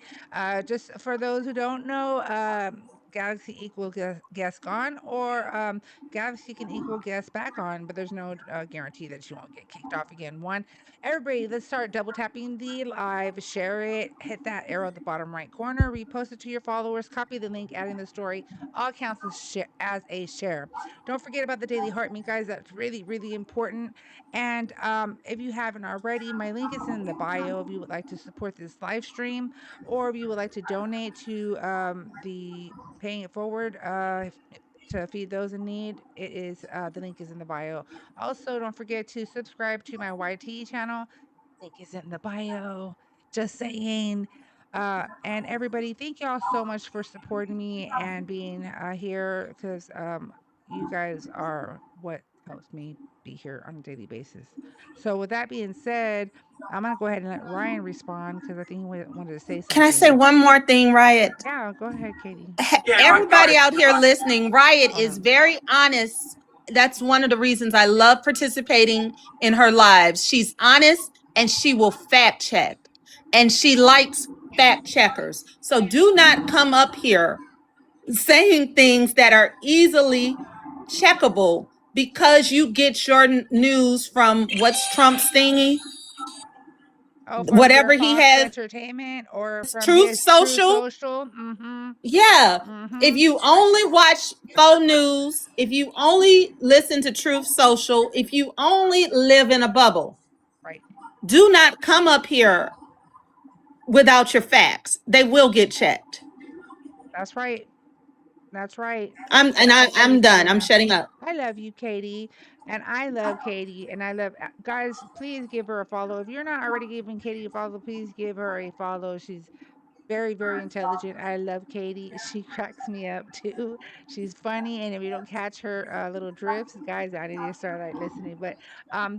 Just for those who don't know, Galaxy equal guest gone, or Galaxy can equal guest back on, but there's no guarantee that you won't get kicked off again. One, everybody, let's start double tapping the live, share it, hit that arrow at the bottom right corner, repost it to your followers, copy the link, adding the story, all counts as a share. Don't forget about the daily heartbeat, guys. That's really, really important. And if you haven't already, my link is in the bio if you would like to support this live stream, or if you would like to donate to the paying it forward to feed those in need. It is the link is in the bio. Also, don't forget to subscribe to my YT channel. Link is in the bio. Just saying. And everybody, thank y'all so much for supporting me and being here, because you guys are what helps me be here on a daily basis. So with that being said, I'm gonna go ahead and let Ryan respond because I think he wanted to say something. Can I say one more thing, Riot? Yeah, go ahead, Katie. Everybody out here listening, Riot is very honest. That's one of the reasons I love participating in her lives. She's honest and she will fact check, and she likes fact checkers. So do not come up here saying things that are easily checkable because you get your news from what's Trump's thingy. Oh, from Whatever your he Fox has, Entertainment or from Truth his True Social. Social. Mm-hmm. Yeah. Mm-hmm. If you only watch faux news, if you only listen to Truth Social, if you only live in a bubble, right, do not come up here without your facts. They will get checked. That's right. That's right. I'm done. I'm shutting up. I love you, Katie, and I love Katie, and I love guys. Please give her a follow. If you're not already giving Katie a follow, please give her a follow. She's very, very intelligent. I love Katie. She cracks me up too. She's funny, and if you don't catch her little drifts, guys, I need to start like listening. But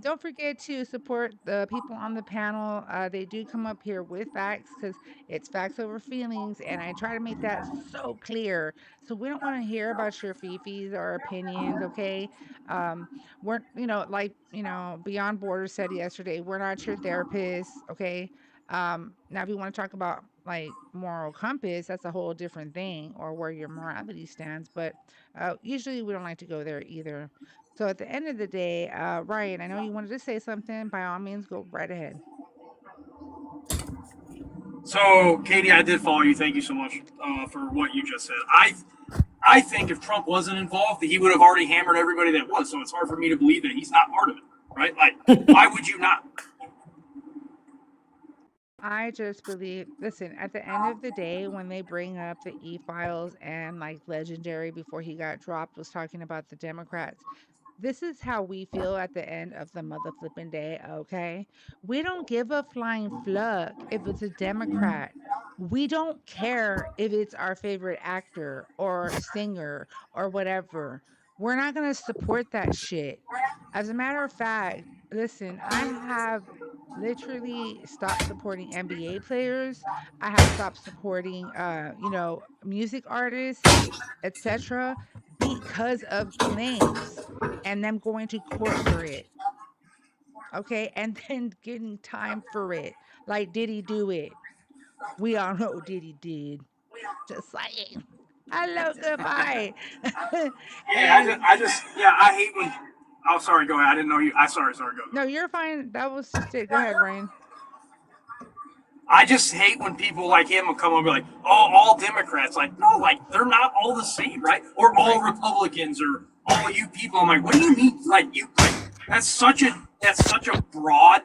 don't forget to support the people on the panel. They do come up here with facts because it's facts over feelings, and I try to make that so clear. So we don't want to hear about your fifis or opinions, okay? We're like Beyond Borders said yesterday, we're not your therapists, okay? Now, if you want to talk about like moral compass, that's a whole different thing, or where your morality stands. But usually we don't like to go there either. So at the end of the day, Ryan, I know you wanted to say something. By all means, go right ahead. So, Katie, I did follow you. Thank you so much for what you just said. I think if Trump wasn't involved, he would have already hammered everybody that was. So it's hard for me to believe that he's not part of it, right? Like, why would you not? I just believe, listen, at the end of the day, when they bring up the e-files and like Legendary before he got dropped was talking about the Democrats, this is how we feel at the end of the mother flipping day, okay? We don't give a flying fuck if it's a Democrat. We don't care if it's our favorite actor or singer or whatever. We're not going to support that shit. As a matter of fact, listen, I have literally stopped supporting NBA players. I have stopped supporting music artists, etc., because of claims and them going to court for it. Okay? And then getting time for it. Like, did he do it? We all know Diddy did. Just saying. Hello, goodbye. And Yeah, I hate when. Oh, sorry. Go ahead. I didn't know you. I sorry. Go. no, you're fine. That was just it. Go ahead, Ryan. I just hate when people like him will come and be like, "Oh, all Democrats." Like, no, like they're not all the same, right? Or all Republicans, or all you people. I'm like, what do you mean? Like, that's such a broad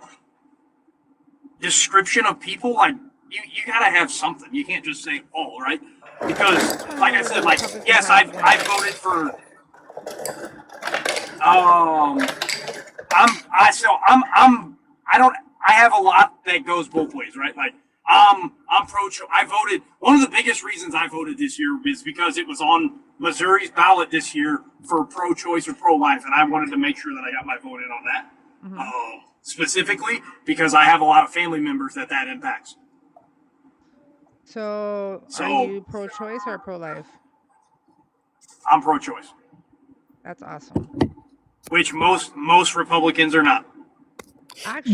description of people. Like, you gotta have something. You can't just say all, right? Because, I don't like know I where the said, like Republicans yes, have I went. voted for. Um, I don't. I have a lot that goes both ways, right? Like, I'm pro. I voted. One of the biggest reasons I voted this year is because it was on Missouri's ballot this year for pro-choice or pro-life, and I wanted to make sure that I got my vote in on that Hmm. specifically because I have a lot of family members that impacts. So, are So you pro-choice or pro-life? I'm pro-choice, That's awesome. which most Republicans are not.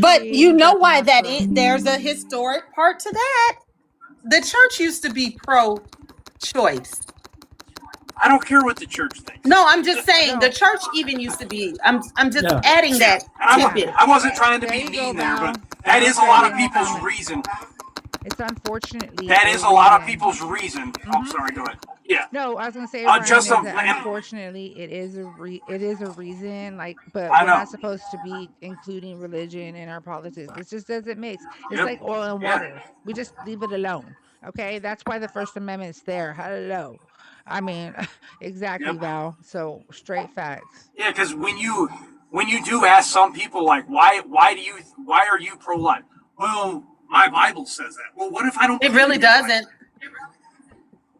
But you Actually, know that's why not that true. there's a historic part to that. The church used to be pro-choice. I don't care what the church thinks. No, I'm just saying the No, church even used to be. I'm just Yeah. adding Yeah, that yeah. tidbit. I wasn't trying to There be you go, mean there, but Val. that Val is a chimed lot of in the people's comments. reason. It's unfortunately That a is a lot of reason. people's reason. Oh, Hmm. sorry. Go ahead. Yeah. No, I was gonna say, Ryan, Just is a that and unfortunately it is a reason, like, but I we're know. not supposed to be including religion in our politics. It just doesn't mix. It's Yep. like oil and Yeah. water. We just leave it alone. Okay, that's why the First Amendment's there. Hello, I mean, exactly, Yep. Val. So straight facts. Yeah. Because when you do ask some people like why are you pro life? Well, my Bible says that. Well, what if I don't It believe really in your Bible? doesn't.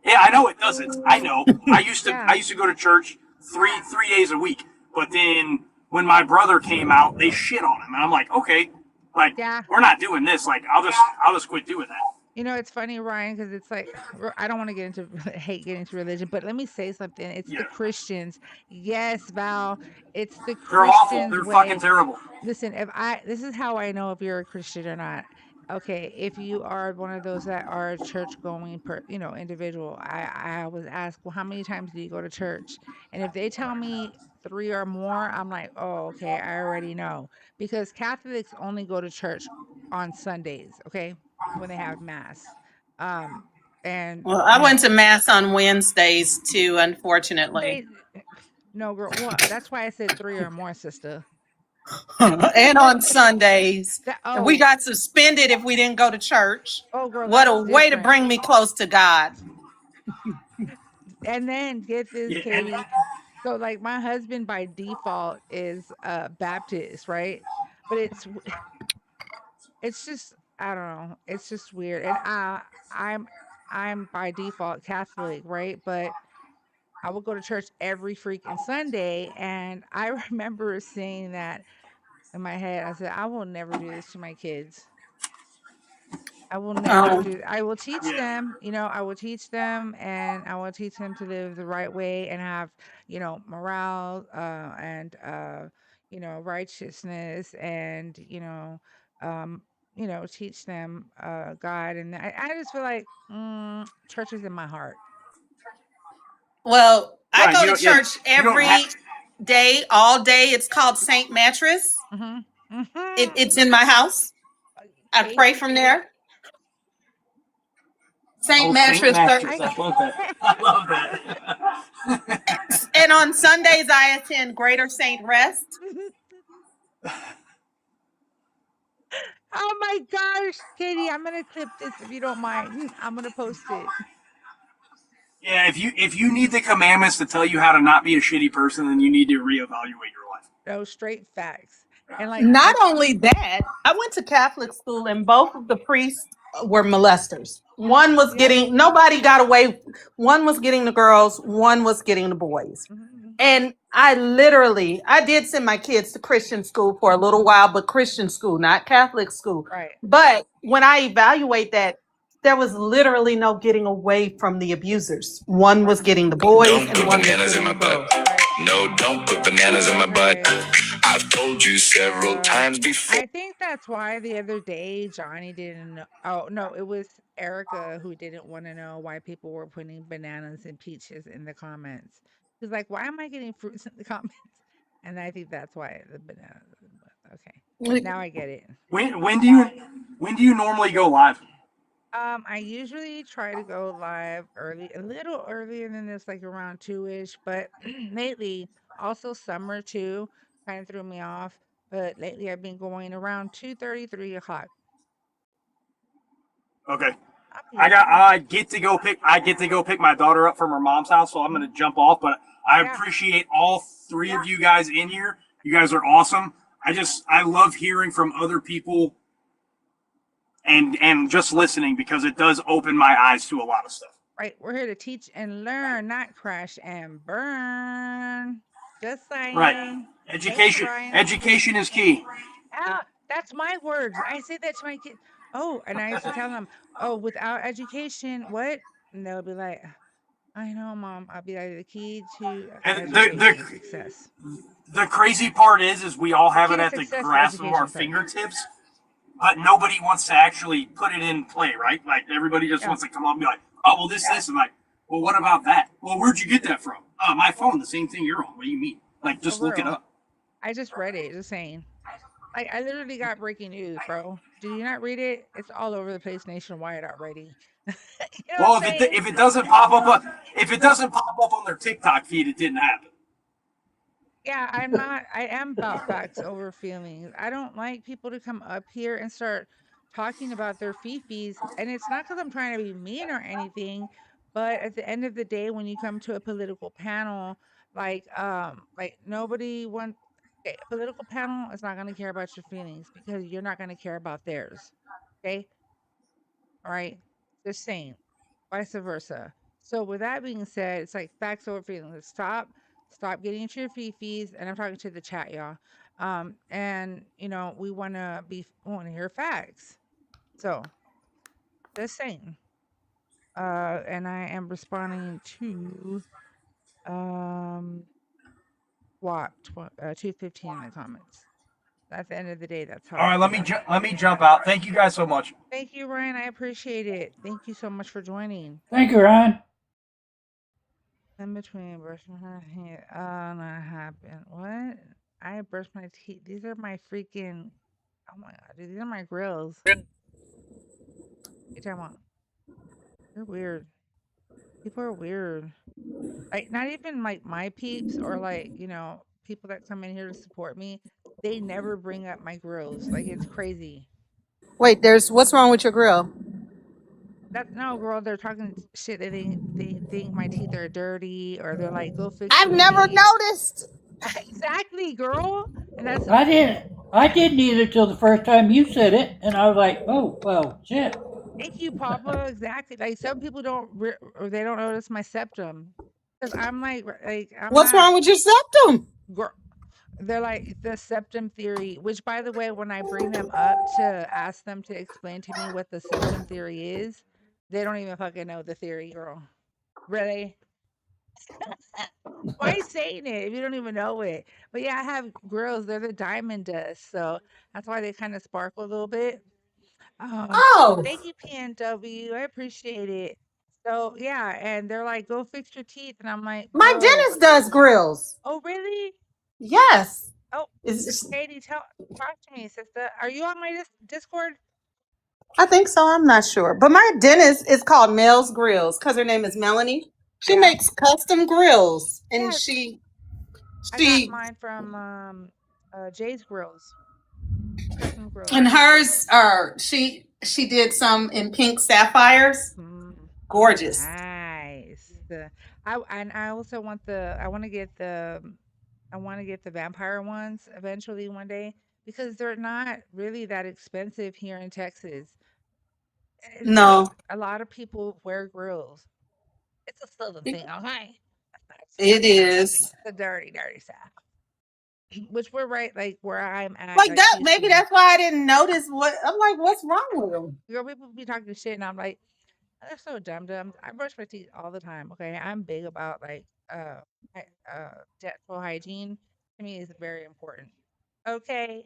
Yeah, I know it doesn't. I know. I Yeah, used to go to church three days a week, but then when my brother came out, they shit on him, and I'm like, okay, like yeah. we're not doing this. Like I'll just quit doing that. You know, it's funny, Ryan, because it's like I don't want to get into hate getting into religion, but let me say something. It's the Yeah, Christians. Yes, Val. It's the they're awful. Christians' They're fucking way. terrible. Listen, this is how I know if you're a Christian or not. Okay, if you are one of those that are a church going individual, I was asked, well, how many times do you go to church? And if they tell me three or more, I'm like, oh, okay, I already know. Because Catholics only go to church on Sundays, okay, when they have mass. Um, and Well, I went to mass on Wednesdays too, unfortunately, they no girl, well, that's why I said three or more, sister. and on Sundays. That And we oh got suspended if we didn't go to church. girl, What that's a way to different. bring me close to God. And then get this, Yeah, and Katie. So like my husband by default is Baptist, right? But it's just I don't know. It's just weird. And I'm I'm by default Catholic, right? But I would go to church every freaking Sunday, and I remember saying that in my head. I said, I will never do this to my kids. I will never Oh, do I will teach yeah, them, I will teach them, and I will teach them to live the right way and have, morale, and righteousness, and, um teach them God. And I just feel like church is in my heart. Well, I Right, go you to don't. Yeah, church you don't every have. day, all day. It's called Saint Mattress. Mm-hmm. It's in my house. I pray from there. Saint Oh, Saint Mattress. Mattress. I love that. I love that. And on Sundays, I attend Greater Saint Rest. Oh my gosh, Katie, I'm gonna clip this if you don't mind. I'm gonna post it. Yeah, if you need the commandments to tell you how to not be a shitty person, then you need to reevaluate your life. No, straight facts. And like Not only that, I went to Catholic school and both of the priests were molesters. One was getting, nobody got away. One was getting the girls, one was getting the boys. And I did send my kids to Christian school for a little while, but Christian school, not Catholic school. Right. But when I evaluate that, there was literally no getting away from the abusers. One was getting the boys and one was getting the girls. No, don't put bananas in my butt. I've told you several times before. I think that's why the other day Johnny didn't know. Oh no, it was Erica who didn't want to know why people were putting bananas and peaches in the comments. She's like, "Why am I getting fruits in the comments?" And I think that's why the bananas. Okay, now I get it. When do you normally go live? I usually try to go live early, a little earlier than this, like around 2-ish, but lately, also summer too, kind of threw me off. But lately I've been going around 2:30, 3 o'clock. Okay. I get to go pick my daughter up from her mom's house, so I'm gonna jump off. But I appreciate all three of you guys in here. You guys are awesome. I love hearing from other people and just listening because it does open my eyes to a lot of stuff. Right, we're here to teach and learn, not crash and burn. Just saying. Right. Education is key. Ah, that's my words. I say that to my kids. Oh, and I used to tell them, "Oh, without education, what?" And they'll be like, "I know, Mom." I'll be like, "The key to education is success." The crazy part is we all have it at the grasp of our fingertips, but nobody wants to actually put it in play, right? Like everybody just wants to come up and be like, "Oh, well, this," and like, "Well, what about that?" "Well, where'd you get that from?" My phone, the same thing you're on. What do you mean? Like, just look it up. I just read it, just saying. Like, I literally got breaking news, bro. Did you not read it? It's all over the place nationwide already. Well, if it doesn't pop up on their TikTok feed, it didn't happen. Yeah, I am about facts over feelings. I don't like people to come up here and start talking about their fifis. And it's not because I'm trying to be mean or anything, but at the end of the day, when you come to a political panel, like nobody wants a political panel is not going to care about your feelings because you're not going to care about theirs. Okay. All right. Just saying, vice versa. So with that being said, it's like facts over feelings. Stop getting into your fifis, and I'm talking to the chat, y'all. And we want to hear facts. So, just saying. And I am responding to WAP 215 in the comments. At the end of the day, that's how. All right, let me jump out. Thank you guys so much. Thank you, Ryan. I appreciate it. Thank you so much for joining. Thank you, Ryan. In between brushing her hair. Oh, not happened. What? I brushed my teeth. These are my freaking. Oh my god, dude, these are my grills. You talking about? They're weird. People are weird. Like, not even like my peeps or like people that come in here to support me. They never bring up my grills. Like, it's crazy. Wait, what's wrong with your grill? No, girl, they're talking shit. They think my teeth are dirty, or they're like, "Go fix." I've never noticed. Exactly, girl. And that's I didn't either till the first time you said it, and I was like, "Oh, well, shit." Thank you, Papa. Exactly. Like, some people don't, or they don't notice my septum, because I'm like, what's wrong with your septum? Girl, they're like the septum theory. Which, by the way, when I bring them up to ask them to explain to me what the septum theory is, they don't even fucking know the theory, girl. Really? Why are you saying it if you don't even know it? But yeah, I have grills. They're the diamond dust, so that's why they kind of sparkle a little bit. Oh, Thank you, PNW. I appreciate it. So yeah, and they're like, "Go fix your teeth," and I'm like, my "Bro, dentist does grills. oh really? Yes. Oh, Is Katie, talk to me, sister. Are you on my Discord? I think so. I'm not sure. But my dentist is called Mel's Grills because her name is Melanie. She Yeah, makes custom grills and yeah. I got she mine from Jay's Grills, custom and grills. hers are she did some in pink sapphires. Mm, Gorgeous. nice. I also want I want to get the vampire ones eventually one day because they're not really that expensive here in Texas. It's just No, a lot of people wear grills. It's a southern thing, okay? it is. The dirty, dirty South. Which we're right, like where I'm at, Like like that. Maybe Houston. that's why I didn't notice what I'm like. What's wrong with them? Girl, people be talking shit, and I'm like, they're so dumb. I brush my teeth all the time. Okay, I'm big about like dental hygiene. To me, is very important. Okay,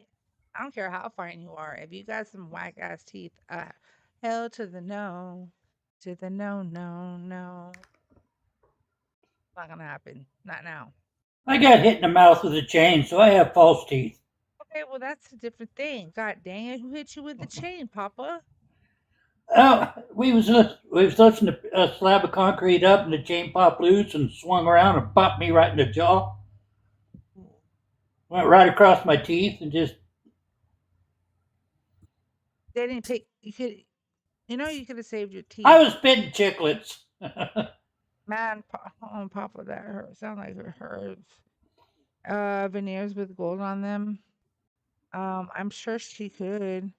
I don't care how fine you are. If you got some whack ass teeth, hell to the no, no, no. Not gonna happen. Not now. I got hit in the mouth with a chain, so I have false teeth. Okay, well that's a different thing. God dang it, who hit you with the chain, Papa? Oh, we was lifting a slab of concrete up, and the chain popped loose and swung around and popped me right in the jaw. Went right across my teeth and just. They didn't pick. You could have saved your I teeth. was spitting chiclets. Man, oh, Papa, that hurt. Sound like it hurts. Veneers with gold on them. I'm sure she could.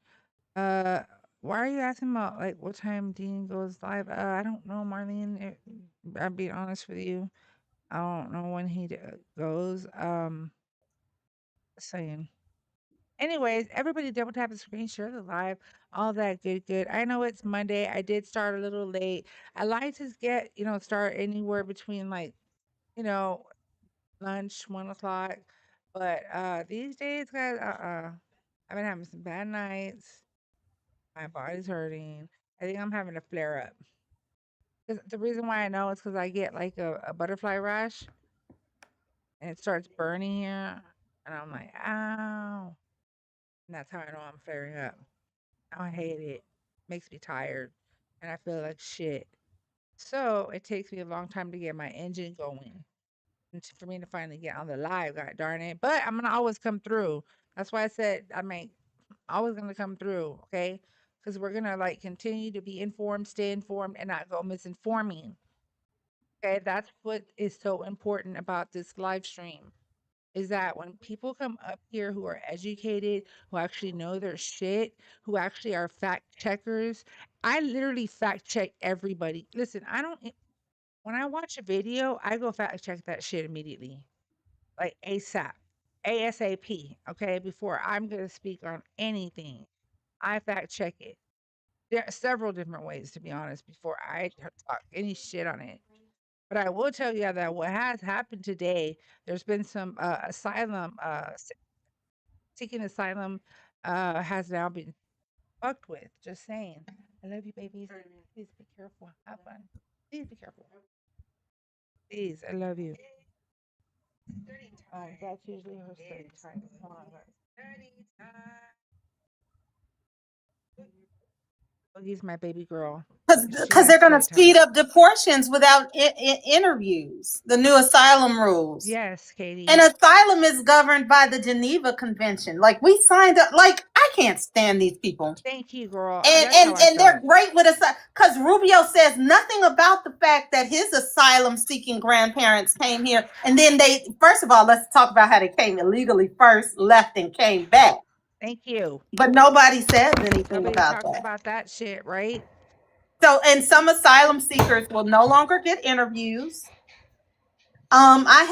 Uh, why are you asking about like what time Dean goes live? I don't know, Marlene. I'm being honest with you. I don't know when he goes. Saying. Anyways, everybody double tap the screen, share the live, all that good. I know it's Monday. I did start a little late. I like to start anywhere between like, you know, lunch, 1 o'clock. But these days, guys, I've been having some bad nights. My body's hurting. I think I'm having a flare up. 'Cause the reason why I know is because I get like a butterfly rash and it starts burning here. And I'm like, ow. And that's how I know I'm flaring up. I hate it. Makes me tired. And I feel like shit. So it takes me a long time to get my engine going. And for me to finally get on the live, god darn it. But I'm gonna always come through. That's why I said always gonna come through, okay? Because we're gonna like continue to be informed, stay informed, and not go misinforming. Okay, that's what is so important about this live stream. Is that when people come up here who are educated, who actually know their shit, who actually are fact checkers, I literally fact check everybody. Listen, when I watch a video, I go fact check that shit immediately, like ASAP, ASAP, okay, before I'm going to speak on anything. I fact check it. There are several different ways, to be honest, before I talk any shit on it. But I will tell you that what has happened today, there's been some asylum, seeking asylum, has now been fucked with. Just saying. I love you, babies. Please be careful. Have fun. Please be careful. Please, I love you. That's usually her study time. Come on, guys. Boogie's my baby girl. She Because has they're going to study time. speed up deportations without interviews. The new asylum rules. Yes, Katie. And asylum is governed by the Geneva Convention. Like we signed up. Like I can't stand these people. Thank you, girl. And That's how I and they're felt. great with us because Rubio says nothing about the fact that his asylum seeking grandparents came here and then they first of all let's talk about how they came illegally first, left and came back. Thank you. But nobody says anything Nobody about talks that. about that shit, right? So and some asylum seekers will no longer get interviews. I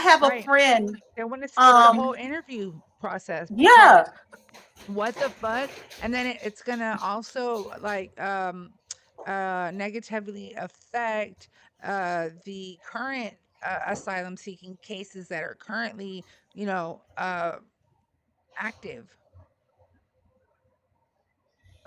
have a Right. friend. They want to skip the whole interview process because Yeah. what the fuck? And then it's gonna also like negatively affect the current asylum seeking cases that are currently, active.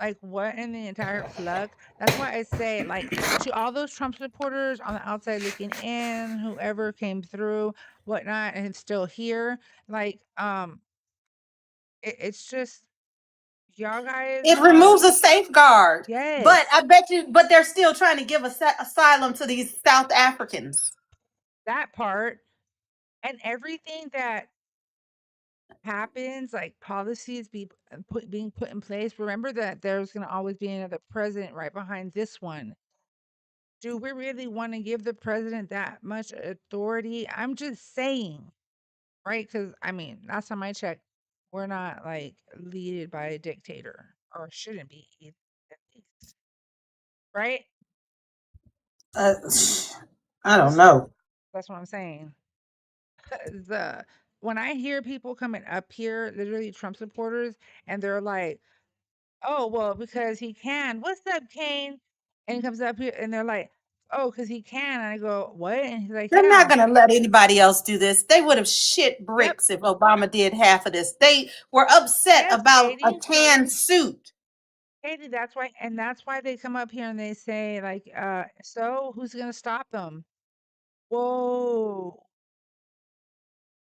Like, what in the entire fuck? That's why I say, like, to all those Trump supporters on the outside looking in, whoever came through, whatnot, and is still here, like, it's just y'all guys It are removes a safeguard. yes, But I bet you, but they're still trying to give asylum to these South Africans. that part, and everything that happens, like policies being put in place. Remember that there's going to always be another president right behind this one. Do we really want to give the president that much authority? I'm just saying, right? Because I mean, last time I checked, we're not like leaded by a dictator, or shouldn't be, at least, right? Uh, I don't know. That's what I'm saying. The When I hear people coming up here, literally Trump supporters, and they're like, "Oh, well, because he can. What's up, Kane?" And he comes up here and they're like, "Oh, because he can." And I go, "What?" And he's like, They're not "Yeah, going to let anybody else do this. They would have shit yep, bricks if Obama did half of this. They were upset yes, about a Katie. tan suit. Katie, that's why they come up here and they say, like, so who's gonna stop them? Whoa,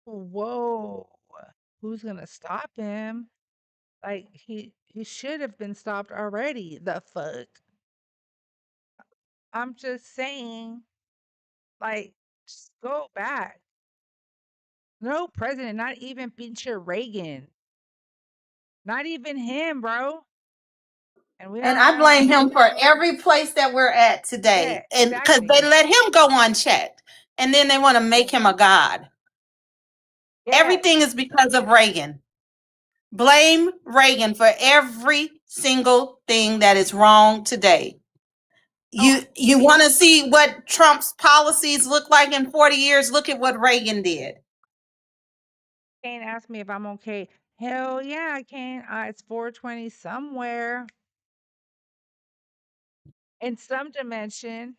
whoa. Who's gonna stop him? Like he should have been stopped already. The fuck? I'm just saying, like, just go back. No president, not even future Reagan. Not even him, bro. And we And don't I have blame him for every place that we're at yeah, today. And because they exactly. let him go unchecked. And then they want to make him a god. Yes. Everything is because of Reagan. Blame Reagan for every single thing that is wrong today. Oh, You want to see what Trump's policies look like in 40 years? Look at what Reagan did. Kane asked me if I'm okay. Hell yeah, I can. It's 420 somewhere in some dimension.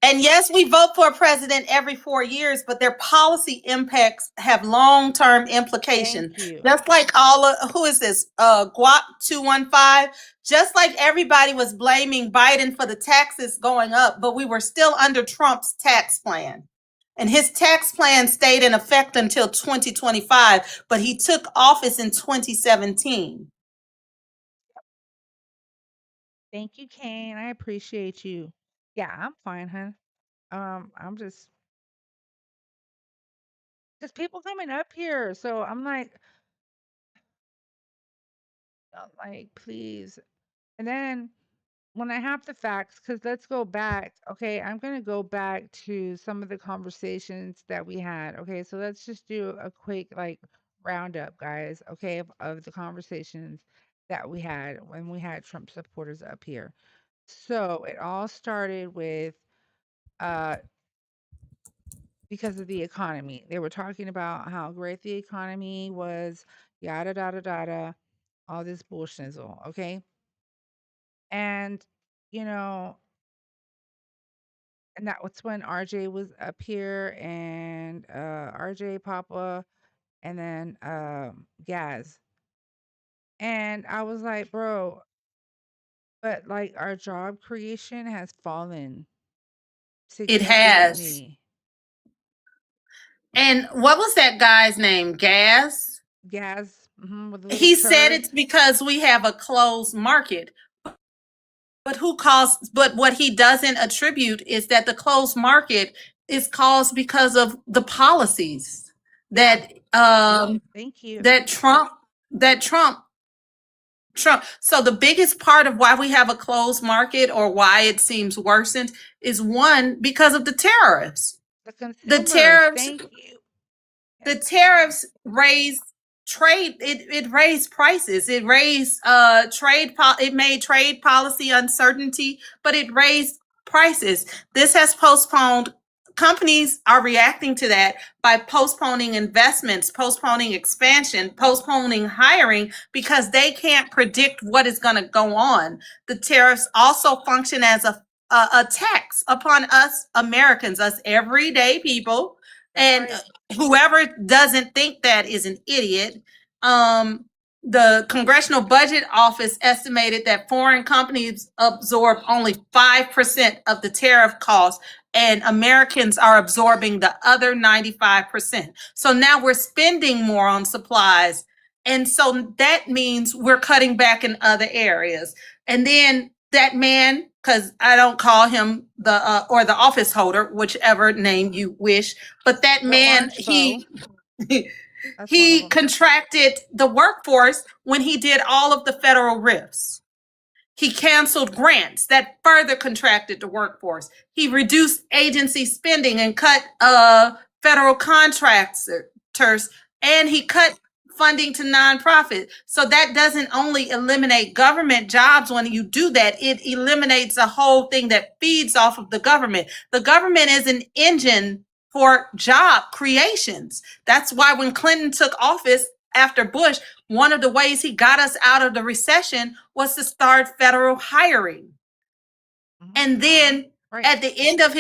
And yes, we vote for a president every 4 years, but their policy impacts have long-term implications. Thank you. Just like all of who is this? Guap 215. Just like everybody was blaming Biden for the taxes going up, but we were still under Trump's tax plan. And his tax plan stayed in effect until 2025, but he took office in 2017. Thank you, Kane. I appreciate you. Yeah, I'm fine, hun. I'm just because people coming up here. So I'm like, please. And then when I have the facts, because let's go back. Okay, I'm gonna go back to some of the conversations that we had. Okay, so let's just do a quick like roundup, guys. Okay, of the conversations that we had when we had Trump supporters up here. So it all started with uh because of the economy. They were talking about how great the economy was, yada yada yada, all this bullshizzle. Okay, and you know and that was when RJ was up here and RJ Papa and then Gaz. And I was like, bro, but like our job creation has fallen It has. significantly. And what was that guy's name? Gas? Gaz, with the little He said turd. it's because we have a closed market. But what he doesn't attribute is that the closed market is caused because of the policies Yeah, thank you. that Trump. So the biggest part of why we have a closed market or why it seems worsened is one, because of the tariffs. The The consumers, tariffs thank you. the tariffs raised trade. It raised prices. It raised it made trade policy uncertainty, but it raised prices. This has postponed. Companies are reacting to that by postponing investments, postponing expansion, postponing hiring, because they can't predict what is going to go on. The tariffs also function as a tax upon us Americans, us everyday people. That's And right. whoever doesn't think that is an idiot. the Congressional Budget Office estimated that foreign companies absorb only 5% of the tariff costs, and Americans are absorbing the other 95%. So now we're spending more on supplies. And so that means we're cutting back in other areas. And then that man, because I don't call him the or the office holder, whichever name you wish, but that man, he he contracted the workforce when he did all of the federal RIFs. He canceled grants that further contracted the workforce. He reduced agency spending and cut federal contractors, and he cut funding to nonprofits. So that doesn't only eliminate government jobs when you do that, it eliminates a whole thing that feeds off of the government. The government is an engine for job creations. That's why when Clinton took office after Bush, one of the ways he got us out of the recession was to start federal hiring. And then at the end of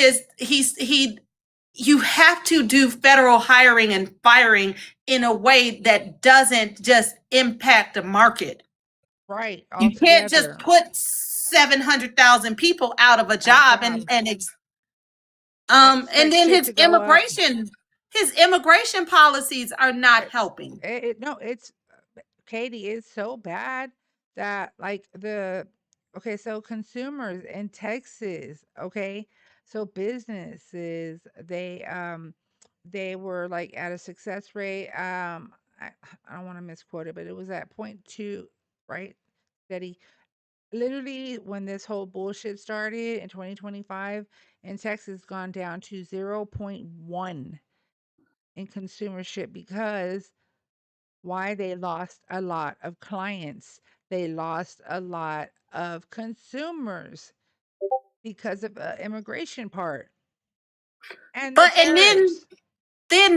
you have to do federal hiring and firing in a way that doesn't just impact the market. Right. You can't just put 700,000 people out of a job and then his immigration policies are not helping. Katie, it's so bad that so consumers in Texas, so businesses, they were like at a success rate. I don't want to misquote it, but it was at 0.2, right? Steady. Literally, when this whole bullshit started in 2025, in Texas, gone down to 0.1 in consumership because why? They lost a lot of clients. They lost a lot of consumers because of the immigration part. And then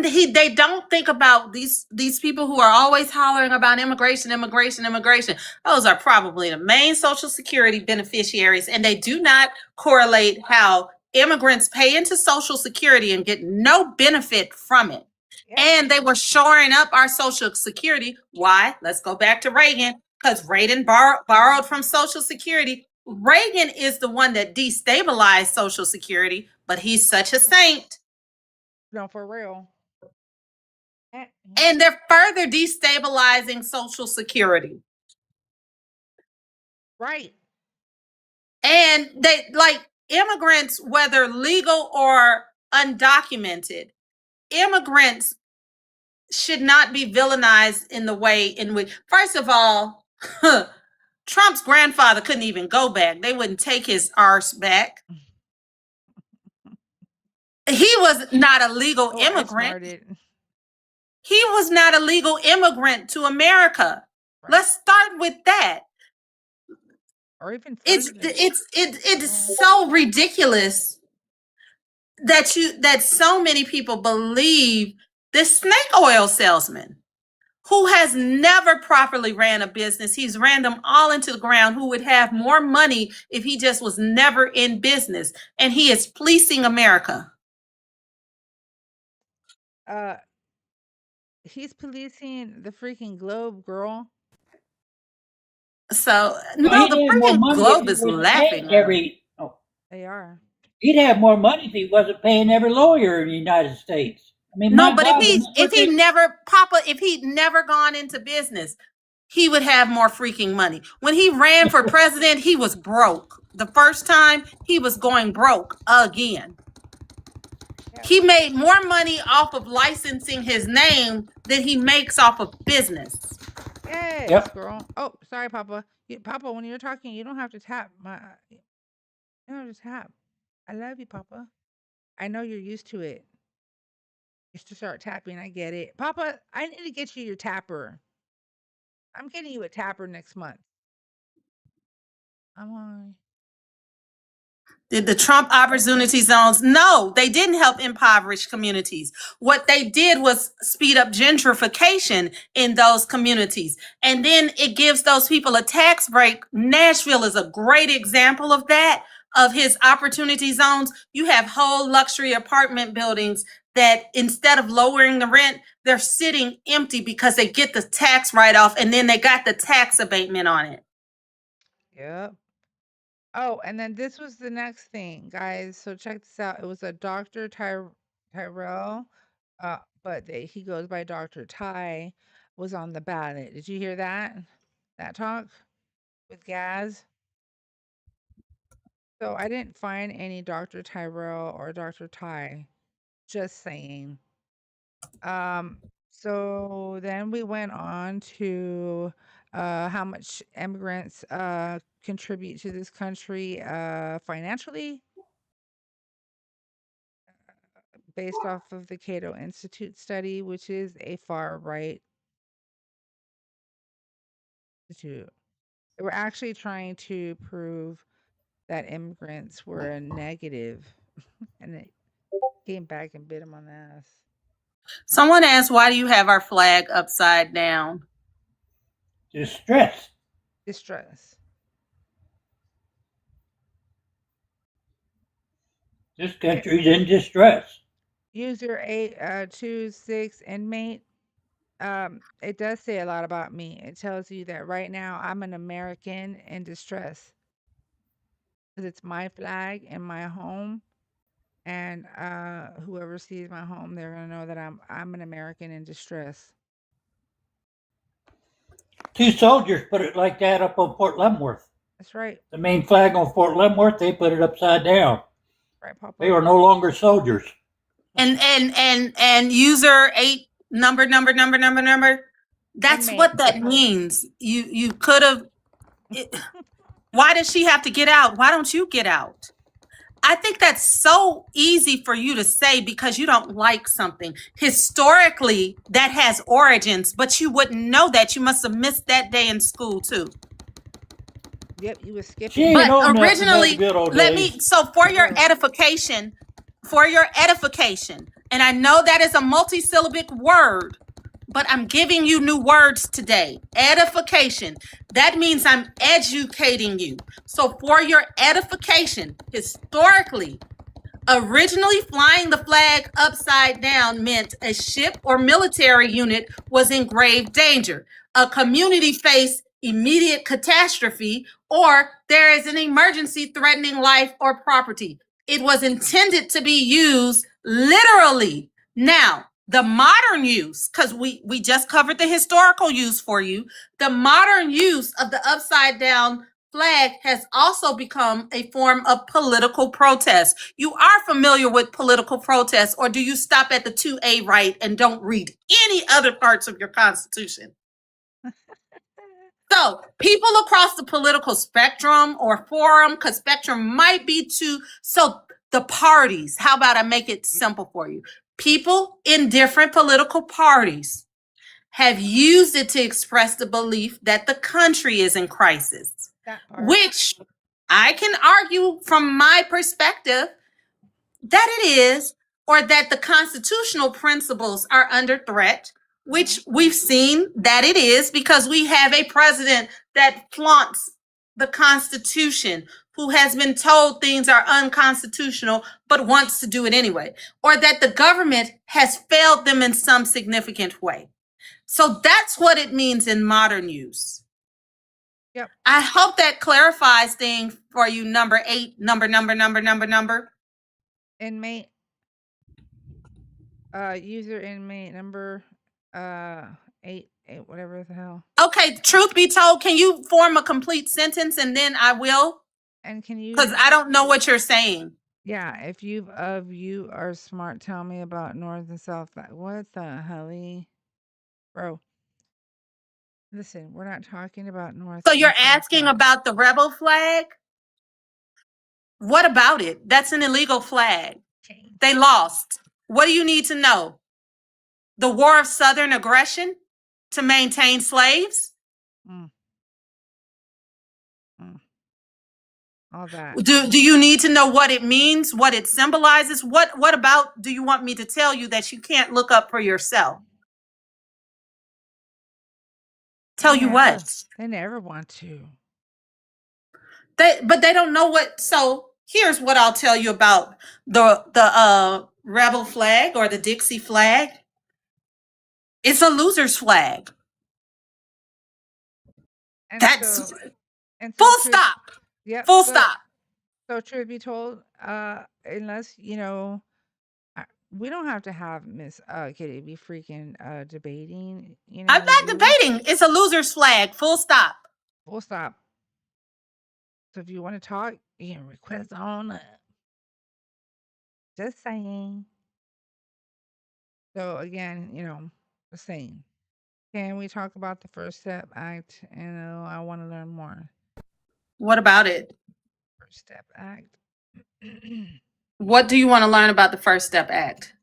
they don't think about these people who are always hollering about immigration. Those are probably the main Social Security beneficiaries, and they do not correlate how immigrants pay into Social Security and get no benefit from it. And they were shoring up our Social Security. Why? Let's go back to Reagan, because Reagan borrowed from Social Security. Reagan is the one that destabilized Social Security, but he's such a saint. No, for real. And they're further destabilizing Social Security. Right. And they, like, immigrants, whether legal or undocumented, immigrants should not be villainized in the way in which, first of all, Trump's grandfather couldn't even go back. They wouldn't take his arse back. He was not a legal immigrant. He was not a legal immigrant to America. Right. Let's start with that. Or even it's so ridiculous that so many people believe this snake oil salesman who has never properly ran a business. He's ran them all into the ground, who would have more money if he just was never in business. And he is fleecing America. He's policing the freaking globe, girl. So no, the freaking globe is laughing. They are. He'd have more money if he wasn't paying every lawyer in the United States. I mean, no, but if he'd never gone into business, he would have more freaking money. When he ran for president, he was broke. The first time he was going broke again. He made more money off of licensing his name than he makes off of business. Yes, girl. Oh, sorry, Papa. Papa, when you're talking, you don't have to tap my. You don't have to tap. I love you, Papa. I know you're used to it. Used to start tapping. I get it, Papa. I need to get you your tapper. I'm getting you a tapper next month. I'm on. Did the Trump opportunity zones? No, they didn't help impoverished communities. What they did was speed up gentrification in those communities. And then it gives those people a tax break. Nashville is a great example of that. of his opportunity zones, you have whole luxury apartment buildings that instead of lowering the rent, they're sitting empty because they get the tax write-off and then they got the tax abatement on it. Yep. Oh, and then this was the next thing, guys. So check this out. It was a Dr. Tyrell, but he goes by Dr. Ty, was on the ballot. Did you hear that? That talk with Gaz? So I didn't find any Dr. Tyrell or Dr. Ty. Just saying. So then we went on to how much immigrants contribute to this country financially based off of the Cato Institute study, which is a far right institute. They were actually trying to prove that immigrants were a negative, and it came back and bit them on the ass. Someone asked, why do you have our flag upside down? Distress. Distress. This country's in distress. User 826 inmate. It does say a lot about me. It tells you that right now I'm an American in distress. Because it's my flag and my home. And whoever sees my home, they're gonna know that I'm an American in distress. 2 soldiers put it like that up on Fort Leavenworth. That's right. The main flag on Fort Leavenworth, they put it upside down. Right, Papa. They were no longer soldiers. And user 8 number. That's Inmate. what that means. You could have. Why does she have to get out? Why don't you get out? I think that's so easy for you to say because you don't like something. Historically, that has origins, but you wouldn't know that. You must have missed that day in school too. Yep, you were skipping. She ain't But old enough to know originally, the good old let days. me, so for your edification, and I know that is a multi-syllabic word, but I'm giving you new words today. Edification. That means I'm educating you. So for your edification, historically, originally flying the flag upside down meant a ship or military unit was in grave danger. A community faced immediate catastrophe, or there is an emergency threatening life or property. It was intended to be used literally. Now, the modern use, because we just covered the historical use for you, the modern use of the upside down flag has also become a form of political protest. You are familiar with political protest, or do you stop at the 2A right and don't read any other parts of your Constitution? So people across the political spectrum or forum, because spectrum might be too, so the parties, how about I make it simple for you? People in different political parties have used it to express the belief that the country is in crisis, which I can argue from my perspective that it is, or that the constitutional principles are under threat, which we've seen that it is because we have a president that flaunts the Constitution, who has been told things are unconstitutional but wants to do it anyway, or that the government has failed them in some significant way. So that's what it means in modern use. Yep. I hope that clarifies things for you. Number 8, number. Inmate. User inmate number 8, whatever the hell. Okay, truth be told, can you form a complete sentence and then I will? And can you? Because I don't know what you're saying. Yeah, if you are smart, tell me about North and South. What the hell, bro? Listen, we're not talking about North. So you're asking about the rebel flag? What about it? That's an illegal flag. They lost. What do you need to know? The War of Southern Aggression to maintain slaves? All that. Do you need to know what it means, what it symbolizes? What about do you want me to tell you that you can't look up for yourself? Tell you what? They never want to. But they don't know what. So Here's what I'll tell you about the rebel flag or the Dixie flag. It's a loser's flag. And That's so, and so full truth, stop. yep, Full so stop. so truth be told, unless we don't have to have Miss Kitty be freaking debating, I'm not you debating. It's a loser's flag. Full stop. full stop. So if you want to talk, you can request on up. Just saying. So again, just saying. Can we talk about the First Step Act? I want to learn more. What about it? First Step Act. What do you want to learn about the First Step Act?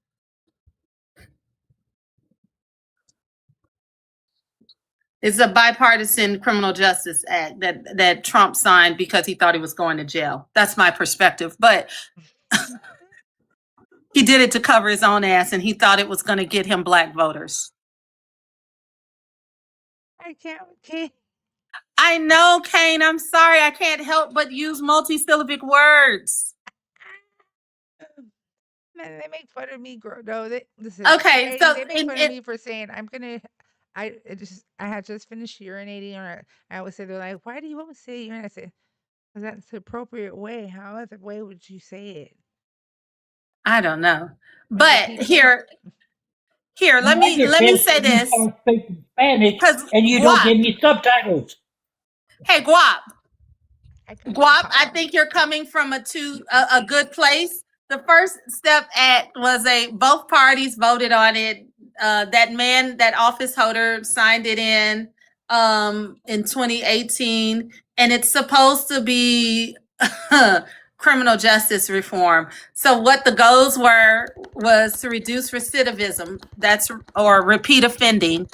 It's a bipartisan criminal justice act that Trump signed because he thought he was going to jail. That's my perspective. But he did it to cover his own ass, and he thought it was going to get him black voters. I can't. Okay. I know, Kane. I'm sorry. I can't help but use multisyllabic words. Man, they make fun of me. No, listen. Okay, so they make fun of me for saying I'm gonna. I had just finished urinating, or I would say they're like, "Why do you always say urinate?" I said, "Because that's the appropriate way. How other way would you say it?" I don't know, but here, let me say this. Spanish, Because and you don't give me subtitles. Hey, Guap. I think you're coming from a good place. The First Step Act was both parties voted on it. That man, that office holder, signed it in 2018, and it's supposed to be criminal justice reform. So what the goals was to reduce recidivism, or repeat offending.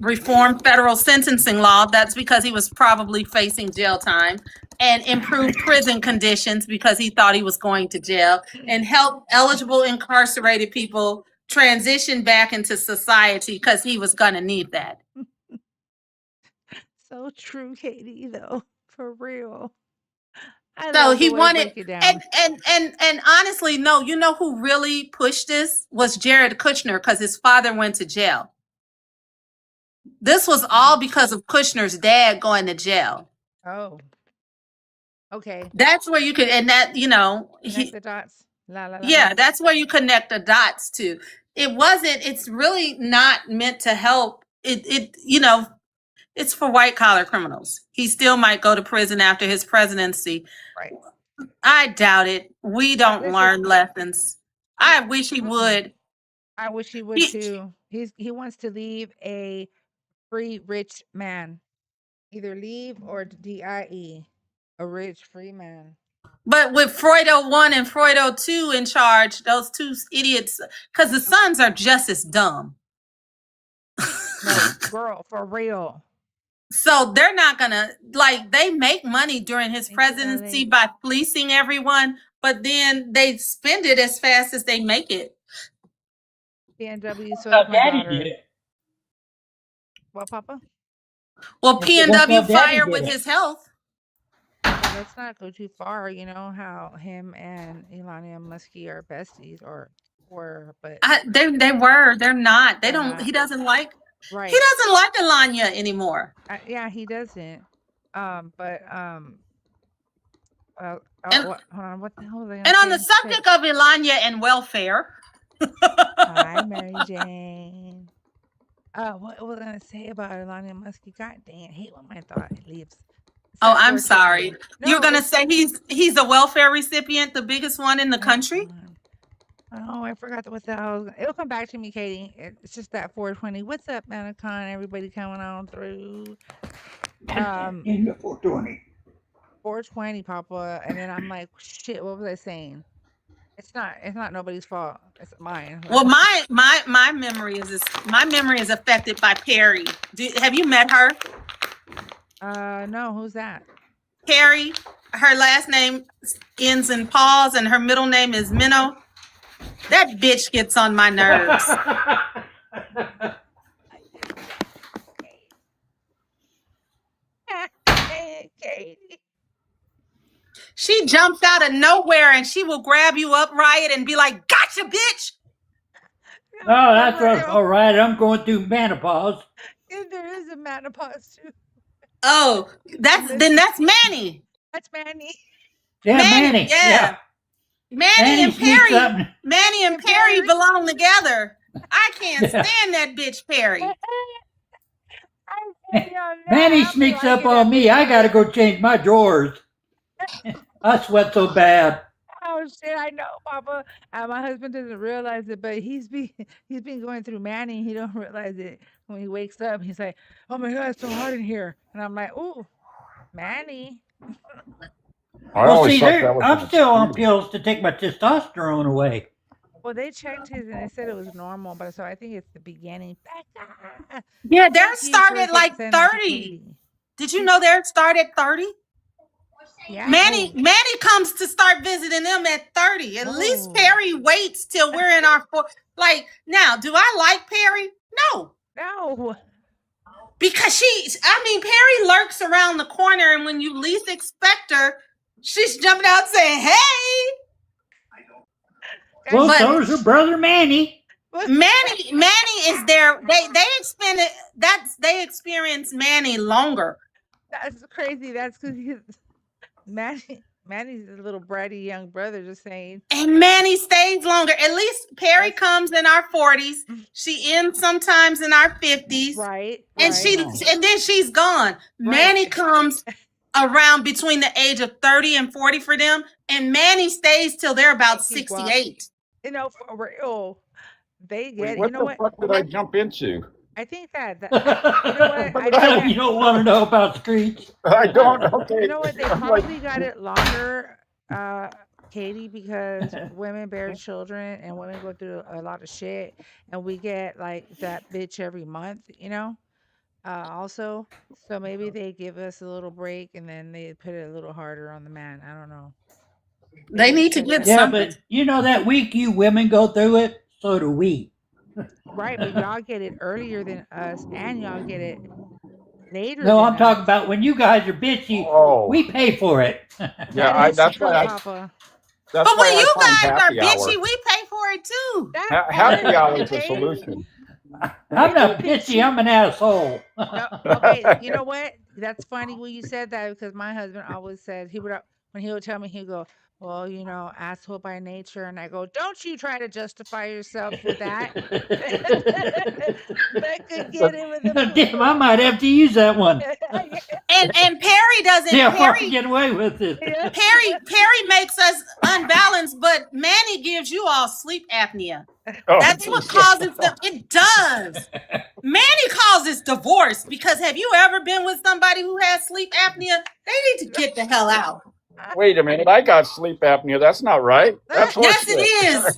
Reform federal sentencing law, that's because he was probably facing jail time, and improve prison conditions because he thought he was going to jail, and help eligible incarcerated people transition back into society because he was going to need that. So true, Katie, though, for real. So he wanted, and honestly, no, you know who really pushed this was Jared Kushner, because his father went to jail. This was all because of Kushner's dad going to jail. Oh. Okay. That's where you could, and that, connect the dots. Yeah, that's where you connect the dots to. It's really not meant to help. It's for white collar criminals. He still might go to prison after his presidency. Right. I doubt it. We don't learn lessons. I wish he would. I wish he would too. He wants to leave a free rich man. Either leave or DIE. A rich free man. But with Freudo 1 and Freudo 2 in charge, those two idiots, because the sons are just as dumb. No, girl, for real. So they're not gonna, they make money during his presidency by fleecing everyone, but then they spend it as fast as they make it. PNW, so is my daughter. What, Papa? Well, PNW fired with his health. Well, let's not go too far. You know how him and Elania Muskie are besties, or were, but they were. They're not. They don't. He doesn't like. Right. He doesn't like Elania anymore. Yeah, he doesn't. Hold on. What the hell was I? And on the subject of Elania and welfare. Hi, Mary Jane. What was I gonna say about Elania Muskie? God damn, I hate when my thought leaves. Oh, I'm sorry. No, you're gonna say he's a welfare recipient, the biggest one in the country? Oh, I forgot what the hell. It'll come back to me, Katie. It's just that 420. What's up, Manacon? Everybody coming on through. In the 420. 420, Papa. And then I'm like, shit, what was I saying? It's not nobody's fault. It's mine. Well, my memory is affected by Perry. Have you met her? No, who's that? Perry. Her last name ends in pause and her middle name is Minnow. That bitch gets on my nerves. She jumps out of nowhere and she will grab you up, Riot, and be like, "Gotcha, bitch." Oh, that's right. All right, I'm going through menopause. Yeah, there is a menopause too. Oh, that's Manny. That's Manny. Yeah, Manny. Yeah. Manny and sneaks up. Perry. Manny and Perry belong together. I can't stand that bitch Perry. Manny sneaks up on me. I got to go change my drawers. I sweat so bad. Oh shit! I know, Papa. My husband doesn't realize it, but he's been going through Manny. He don't realize it when he wakes up. He's like, "Oh my God, it's so hot in here," and I'm like, "Ooh, Manny." Well, see, I'm still on pills to take my testosterone away. Well, they checked his and they said it was normal, but so I think it's the beginning. Yeah, theirs started like 30. Did you know theirs started 30? Yeah. Manny comes to start visiting them at 30. At least Perry waits till we're in our like now. Do I like Perry? No. Because Perry lurks around the corner, and when you least expect her, she's jumping out saying, "Hey." Well, so is her brother Manny. Manny is there. They experience Manny longer. That's crazy. That's because Manny's a little bratty young brother, just saying. And Manny stays longer. At least Perry comes in our 40s. She ends sometimes in our 50s. Right. And then she's gone. Right. Manny comes around between the age of 30 and 40 for them. And Manny stays till they're about 68. You know, for real. They get What the fuck did I jump into? I think that you know what? You don't want to know about Screech. I don't. Okay. You know what? They probably got it longer, Katie, because women bear children and women go through a lot of shit, and we get like that bitch every month, you know. Also, so maybe they give us a little break and then they put it a little harder on the man. I don't know. They need to get something. But you know that week you women go through it, so do we. Right, but y'all get it earlier than us, and y'all get it later. No, I'm talking about when you guys are bitchy. We pay for it. Yeah, that's why. But when you guys are bitchy, we pay for it too. Happy hour is the solution. I'm not bitchy. I'm an asshole. No, okay, you know what? That's funny when you said that, because my husband always said when he would tell me, he'd go, "Well, you know, asshole by nature," and I go, "Don't you try to justify yourself with that." That could get him with the damn, I might have to use that one. And Perry doesn't. Yeah, Perry get away with it. Perry makes us unbalanced, but Manny gives you all sleep apnea. That's what causes them. It does. Manny causes divorce, because have you ever been with somebody who has sleep apnea? They need to get the hell out. Wait a minute, I got sleep apnea. That's not right. That's yes, it is.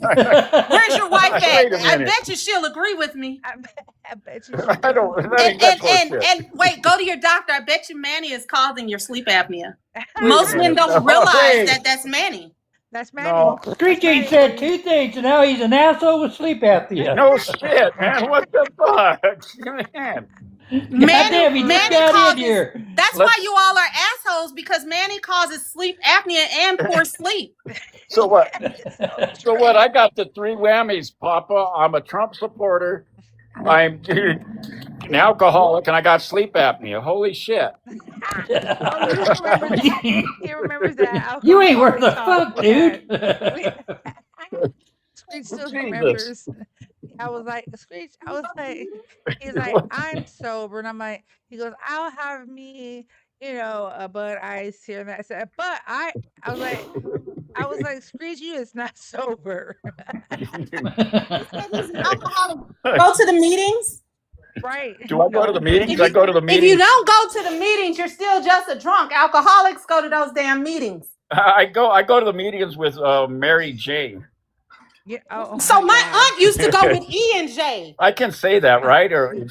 Where's your wife at? I minute. bet you she'll agree with me. I bet you. I don't. And wait, go to your doctor. I bet you Manny is causing your sleep apnea. Most men don't realize that that's Manny. That's Manny. No. Screechy said two things, and now he's an asshole with sleep apnea. No shit, man. What the fuck, man? Manny causes, that's why you all are assholes, because Manny causes sleep apnea and poor sleep. So what? So what? I got the three whammies, Papa. I'm a Trump supporter. I'm an alcoholic, and I got sleep apnea. Holy shit! He remembers that. You ain't worth a fuck, dude. Screech still remembers. I was like, Screech, he's like, I'm sober. And I'm like, he goes, I'll have me, you know, a Bud Ice here. And I said, but I was like, Screech, you is not sober. Go to the meetings? Right. Do I go to the meetings? I go to the meetings. If you don't go to the meetings, you're still just a drunk. Alcoholics go to those damn meetings. I go to the meetings with Mary Jane. Yeah, so my aunt used to go with E and J. I can say that, right? Or no,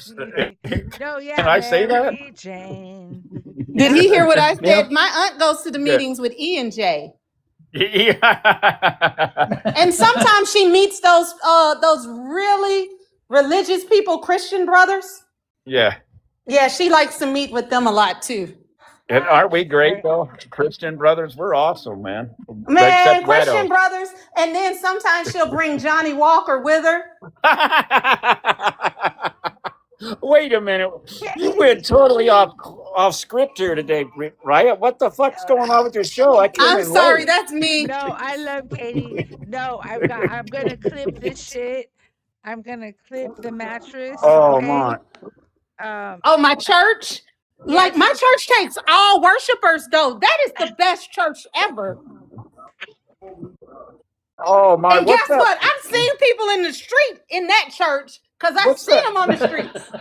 yeah. Can I say that? Jane. Did he hear what I said? Yep. My aunt goes to the meetings with E and J. And sometimes she meets those really religious people, Christian brothers. Yeah. Yeah, she likes to meet with them a lot too. And aren't we great though? Christian brothers, we're awesome, man. Man, Except Christian Wedo. brothers, and then sometimes she'll bring Johnny Walker with her. Wait a minute. You went totally off script here today, Riot. What the fuck's going on with your show? I came I'm in sorry, late. that's me. No, I love Katie. No, I'm gonna clip this shit. I'm gonna clip the mattress. Oh Okay. my. Oh, my church? Like, my church takes all worshipers, though. That is the best church ever. Oh my. And What's guess what? that? I've seen people in the street in that church because I've What's seen that? them on the streets.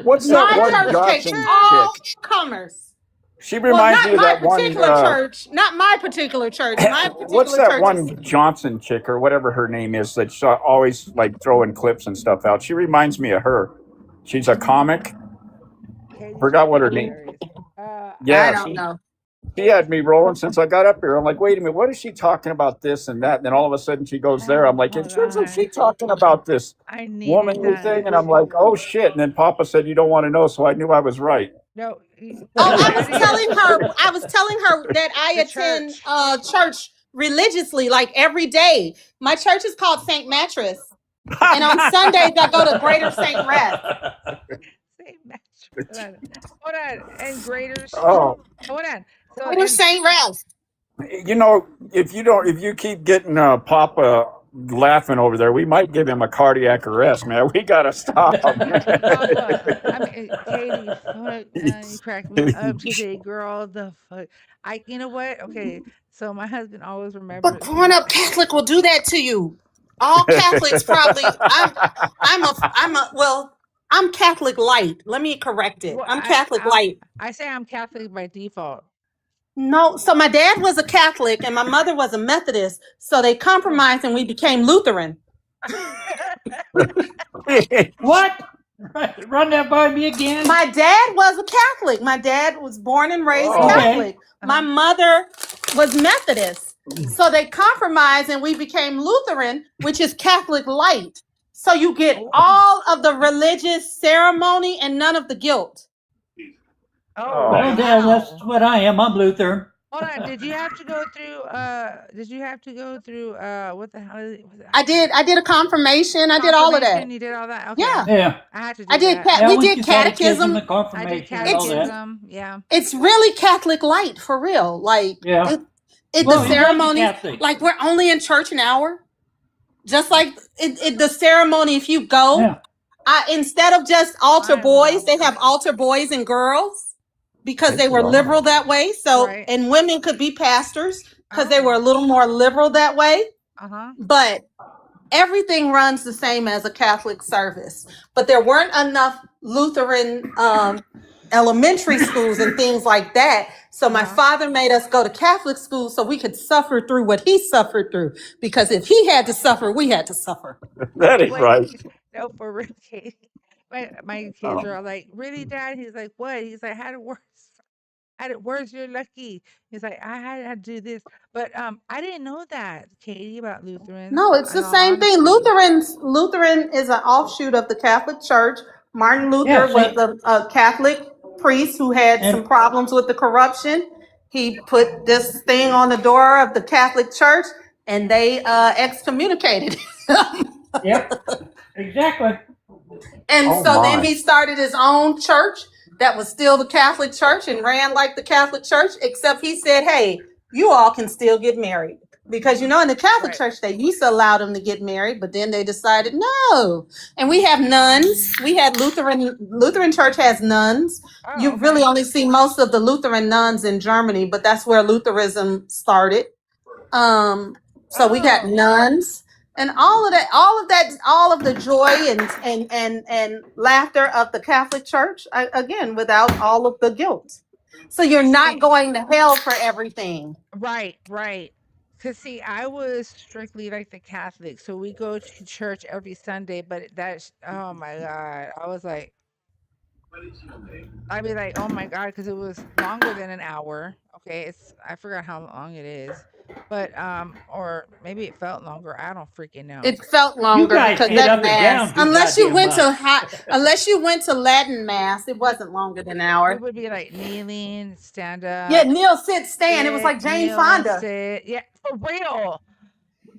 What's that My one church takes Johnson all chick? comers. She Well, reminds not me of my that one. particular church. Not my particular church. My What's particular that church is. one Johnson chick or whatever her name is that's always like throwing clips and stuff out? She reminds me of her. She's a comic. Katie's Forgot what her fucking name. hilarious. I Yeah, don't know. she had me rolling since I got up here. I'm like, wait a minute, what is she talking about this and that? And then all of a sudden she goes there. I'm like, Oh it turns out God, she talking about this I needed womanly that. thing. And I'm like, oh shit. And then Papa said, you don't want to know. So I knew I was right. No, Oh, no, I was that is telling her that I the attend church. church religiously, like every day. My church is called St. Mattress. And on Sundays I go to Greater St. Rest. Same mattress. Hold on. And Graders. Oh, Hold on. So Greater and St. Rest. you know, if you keep getting Papa laughing over there, we might give him a cardiac arrest, man. We gotta stop. Papa, I mean, Katie, fuck, you cracked me up today, girl. The fuck, you know what? Okay, so my husband always But remembers. growing up Catholic will do that to you. All Catholics probably. I'm Catholic light. Let me correct it. Well, I'm Catholic light. I say I'm Catholic by default. No, so my dad was a Catholic and my mother was a Methodist. So they compromised and we became Lutheran. What? Run that by me again. My dad was a Catholic. My dad was born and raised Okay. Catholic. My mother was Methodist. So they compromised and we became Lutheran, which is Catholic light. So you get all of the religious ceremony and none of the guilt. Oh, Well, that's what I am. I'm Lutheran. hold on. Did you have to go through? What the hell? I did a confirmation. I did all of that. Confirmation? You did all that? Okay. Yeah. I had to do I did. that. We went did to catechism. and confirmation, I did and all that. catechism. Yeah. It's really Catholic light for real. Like Yeah. Well, you the guys are ceremony, Catholic. like we're only in church an hour. Just like the ceremony, if you go, Yeah. Instead of just altar I'm boys, they not- have altar boys and girls because they were Wow. liberal that way. So Right. and women could be pastors because they were a little more liberal that way. Uh-huh. But everything runs the same as a Catholic service. But there weren't enough Lutheran elementary schools and things like that. So my father made us go to Catholic school so we could suffer through what he suffered through. Because if he had to suffer, we had to suffer. That is Wait, right. no, for real, Katie. My kids are all like, really, Dad? He's like, what? He's like, how did worse? You're lucky. He's like, I had to do this. But I didn't know that, Katie, about Lutherans. No, it's the same thing. Lutheran is an offshoot of the Catholic Church. Martin Luther was a Catholic priest who had some problems with the corruption. He put this thing on the door of the Catholic Church and they excommunicated him. Yep. Exactly. And then he started his own church that was still the Catholic Church and ran like the Catholic Church, except he said, hey, you all can still get married. Because, in the Catholic Church, they used to allow them to get married, but then they decided no. And we have nuns. We had Lutheran Church has nuns. You really only see most of the Lutheran nuns in Germany, but that's where Lutheranism started. So we got nuns. And all of the joy and laughter of the Catholic Church, again, without all of the guilt. So you're not going to hell for everything. Right. Because, see, I was strictly like the Catholic. So we go to church every Sunday, but oh my God. I was like, I'd be like, oh my God, because it was longer than an hour. Okay. I forgot how long it is. But or maybe it felt longer. I don't freaking know. It felt You longer guys because get that up and mass, down too goddamn much. unless you went to Latin mass, it wasn't longer than an We hour. would be like kneeling, stand Yeah, up, kneel, sit, stand. It was sit, like Jane kneel, Fonda. sit. Yeah, for real.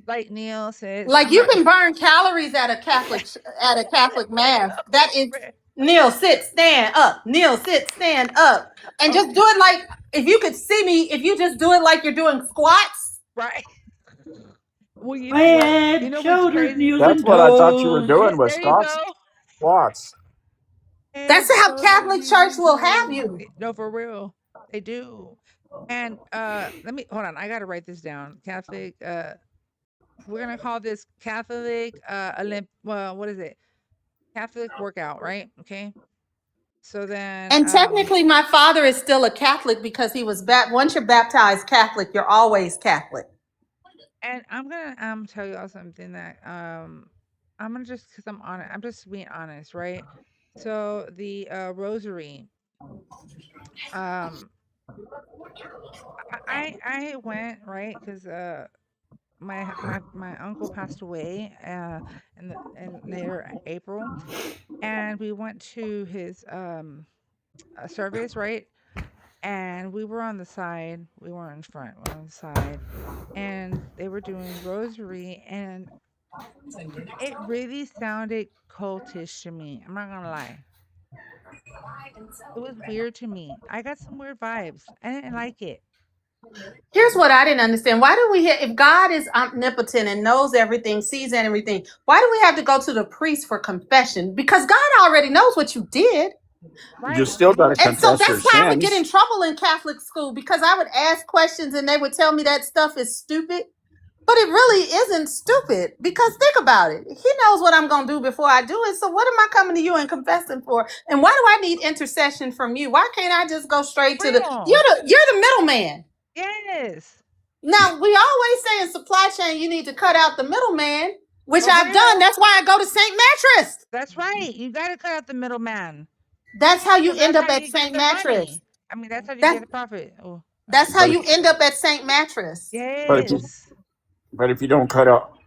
Like kneel, sit. Like I'm you not. can burn calories at a Catholic mass. That is kneel, sit, stand up. Kneel, sit, stand up, and just do it like if you could see me. If you just do it like you're doing squats, right. Well, you know what? Head, You know what's shoulders, crazy? knees, That's and what I thought you were toes. doing with There you Scott's go. squats. that's Head, how shoulders, Catholic knees, Church and will have toes. you. No, for real. They do. And let me hold on. I gotta write this down. Catholic. We're gonna call this Catholic. Well, what is it? Catholic workout, right? Okay. So then, And technically, my father is still a Catholic because he was once you're baptized Catholic, you're always Catholic. and I'm gonna tell you all something that I'm gonna just because I'm honest. I'm just being honest, right? So the rosary, um, I went right because my uncle passed away in later April, and we went to his service, right? And we were on the side. We weren't in front. We were on the side, and they were doing rosary, and it really sounded cultish to me. I'm not gonna lie. It was weird to me. I got some weird vibes. I didn't like it. Here's what I didn't understand. Why do we if God is omnipotent and knows everything, sees everything, why do we have to go to the priest for confession? Because God already knows what you did. You Right. still got to And so confess your that's why I would get in sins. trouble in Catholic school because I would ask questions and they would tell me that stuff is stupid. But it really isn't stupid because think about it. He knows what I'm going to do before I do it. So what am I coming to you and confessing for? And why do I need intercession from you? Why can't I just go straight to Real. you're the middleman. Yes. Now, we always say in supply chain, you need to cut out the middleman, which For I've done. real. That's why I go to St. Mattress. That's right. You got to cut out the middleman. That's how you Because end that's up how at you get St. the Mattress. money. I mean, that's how you That's get the profit. Oh, that's how But if, you end up at St. Mattress. but if you yes. but if you don't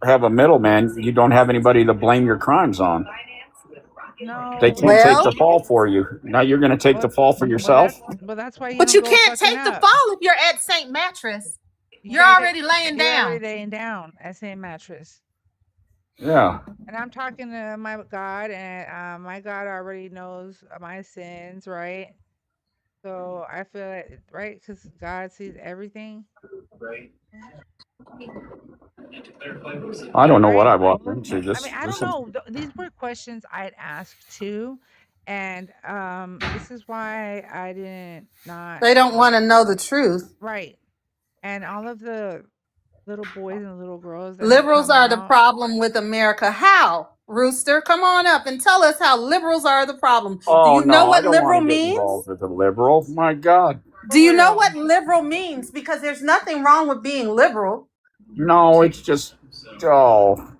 have a middleman, you don't have anybody to blame your crimes on. They No, can't take Well, the fall for you. Now you're going to take the well, fall for yourself. that's why you but don't you go can't fucking take the up. fall if you're at St. Mattress. You You're gotta take. already laying You're already down. laying down at St. Mattress. Yeah. And I'm talking to my God, and my God already knows my sins, right? So I feel like, right, because God sees everything, I don't know what right? I walked into. I mean, I This don't know. These were questions I'd asked too, and this is why I didn't not They don't want to know the truth. right. And all of the little boys and little girls that have Liberals come are the out, problem with America. How? Rooster, come on up and tell us how liberals are the problem. Do Oh you know no, I what don't want liberal to get means? involved with a liberal. My God. Do for you know real. what liberal means? Because there's nothing wrong with being liberal. No, it's just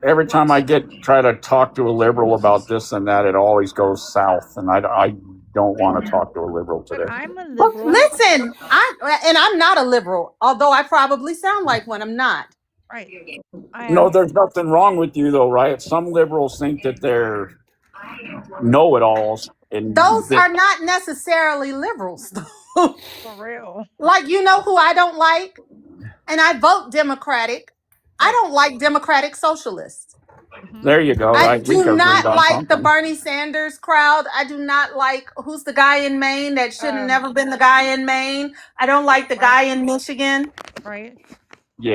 every time I try to talk to a liberal about this and that, it always goes south, and I don't want to talk to a liberal But today. I'm a Well, liberal, listen, I'm not a liberal, although I probably sound like one. I'm not. right? I No, am. there's nothing wrong with you though, right? Some liberals think that they're know-it-alls, and Those are not necessarily liberals. For real. Like, you know who I don't like? And I vote Democratic. I don't like Democratic socialists. there you go, I right? We do agreed not on like the something. Bernie Sanders crowd. I do not like who's the guy in Maine that should have never been the guy in Maine. I don't like the guy in Michigan. Right.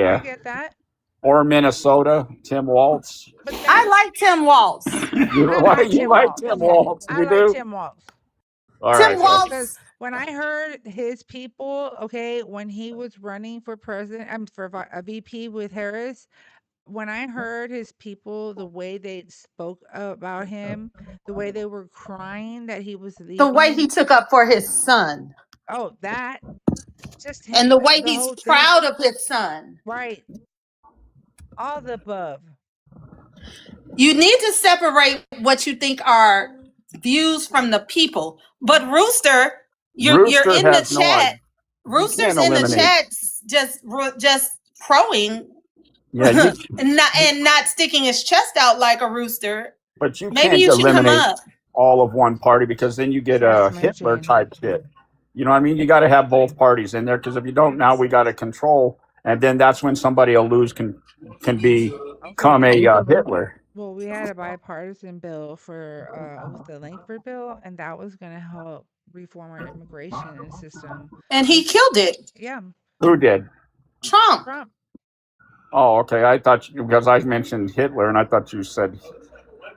I Yeah. get that. Or Minnesota, Tim Walz. But I like Tim Walz. You like Tim Walz. Tim Walz? I You like do? Tim Walz. All Tim right. Because Walz. when I heard his people, okay, when he was running for president, I'm for a VP with Harris, when I heard his people, the way they spoke about him, the way they were crying that he was The way he leaving. took up for his son. Oh, that just him, And the way the he's whole thing. proud of his son. Right. All the above. You need to separate what you think are views from the people. But Rooster, you're Rooster in the has no idea. chat. You Rooster's can't in the eliminate. chat just crowing Yeah, you, and not sticking his chest out like a rooster, but you maybe can't you should come eliminate up. all of one party because then you get That's a Hitler smudging. type shit. You know what I mean? You got to have both parties in there because if you don't, now we got to control, and then that's when somebody will lose can become Okay. a Hitler. Well, we had a bipartisan bill for it was the Langford bill, and that was going to help reform our immigration system. And he killed it. Yeah, Who did? Trump. Trump. Oh, okay. I thought because I mentioned Hitler, and I thought you said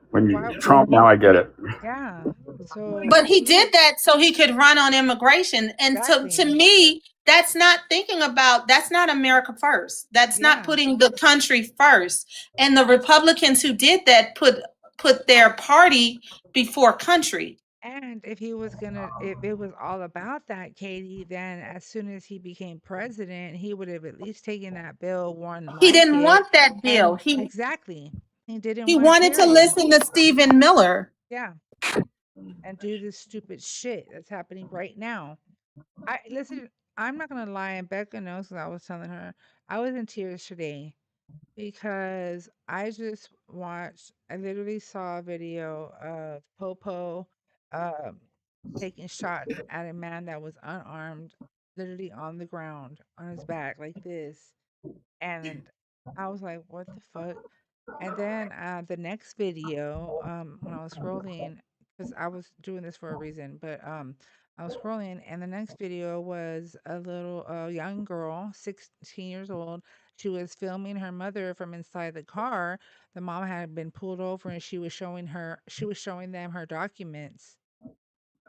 when you Why? Trump. Now I get it. Yeah. So But he did that so he could run on immigration. And to exactly. me, that's not thinking about, that's not America first. That's not Yeah. putting the country first. And the Republicans who did that put their party before country. And if it was all about that, Katie, then as soon as he became president, he would have at least taken that bill, one He like didn't it, want that bill. and exactly, he didn't He want it, wanted to period. listen to Stephen Miller. Yeah, and do this stupid shit that's happening right now. I listen. I'm not gonna lie, and Becca knows because I was telling her I was in tears today because I just watched. I literally saw a video of Popo, um, taking shots at a man that was unarmed, literally on the ground on his back like this, and I was like, "What the fuck?" And then the next video, when I was scrolling, because I was doing this for a reason, but I was scrolling, and the next video was a little young girl, 16 years old. She was filming her mother from inside the car. The mom had been pulled over, and she was showing them her documents.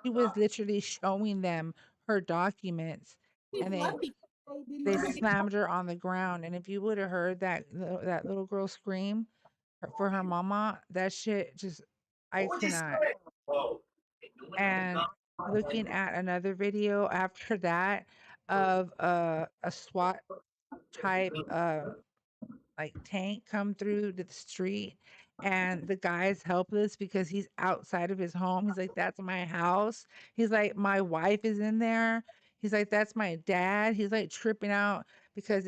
She was literally showing them her documents, and they slammed her on the ground. And if you would have heard that little girl scream for her mama, that shit just I cannot. And looking at another video after that of a SWAT type like tank come through to the street, and the guy's helpless because he's outside of his home. He's like, "That's my house." He's like, "My wife is in there." He's like, "That's my dad." He's like tripping out because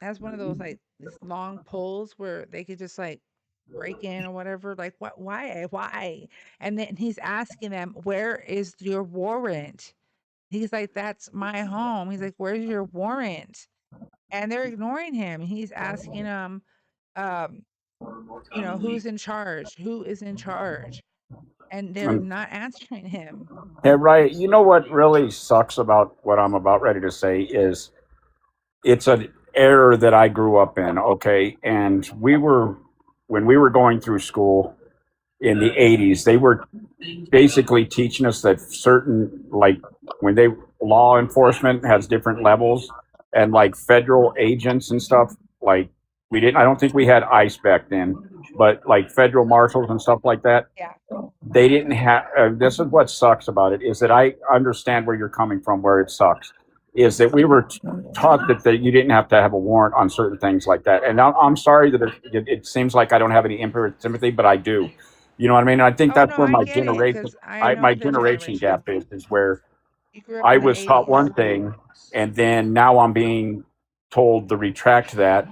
has one of those like these long poles where they could just like break in or whatever. Like, what? Why? And then he's asking them, "Where is your warrant?" He's like, "That's my home." He's like, "Where's your warrant?" And they're ignoring him. He's asking them, um, "Who's in charge? Who is in charge?" And they're And, not answering him. yeah, right. You know what really sucks about what I'm about ready to say is it's an era that I grew up in. Okay, and when we were going through school in the '80s, they were basically teaching us that certain like when they law enforcement has different levels and like federal agents and stuff like we didn't I don't think we had ICE back then, but like federal marshals and stuff like that, Yeah. they didn't have this is what sucks about it is that I understand where you're coming from where it sucks is that we were taught that you didn't have to have a warrant on certain things like that, and I'm sorry that it seems like I don't have any empathy sympathy, but I do. You know what I mean? I think Oh that's no, where I my get it generation, because I my know the generation generation. gap is where You grew up I in the was taught '80s. one thing, and then now I'm being told to retract that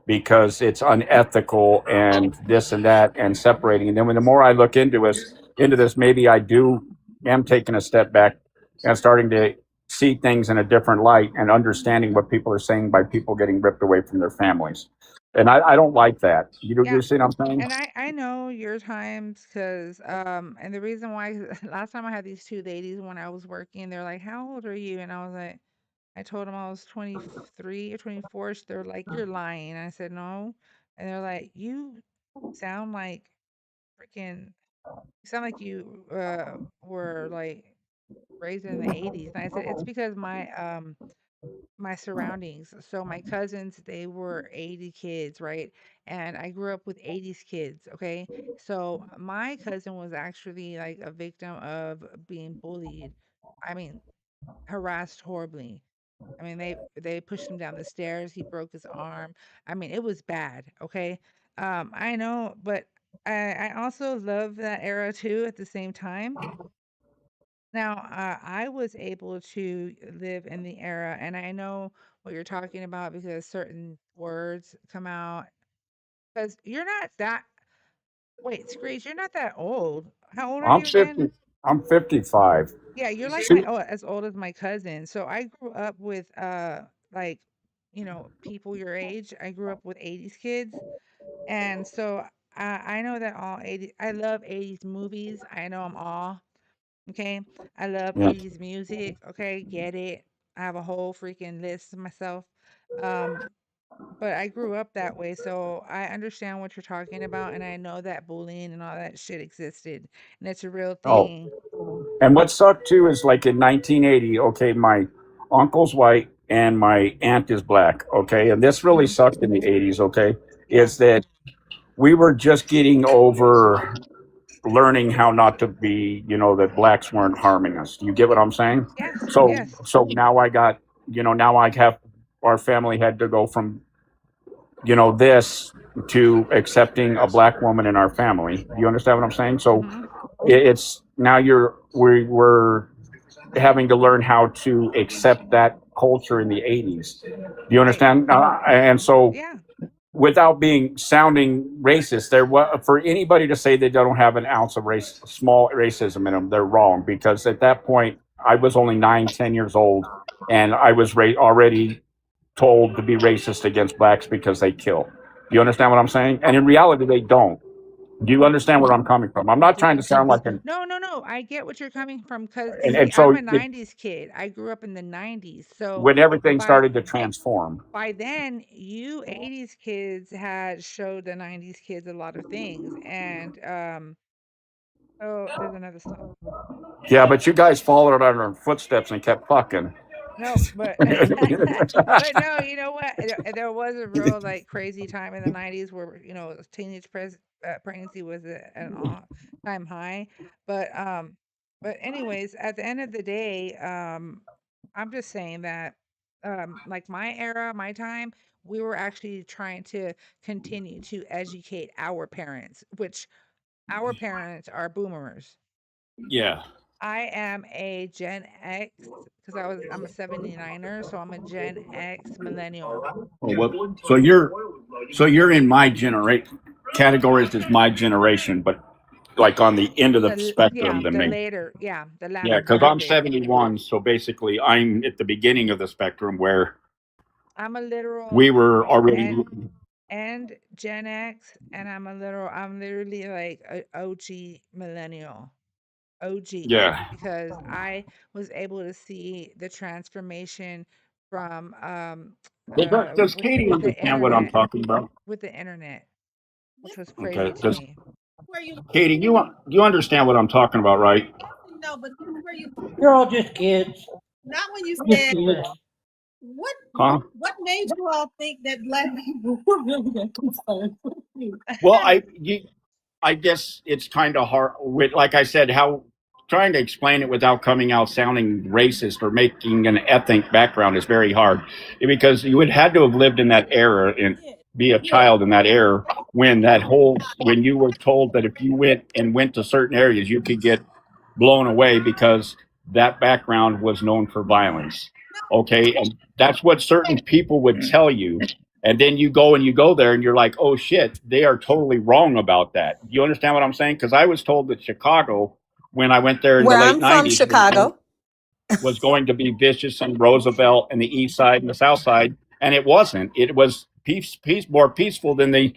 because it's unethical and this and that and separating. And then when the more I look into this, maybe I do am taking a step back and starting to see things in a different light and understanding what people are saying by people getting ripped away from their families. And I don't like that. Yeah. You see what I'm saying? And I know your times because and the reason why last time I had these two ladies when I was working, they're like, "How old are you?" And I was like, I told them I was 23 or 24. They're like, "You're lying." I said, "No." And they're like, "You sound like freaking you sound like you were like raised in the '80s." And I said, "It's because my surroundings. So my cousins, they were 80 kids, right? And I grew up with 80s kids, okay? So my cousin was actually like a victim of being bullied. I mean, harassed horribly. I mean, they pushed him down the stairs. He broke his arm. I mean, it was bad, okay? I know, but I also love that era too at the same time. Now, I was able to live in the era, and I know what you're talking about because certain words come out. Because you're not that. Wait, Screech, you're not that old. How old are I'm you again? 50. I'm 55. Yeah, you're like See, as old as my cousin. So I grew up with like people your age. I grew up with 80s kids. And so I know that all 80 I love 80s movies. I know them all. Okay. I love yeah. 80s music. Okay, get it. I have a whole freaking list myself. Um but I grew up that way, so I understand what you're talking about and I know that bullying and all that shit existed and it's a real Oh, thing. and what sucked too is like in 1980. Okay, my uncle's white and my aunt is black. Okay, and this really Mhm. sucked in the 80s. Okay, Yeah. is that we were just getting over learning how not to be, that blacks weren't harming us. Do you get what I'm saying? Yes. So, Yes. so now I got, now I have, our family had to go from, this to accepting a black woman in our family. Do you understand what I'm saying? So Mhm. it's now we're having to learn how to accept that culture in the 80s. Do you Right. understand? And so Yeah. without being sounding racist, for anybody to say they don't have an ounce of small racism in them, they're wrong. Because at that point, I was only 9, 10 years old, and I was already told to be racist against blacks because they kill. Do you understand what I'm saying? And in reality, they don't. Do you understand where I'm coming from? I'm not trying to sound like an. No, no, no. I get what you're coming from because see, And I'm so a 90s kid. I grew up in the 90s. So when everything by started to transform, by then, you 80s kids had showed the 90s kids a lot of things. And oh, there's another song. yeah, but you guys followed in our footsteps and kept fucking. No, but but no, you know what? There was a real like crazy time in the 90s where, teenage pregnancy was an all-time high. But anyways, at the end of the day, I'm just saying that like my era, my time, we were actually trying to continue to educate our parents, which our parents are boomers. Yeah. I am a Gen X because I'm a 79er, so I'm a Gen X millennial. Oh, what? So you're in my generation categories as my generation, but like on the end of the spectrum than The me. later, yeah, the Yeah, latter because part I'm of it. 71, so basically I'm at the beginning of the spectrum where I'm a literal we were already. and Gen X, and I'm literally like a OG millennial. OG Yeah. because I was able to see the transformation from Does Katie with the understand what I'm internet, talking about? which was Okay. crazy to Does me. Katie, you understand what I'm talking about, right? No, but where you You're all just kids. not when you Just said kids. what Huh? what made you all think that black people were really that concerned with you? Well, I guess it's kind of hard with, like I said, how trying to explain it without coming out sounding racist or making an ethnic background is very hard because you would had to have lived in that era and be a child in that era when you were told that if you went to certain areas you could get blown away because that background was known for violence. Okay, and that's what certain people would tell you, and then you go there and you're like, oh shit, they are totally wrong about that. You understand what I'm saying? Because I was told that Chicago, when I went there in the Where late I'm from, 90s, Chicago. was going to be vicious and Roosevelt and the east side and the south side, and it wasn't. It was more peaceful than the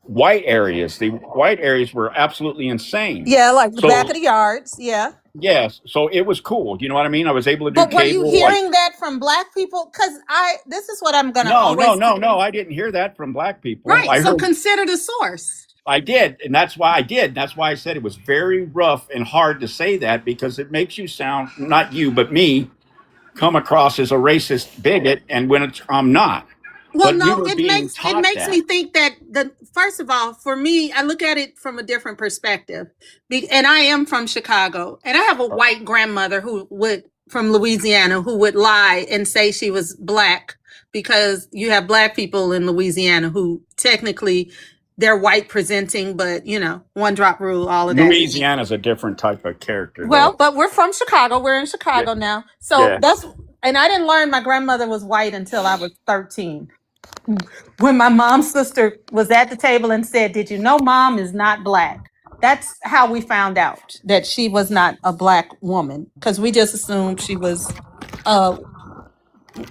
white areas. The white areas were absolutely insane. Yeah, like the back So of the yards. Yeah. yes, so it was cool. You know what I mean? I was able to do But were you cable. hearing that from black people? Because this is what I'm gonna No, no, always no. I didn't hear that from black people. Right. I So heard. consider the source. I did, and that's why I did. That's why I said it was very rough and hard to say that because it makes you sound, not you, but me, come across as a racist bigot, and when I'm not. Well, But we no, were being it taught makes that. me think that first of all, for me, I look at it from a different perspective. And I am from Chicago, and I have a white grandmother from Louisiana who would lie and say she was black because you have black people in Louisiana who technically they're white presenting, but one drop rule, all of that. Louisiana's a different type of character, Well, though. but we're from Chicago. We're in Chicago now. So Yeah. that's and I didn't learn my grandmother was white until I was 13. When my mom's sister was at the table and said, "Did you know mom is not black?" That's how we found out that she was not a black woman, because we just assumed she was,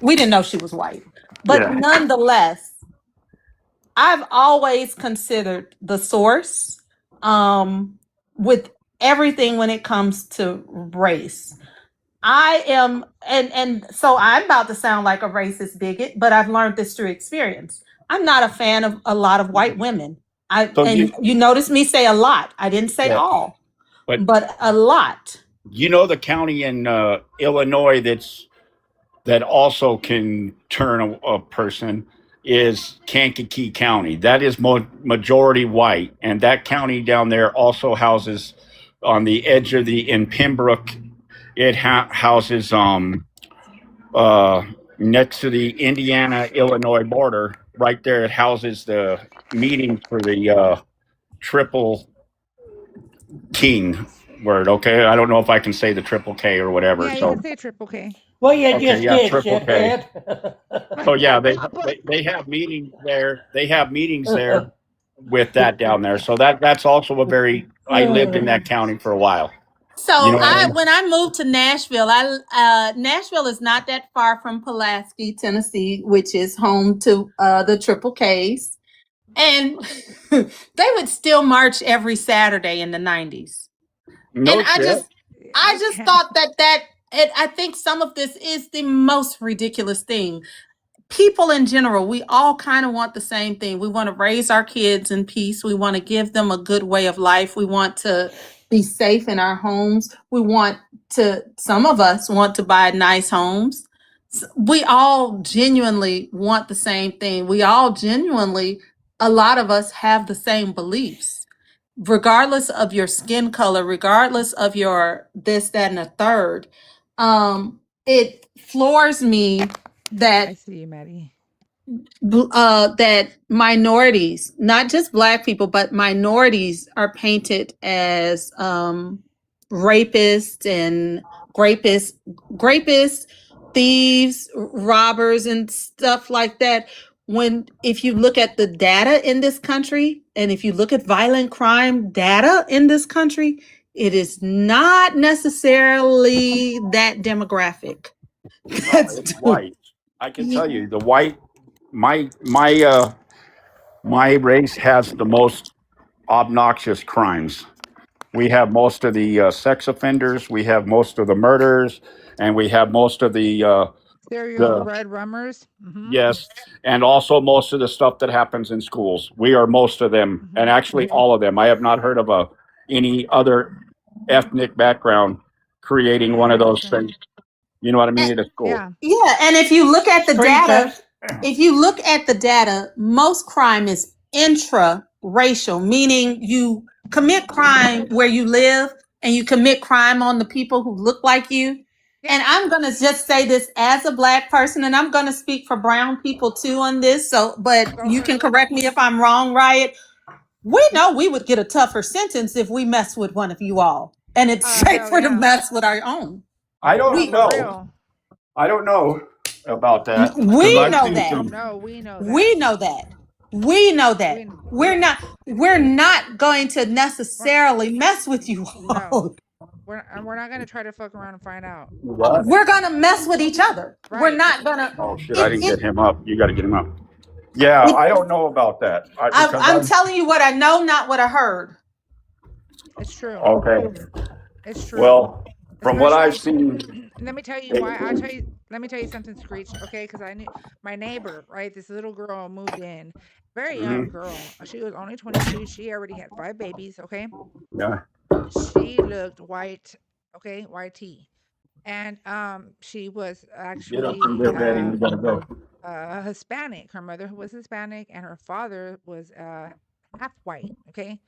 we didn't know she was white. But Yeah. nonetheless, I've always considered the source with everything when it comes to race. I am, and so I'm about to sound like a racist bigot, but I've learned this through experience. I'm not a fan of a lot of white women. So And you notice me say a lot. I didn't say Yeah. all, But but a lot. you know the county in Illinois that also can turn a person is Kankakee County. That is majority white, and that county down there also houses on the edge of in Pembroke. It houses next to the Indiana Illinois border. Right there, it houses the meetings for the Triple King word. Okay, I don't know if I can say the Triple K or whatever. Yeah, you So can say triple K. Well, you okay, just yeah, did, Triple K. shithead. So yeah, they have meetings there. They have meetings there with that down there. So that's also a very. I lived in that county for a while. So You know what I mean? when I moved to Nashville, Nashville is not that far from Pulaski, Tennessee, which is home to the Triple Ks, and they would still march every Saturday in the 90s. No And shit. I just thought I think some of this is the most ridiculous thing. People in general, we all kind of want the same thing. We want to raise our kids in peace. We want to give them a good way of life. We want to be safe in our homes. Some of us want to buy nice homes. We all genuinely want the same thing. We all genuinely, a lot of us have the same beliefs, regardless of your skin color, regardless of your this, that, and a third. It floors me I that see you, Maddie. that minorities, not just black people, but minorities are painted as rapists and grapists, thieves, robbers, and stuff like that. When if you look at the data in this country, and if you look at violent crime data in this country, it is not necessarily that demographic. No, it's white. I can tell you the white. My race has the most obnoxious crimes. We have most of the sex offenders. We have most of the murders, and we have most of the Serial red rummers. yes, and also most of the stuff that happens in schools. We are most of them, and actually all of them. I have not heard of any other ethnic background creating one of those things. You know what I mean? At a school. Yeah, and if you look at the data, most crime is intra-racial, meaning you commit crime where you live and you commit crime on the people who look like you. And I'm going to just say this as a black person, and I'm going to speak for brown people too on this. But you can correct me if I'm wrong, Riot. We know we would get a tougher sentence if we mess with one of you all. And it's safer to mess with our own. I don't know. I don't know about that. We know that. No, we know that. We know that. We know that. We're not going to necessarily mess with you all. We're not going to try to fuck around and find out. What? We're going to mess with each other. Right. We're not going to. Oh shit! I didn't get him up. You got to get him up. Yeah, I don't know about that. I'm telling you what I know, not what I heard. It's true. Okay. It's true. Well, from what I've seen, let me tell you why. Let me tell you something, Screech. Okay, because I knew my neighbor, right? This little girl moved in, very young girl. She was only 22. She already had 5 babies. Okay. Yeah. She looked white. Okay, white tea, and she was actually Hispanic. Her mother was Hispanic, and her father was half white. Okay.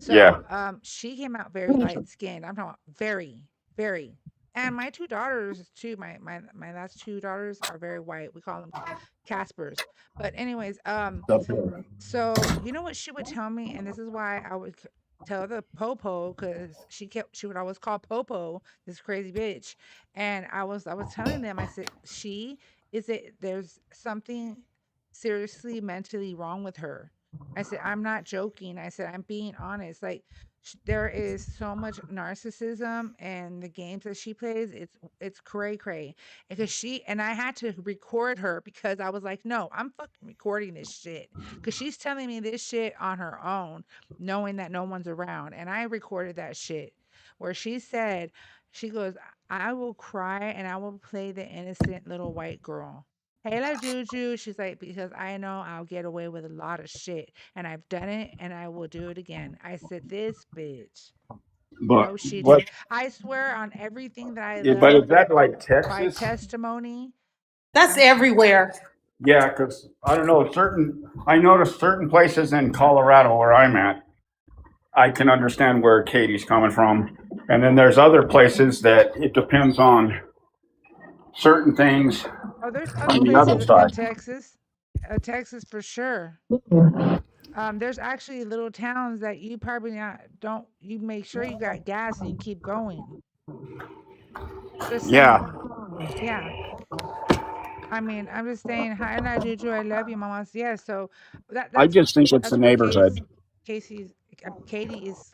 So she came out very light skinned. I'm talking about very, very. And my 2 daughters too, my last 2 daughters are very white. We call them Caspers. But anyways, so you know what she would tell me, and this is why I would tell the popo because she would always call popo this crazy bitch, and I was telling them, I said she is it there's something seriously mentally wrong with her. I said I'm not joking. I said I'm being honest. Like there is so much narcissism and the games that she plays. It's cray cray because she and I had to record her because I was like, no, I'm fucking recording this shit because she's telling me this shit on her own knowing that no one's around. And I recorded that shit where she said, she goes, I will cry and I will play the innocent little white girl. Hey, la Juju. She's like, because I know I'll get away with a lot of shit. And I've done it and I will do it again. I said, this bitch. But No, she what? did. I swear on everything that I But is love that like by Texas? testimony. That's everywhere. Yeah, because I don't know I noticed certain places in Colorado where I'm at. I can understand where Katie's coming from, and then there's other places that it depends on certain things Oh, there's other on the other places in side. Texas. Texas for sure. There's actually little towns that you probably not don't you make sure you got gas and you keep going. Just Yeah, saying. Yeah. I mean, I'm just saying, hi, not Juju. I love you, mamas. Yeah. So I just think it's the that's where neighborhood. Casey's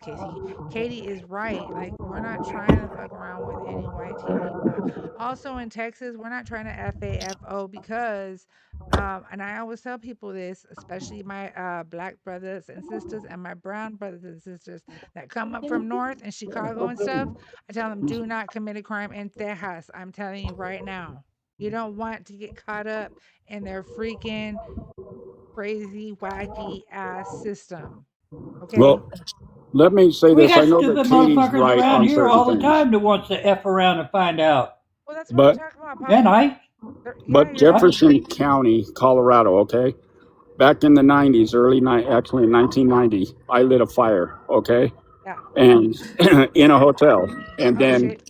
Katie. Katie is right. Like we're not trying to fuck around with any white tea people. Also in Texas, we're not trying to FAFO because and I always tell people this, especially my black brothers and sisters and my brown brothers and sisters that come up from north and Chicago and stuff. I tell them do not commit a crime in Texas. I'm telling you right now. You don't want to get caught up in their freaking crazy, wacky ass system. Okay? Well, let me say We this. I got know that stupid Katie's motherfuckers right around on here certain all the things, time that wants to F around and find out. Well, that's what I'm but talking about, And Poppy. I, Yeah, you're I right. Jefferson County, Colorado, okay? Back in the 90s, actually in 1990, I lit a fire, okay? Yeah. And in a hotel. And Oh then shit.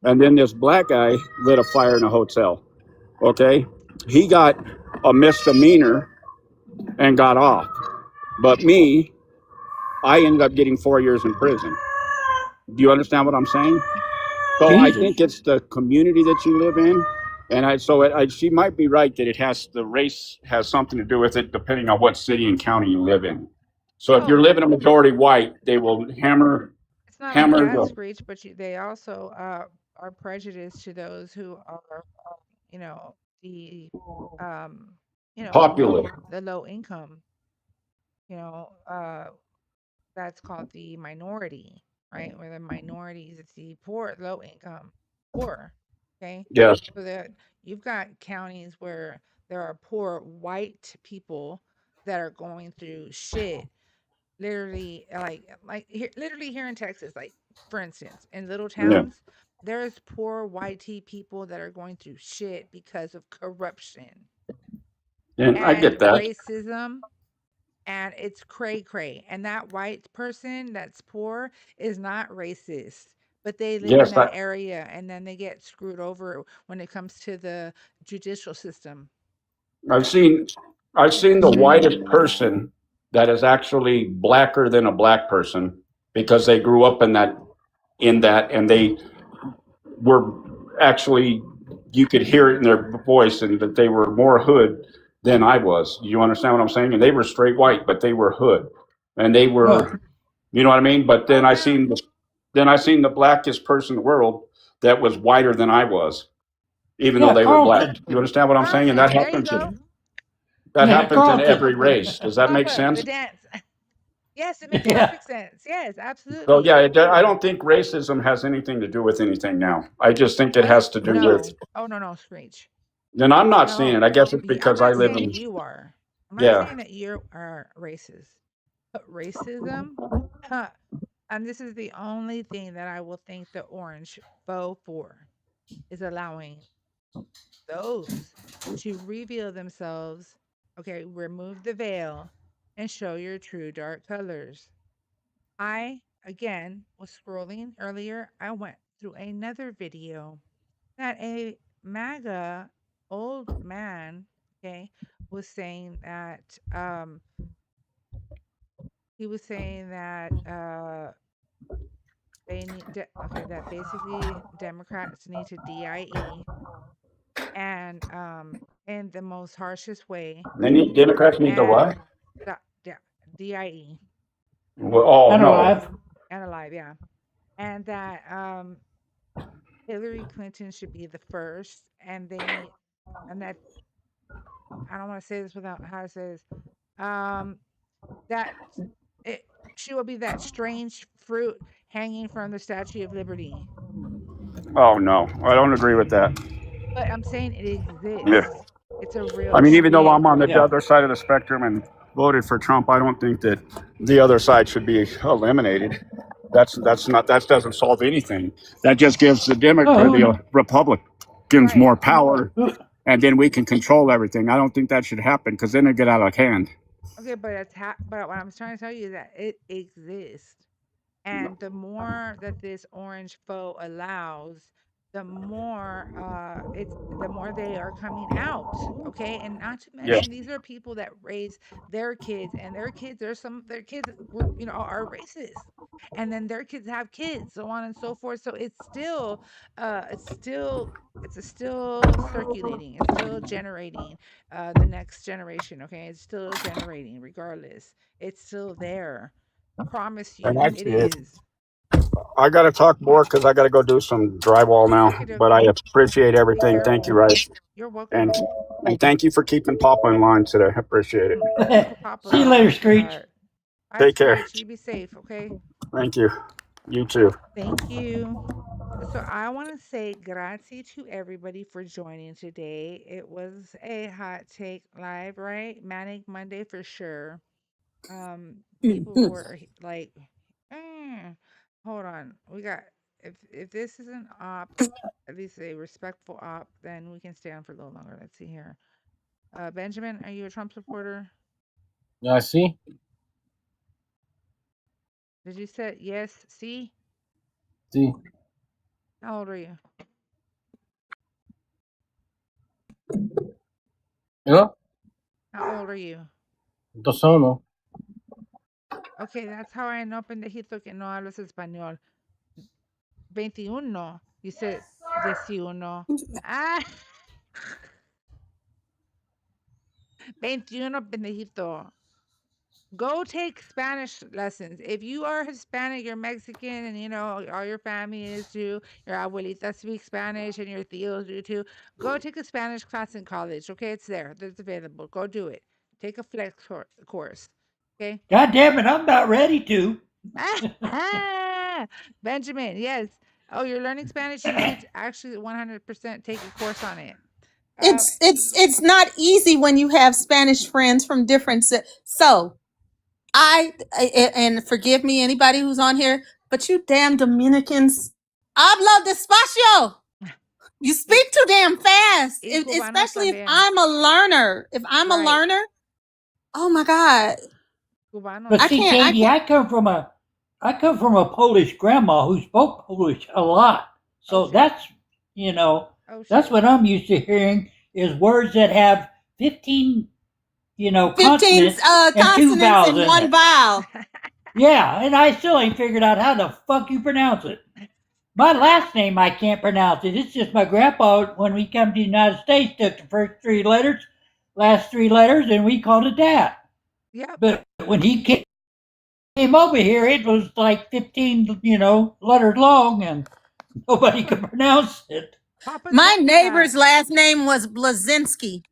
and then this black guy lit a fire in a hotel, okay? He got a misdemeanor and got off. But me, I ended up getting 4 years in prison. Do you understand what I'm saying? So I Jesus. think it's the community that you live in, and she might be right that the race has something to do with it, depending on what city and county you live in. So if you're Oh, living a majority white, they will it's not only hammer that, the Screech, but they also are prejudiced to those who are, you know, the, um, popular. the low income, you know, that's called the minority, right? Where the minorities, it's the poor, low income, poor. Okay. Yes. So that you've got counties where there are poor white people that are going through shit. Literally, literally here in Texas, like for instance, in little Yeah. towns, there's poor white people that are going through shit because of corruption And I and get that. racism and it's cray cray. And that white person that's poor is not racist, but they live in Yes, that area and then they get screwed over when it comes to the judicial system. I've seen I've seen the whitest person that is actually blacker than a black person because they grew up in that and they were actually, you could hear it in their voice and that they were more hood than I was. You understand what I'm saying? And they were straight white, but they were hood. And they oh, were, you know what I mean? But Oh yeah. then I seen the blackest person in the world that was whiter than I was, even though yeah, they were black. Carlton. You understand what I'm saying? And Carlton, there you go. that Yeah, happens in Carlton. every race. Does that make Papa, the sense? dance. Yes, it makes Yeah. perfect sense. Yes, So absolutely. yeah, I don't think racism has anything to do with anything now. I just think it Oh, has to do with, no. Oh, no, no, Screech. and I'm not saying No, it. I guess it's I'm because I not live saying in, you are. I'm not yeah. saying that you are racist. But racism, huh, and this is the only thing that I will think the orange faux for is allowing those to reveal themselves. Okay, remove the veil and show your true dark colors. I, again, was scrolling earlier. I went through another video that a MAGA old man, okay, was saying that He was saying that they need that basically Democrats need to DIE and in the most harshest way Democrats need the and what? yeah, DIE Well, oh And no. alive. and alive, yeah. And that Hillary Clinton should be the first and they need and that I don't want to say this without how to say this. Um that it she will be that strange fruit hanging from the Statue of Liberty. Oh no. I don't agree with that. But I'm saying it Yeah. exists. It's a real I mean, even though shit. I'm on the Yeah. other side of the spectrum and voted for Trump, I don't think that the other side should be eliminated. That's not that doesn't solve anything. That just gives the Oh, the Republicans Right. more power, and then we can control everything. I don't think that should happen because then it get out of hand. Okay, but but what I'm trying to tell you is that it exists. And the more that this orange foe allows, the more they are coming out. Okay. And not to Yeah. mention these are people that raise their kids and their kids, there's some of their kids were, are racist. And then their kids have kids, so on and so forth. So it's still circulating. It's still generating the next generation. Okay. It's still generating regardless. It's still there. Promise And you, it actually, is. I got to talk more because I got to go do some drywall now. Okay, But I dokie. appreciate Be everything. Thank you, careful. Rice, You're and welcome. and thank you for keeping Papa in line today. I appreciate it. Uncle Papa see you is my later, Screech. sweetheart. Bye, Take care. Screech. You be safe, okay? Thank you. You too. Thank you. So I want to say grazie to everybody for joining today. It was a hot take live, right? Manic Monday for sure. People were like, "Mm, hold on, we got if this is an op, at least a respectful op, then we can stay on for a little longer. Let's see here. Benjamin, are you a Trump supporter? Yeah, see? Did you say yes? See? See? How old are you? You know? How old are you? Lo sono. Okay, that's how I know pendejito que no hablas español. 21. You said 21. Ah, 21, pendejito. Go take Spanish lessons. If you are Hispanic, you're Mexican, and all your family is too. Your abuelita speaks Spanish, and your tios do too. Go take a Spanish class in college. Okay, it's there. It's available. Go do it. Take a flex course. Okay. God damn it, I'm about ready to. Benjamin, yes. Oh, you're learning Spanish. You should actually 100% take a course on it. It's not easy when you have Spanish friends from different so and forgive me anybody who's on here, but you damn Dominicans, habla despacio. You speak too damn fast, especially if I'm a learner. If I'm a Right. learner, oh my God, Cubano. But see, Katie, I come from a Polish grandma who spoke Polish a lot. So that's that's what I'm used to hearing is words that have 15 consonants and 2 consonants vowels and in one it. vowel. Yeah, and I still ain't figured out how the fuck you pronounce it. My last name I can't pronounce it. It's just my grandpa when we come to the United States took the first 3 letters, last 3 letters, and we called it that. Yeah. But when he came over here, it was like 15, letters long, and nobody could pronounce it. My neighbor's last name was Blazinski.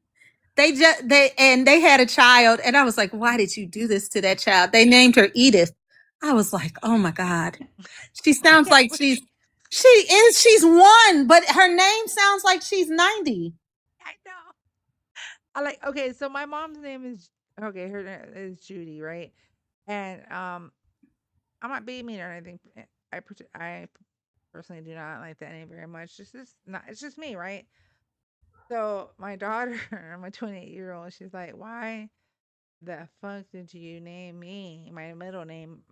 They had a child, and I was like, "Why did you do this to that child?" They named her Edith. I was like, "Oh my God, she sounds like she's 1, but her name sounds like she's 90." I know. Okay, so my mom's name is her name is Judy, right? And I'm not being mean or anything. I personally do not like that name very much. It's just me, right? So my daughter, my 28-year-old, she's like, "Why the fuck did you name me my middle name,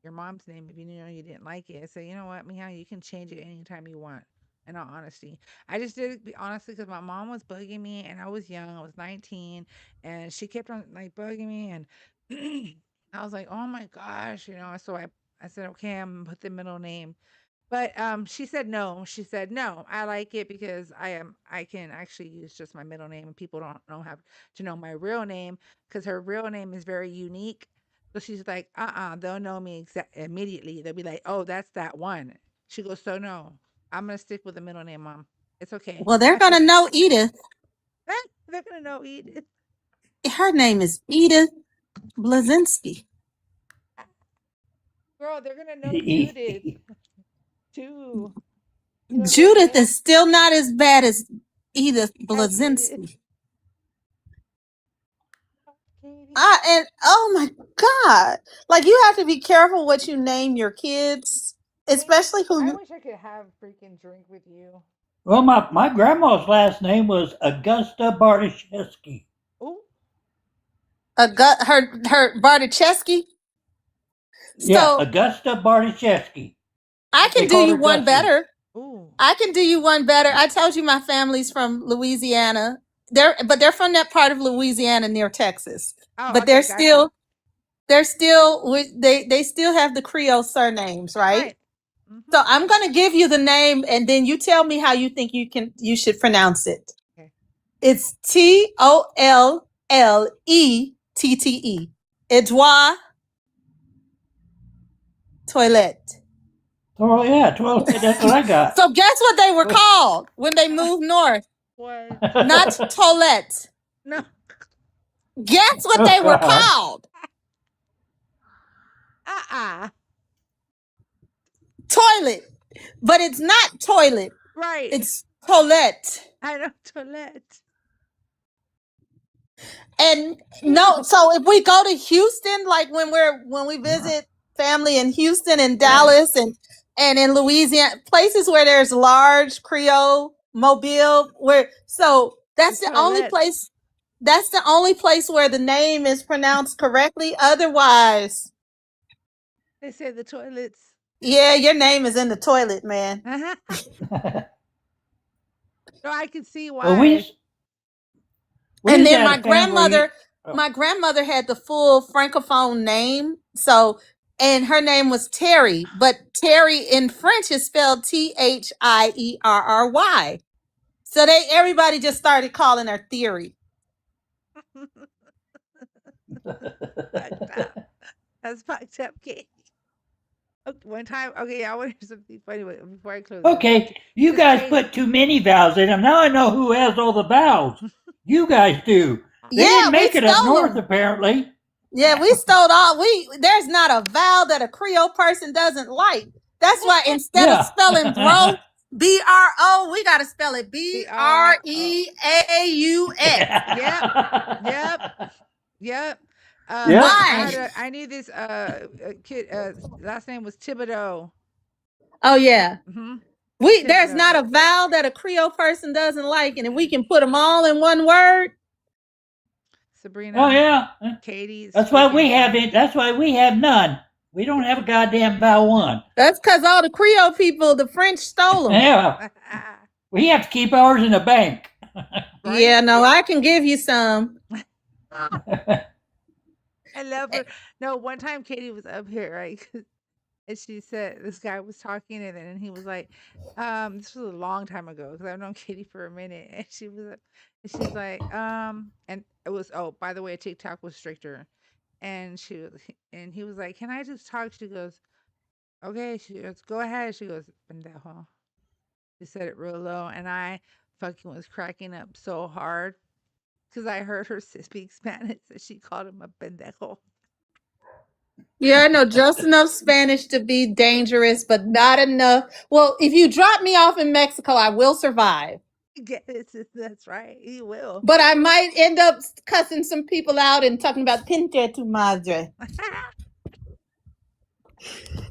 your mom's name, if you knew you didn't like it?" I said, "You know what, Mija, you can change it anytime you want." In all honesty, I just did it honestly because my mom was bugging me, and I was young. I was 19, and she kept on like bugging me, and I was like, oh my gosh, So I said, okay, I'm gonna put the middle name. But she said no. She said no. I like it because I can actually use just my middle name, and people don't have to know my real name because her real name is very unique. So she's like, they'll know me immediately. They'll be like, oh, that's that one. She goes, so no, I'm gonna stick with the middle name, Mom. It's okay. Well, they're gonna know Edith. They're gonna know Edith. Her name is Edith Blazinski. Girl, they're gonna know Judith too. Judith is still not as bad as Edith Blazinski. And oh my God, like you have to be careful what you name your kids, especially who. I wish I could have freaking drink with you. Well, my grandma's last name was Augusta Bartoszewski. Ooh. Her Bartoszewski. Yeah, Augusta Bartoszewski. I can do you one better. I can do you one better. I told you my family's from Louisiana. They're from that part of Louisiana near Texas. Oh, but okay, they still have the Creole surnames, right? Mm-hmm. So I'm gonna give you the name, and then you tell me how you think you should pronounce it. Okay. It's Tollette. Edouard Toilette. Oh yeah, toilet. That's what I got. So guess what they were called when they moved north? What? Not Toilette. No. Guess what they were called? Toilet. But it's not toilet. Right. It's Toilette. I know, Toilette. And no, so if we go to Houston, like when we visit family in Houston and Dallas and in Louisiana, places where there's large Creole, Mobile, that's the only place. That's the only place where the name is pronounced correctly. Otherwise, they say the toilets. Yeah, your name is in the toilet, man. So I can see why. Well, and then my grandmother had the full francophone name. So, and her name was Terry, but Terry in French is spelled Thierry. So everybody just started calling her Theory. That's fucked up, Katie. Okay, one time, okay, I want to hear something funny before I close. Okay, you guys put too many vowels in them. Now I know who has all the vowels. You guys do. They didn't make it up north, apparently. Yeah, we stole all. There's not a vowel that a Creole person doesn't like. That's why instead of spelling bro, B-R-O, we got to spell it B-R-E-A-U-X. Yep. Why? I knew this kid. Last name was Thibodeau. Oh yeah. Mm-hmm. There's not a vowel that a Creole person doesn't like, and if we can put them all in one word. Sabrina. Oh yeah. Katie's. That's why we have it. That's why we have none. We don't have a goddamn vowel one. That's because all the Creole people, the French stole them. Yeah. We have to keep ours in the bank. Right? Yeah, no, I can give you some. I love her. No, one time Katie was up here, right? And she said this guy was talking, and then he was like, this was a long time ago because I've known Katie for a minute, and she's like, and it was, oh, by the way, TikTok was stricter, and he was like, can I just talk? She goes, okay. She goes, go ahead. She goes, pendejo. She said it real low, and I fucking was cracking up so hard because I heard her speak Spanish, and she called him a pendejo. Yeah, I know just enough Spanish to be dangerous, but not enough. Well, if you drop me off in Mexico, I will survive. That's right. You will. But I might end up cussing some people out and talking about Pinte tu madre.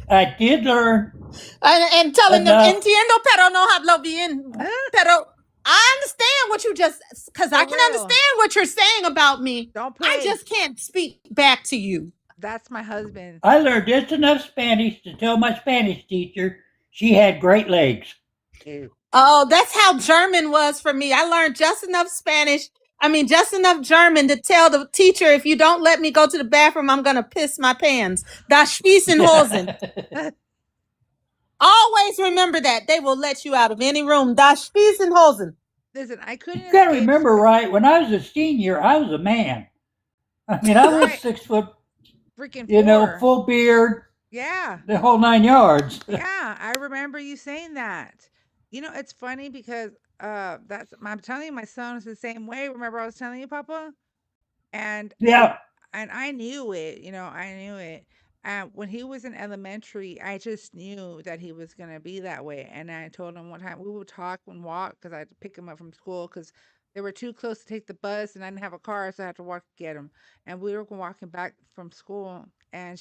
I did learn. And telling them, entiendo, pero no hablo bien. Pero I understand what you just, because I can understand what you're saying about me. Don't play. I just can't speak back to you. That's my husband. I learned just enough Spanish to tell my Spanish teacher she had great legs. Oh, that's how German was for me. I learned just enough Spanish I mean, just enough German to tell the teacher, if you don't let me go to the bathroom, I'm going to piss my pants. Das Spießenhosen. Always remember that. They will let you out of any room. Das Spießenhosen. Listen, I couldn't You gotta escape remember, school. right? When I was a senior, I was a man. I mean, I was Right. 6 foot, Freaking you know, 4. full beard, Yeah. the whole 9 yards. Yeah, I remember you saying that. You know, it's funny because I'm telling you, my son is the same way. Remember I was telling you, Papa? And Yeah. and I knew it, I knew it. When he was in elementary, I just knew that he was gonna be that way. And I told him one time we would talk and walk because I had to pick him up from school because they were too close to take the bus, and I didn't have a car, so I had to walk to get him. And we were walking back from school, and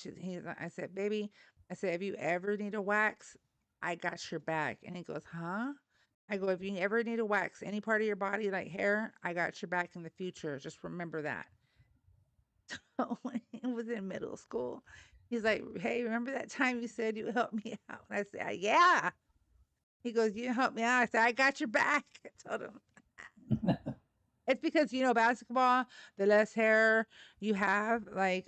I said, "Baby," I said, "if you ever need a wax, I got your back." And he goes, "Huh?" I go, "If you ever need a wax any part of your body, like hair, I got your back in the future. Just remember that." When he was in middle school, he's like, "Hey, remember that time you said you helped me out?" And I said, "Yeah." He goes, "You helped me out." I said, "I got your back." I told him. It's because, basketball, the less hair you have, like,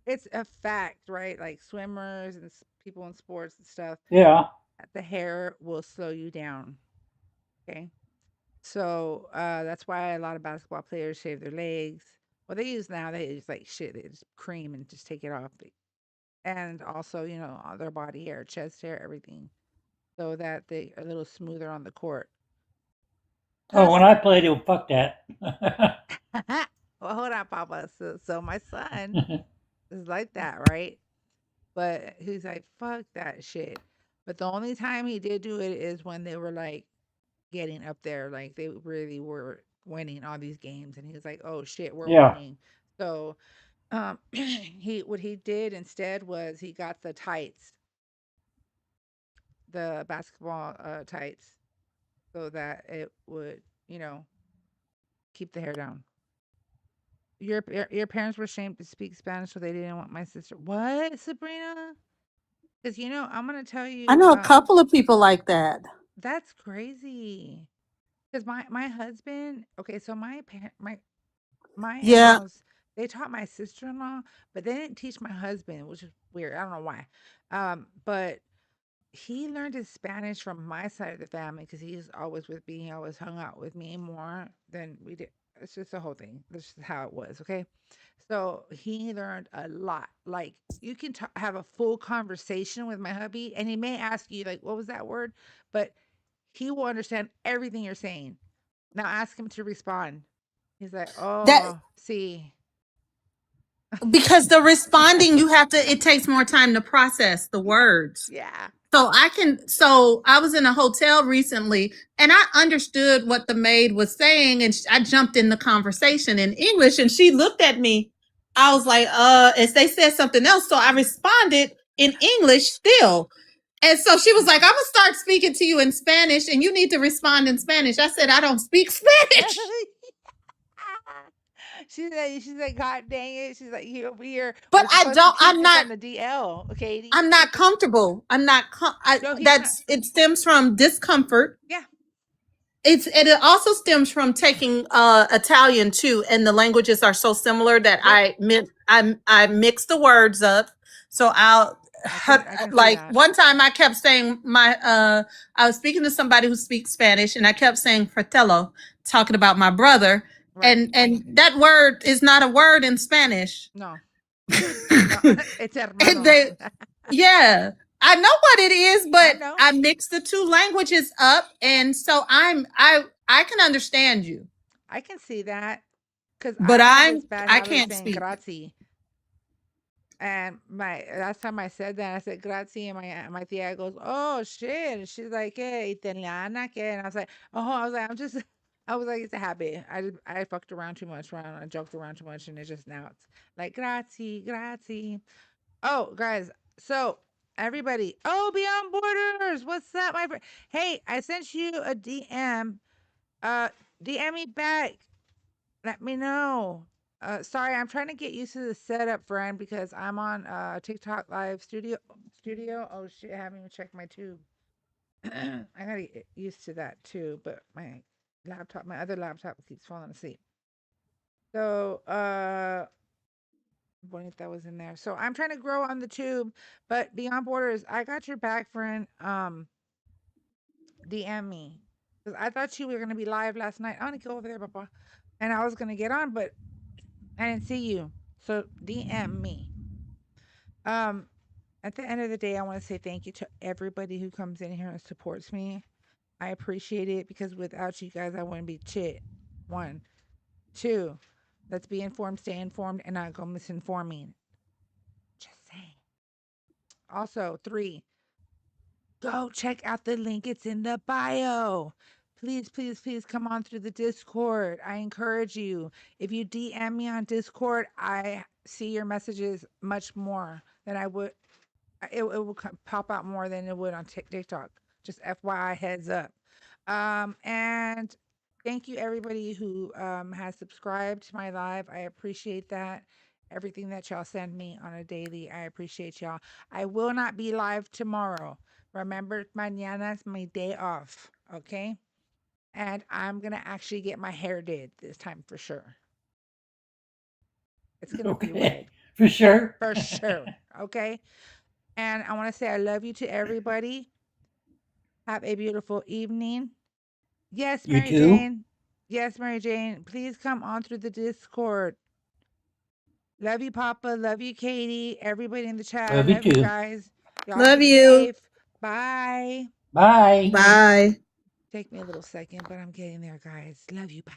it's a fact, right? Like swimmers and people in sports and stuff, Yeah. the hair will slow you down. Okay. So that's why a lot of basketball players shave their legs. Well, they use like shit, they just cream and just take it off. And also, all their body hair, chest hair, everything, so that they are a little smoother on the court. Oh, when Plus, I played it, fuck that. well, hold on, Papa. So my son is like that, right? But he's like, fuck that shit. But the only time he did do it is when they were like getting up there, like they really were winning all these games, and he was like, "Oh shit, we're Yeah. winning." So, he what he did instead was he got the tights, the basketball tights, so that it would, keep the hair down. Your parents were ashamed to speak Spanish, so they didn't want my sister. What, Sabrina? Because I'm gonna tell I you, know a couple of people like that. that's crazy. Because my husband, okay, so my Yeah. in-laws, they taught my sister-in-law, but they didn't teach my husband, which is weird. I don't know why. But he learned his Spanish from my side of the family because he's always with me. He always hung out with me more than we did. It's just the whole thing. This is how it was. Okay. So he learned a lot. Like you can have a full conversation with my hubby, and he may ask you, like, what was that word? But he will understand everything you're saying. Now ask him to respond. He's like, That oh, see. because the responding, it takes more time to process the words. Yeah. So I was in a hotel recently and I understood what the maid was saying, and I jumped in the conversation in English and she looked at me. I was like, as they said something else. So I responded in English still. And so she was like, "I'm gonna start speaking to you in Spanish and you need to respond in Spanish." I said, "I don't speak Spanish." She's like, God dang it. She's like, you over here. But We're supposed to keep I'm this not on the DL, Katie. I'm not comfortable. I'm not No, he's not. it stems from discomfort. Yeah. It also stems from taking Italian too, and the languages are so similar that Yep. I mix the words up. So I can see like that. one time I kept saying I was speaking to somebody who speaks Spanish, and I kept saying fratello, talking about my brother, Right. and that word is not a word in Spanish. No. No. And It's hermano. they, yeah, I know what it is, I but know. I mixed the two languages up, and so I can understand you, I can see that because but I have this bad I habit of can't saying speak. grazie. And my last time I said that, I said grazie, and my tia goes, "Oh shit!" And she's like, "Hey, italiana, que?" And I was like, "Oh," I was like, "I'm just," I was like, "It's a habit. I fucked around too much, around. I joked around too much, and it's just now it's like grazie, grazie." Oh, guys, so everybody, oh, Beyond Borders, what's up, my friend? Hey, I sent you a DM. Uh, DM me back. Let me know. Sorry, I'm trying to get used to the setup, friend, because I'm on TikTok Live Studio. Oh shit, I haven't even checked my tube. I gotta get used to that too. But my laptop, my other laptop keeps falling asleep. So, Bonita was in there. So I'm trying to grow on the tube, but Beyond Borders, I got your back, friend. DM me. Because I thought you were going to be live last night. I want to go over there, Papa. And I was going to get on, but I didn't see you. So DM me. At the end of the day, I want to say thank you to everybody who comes in here and supports me. I appreciate it because without you guys, I wouldn't be shit. 1. 2, let's be informed, stay informed, and not go misinforming. Just saying. Also, 3, go check out the link. It's in the bio. Please, please, please come on through the Discord. I encourage you. If you DM me on Discord, I see your messages much more than I would. It will pop out more than it would on TikTok. Just FYI, heads up. And thank you everybody who has subscribed to my live. I appreciate that. Everything that y'all send me on a daily, I appreciate y'all. I will not be live tomorrow. Remember, mañana's my day off, okay? And I'm gonna actually get my hair did this time for sure. It's gonna be red. For sure. For sure. Okay. And I want to say I love you to everybody. Have a beautiful evening. Yes, You Mary too. Jane. Yes, Mary Jane. Please come on through the Discord. Love you, Papa. Love you, Katie. Everybody in the chat. Love I you love you too. guys. Y'all Love be you. safe. Bye. Bye. Bye. Take me a little second, but I'm getting there, guys. Love you. Bye.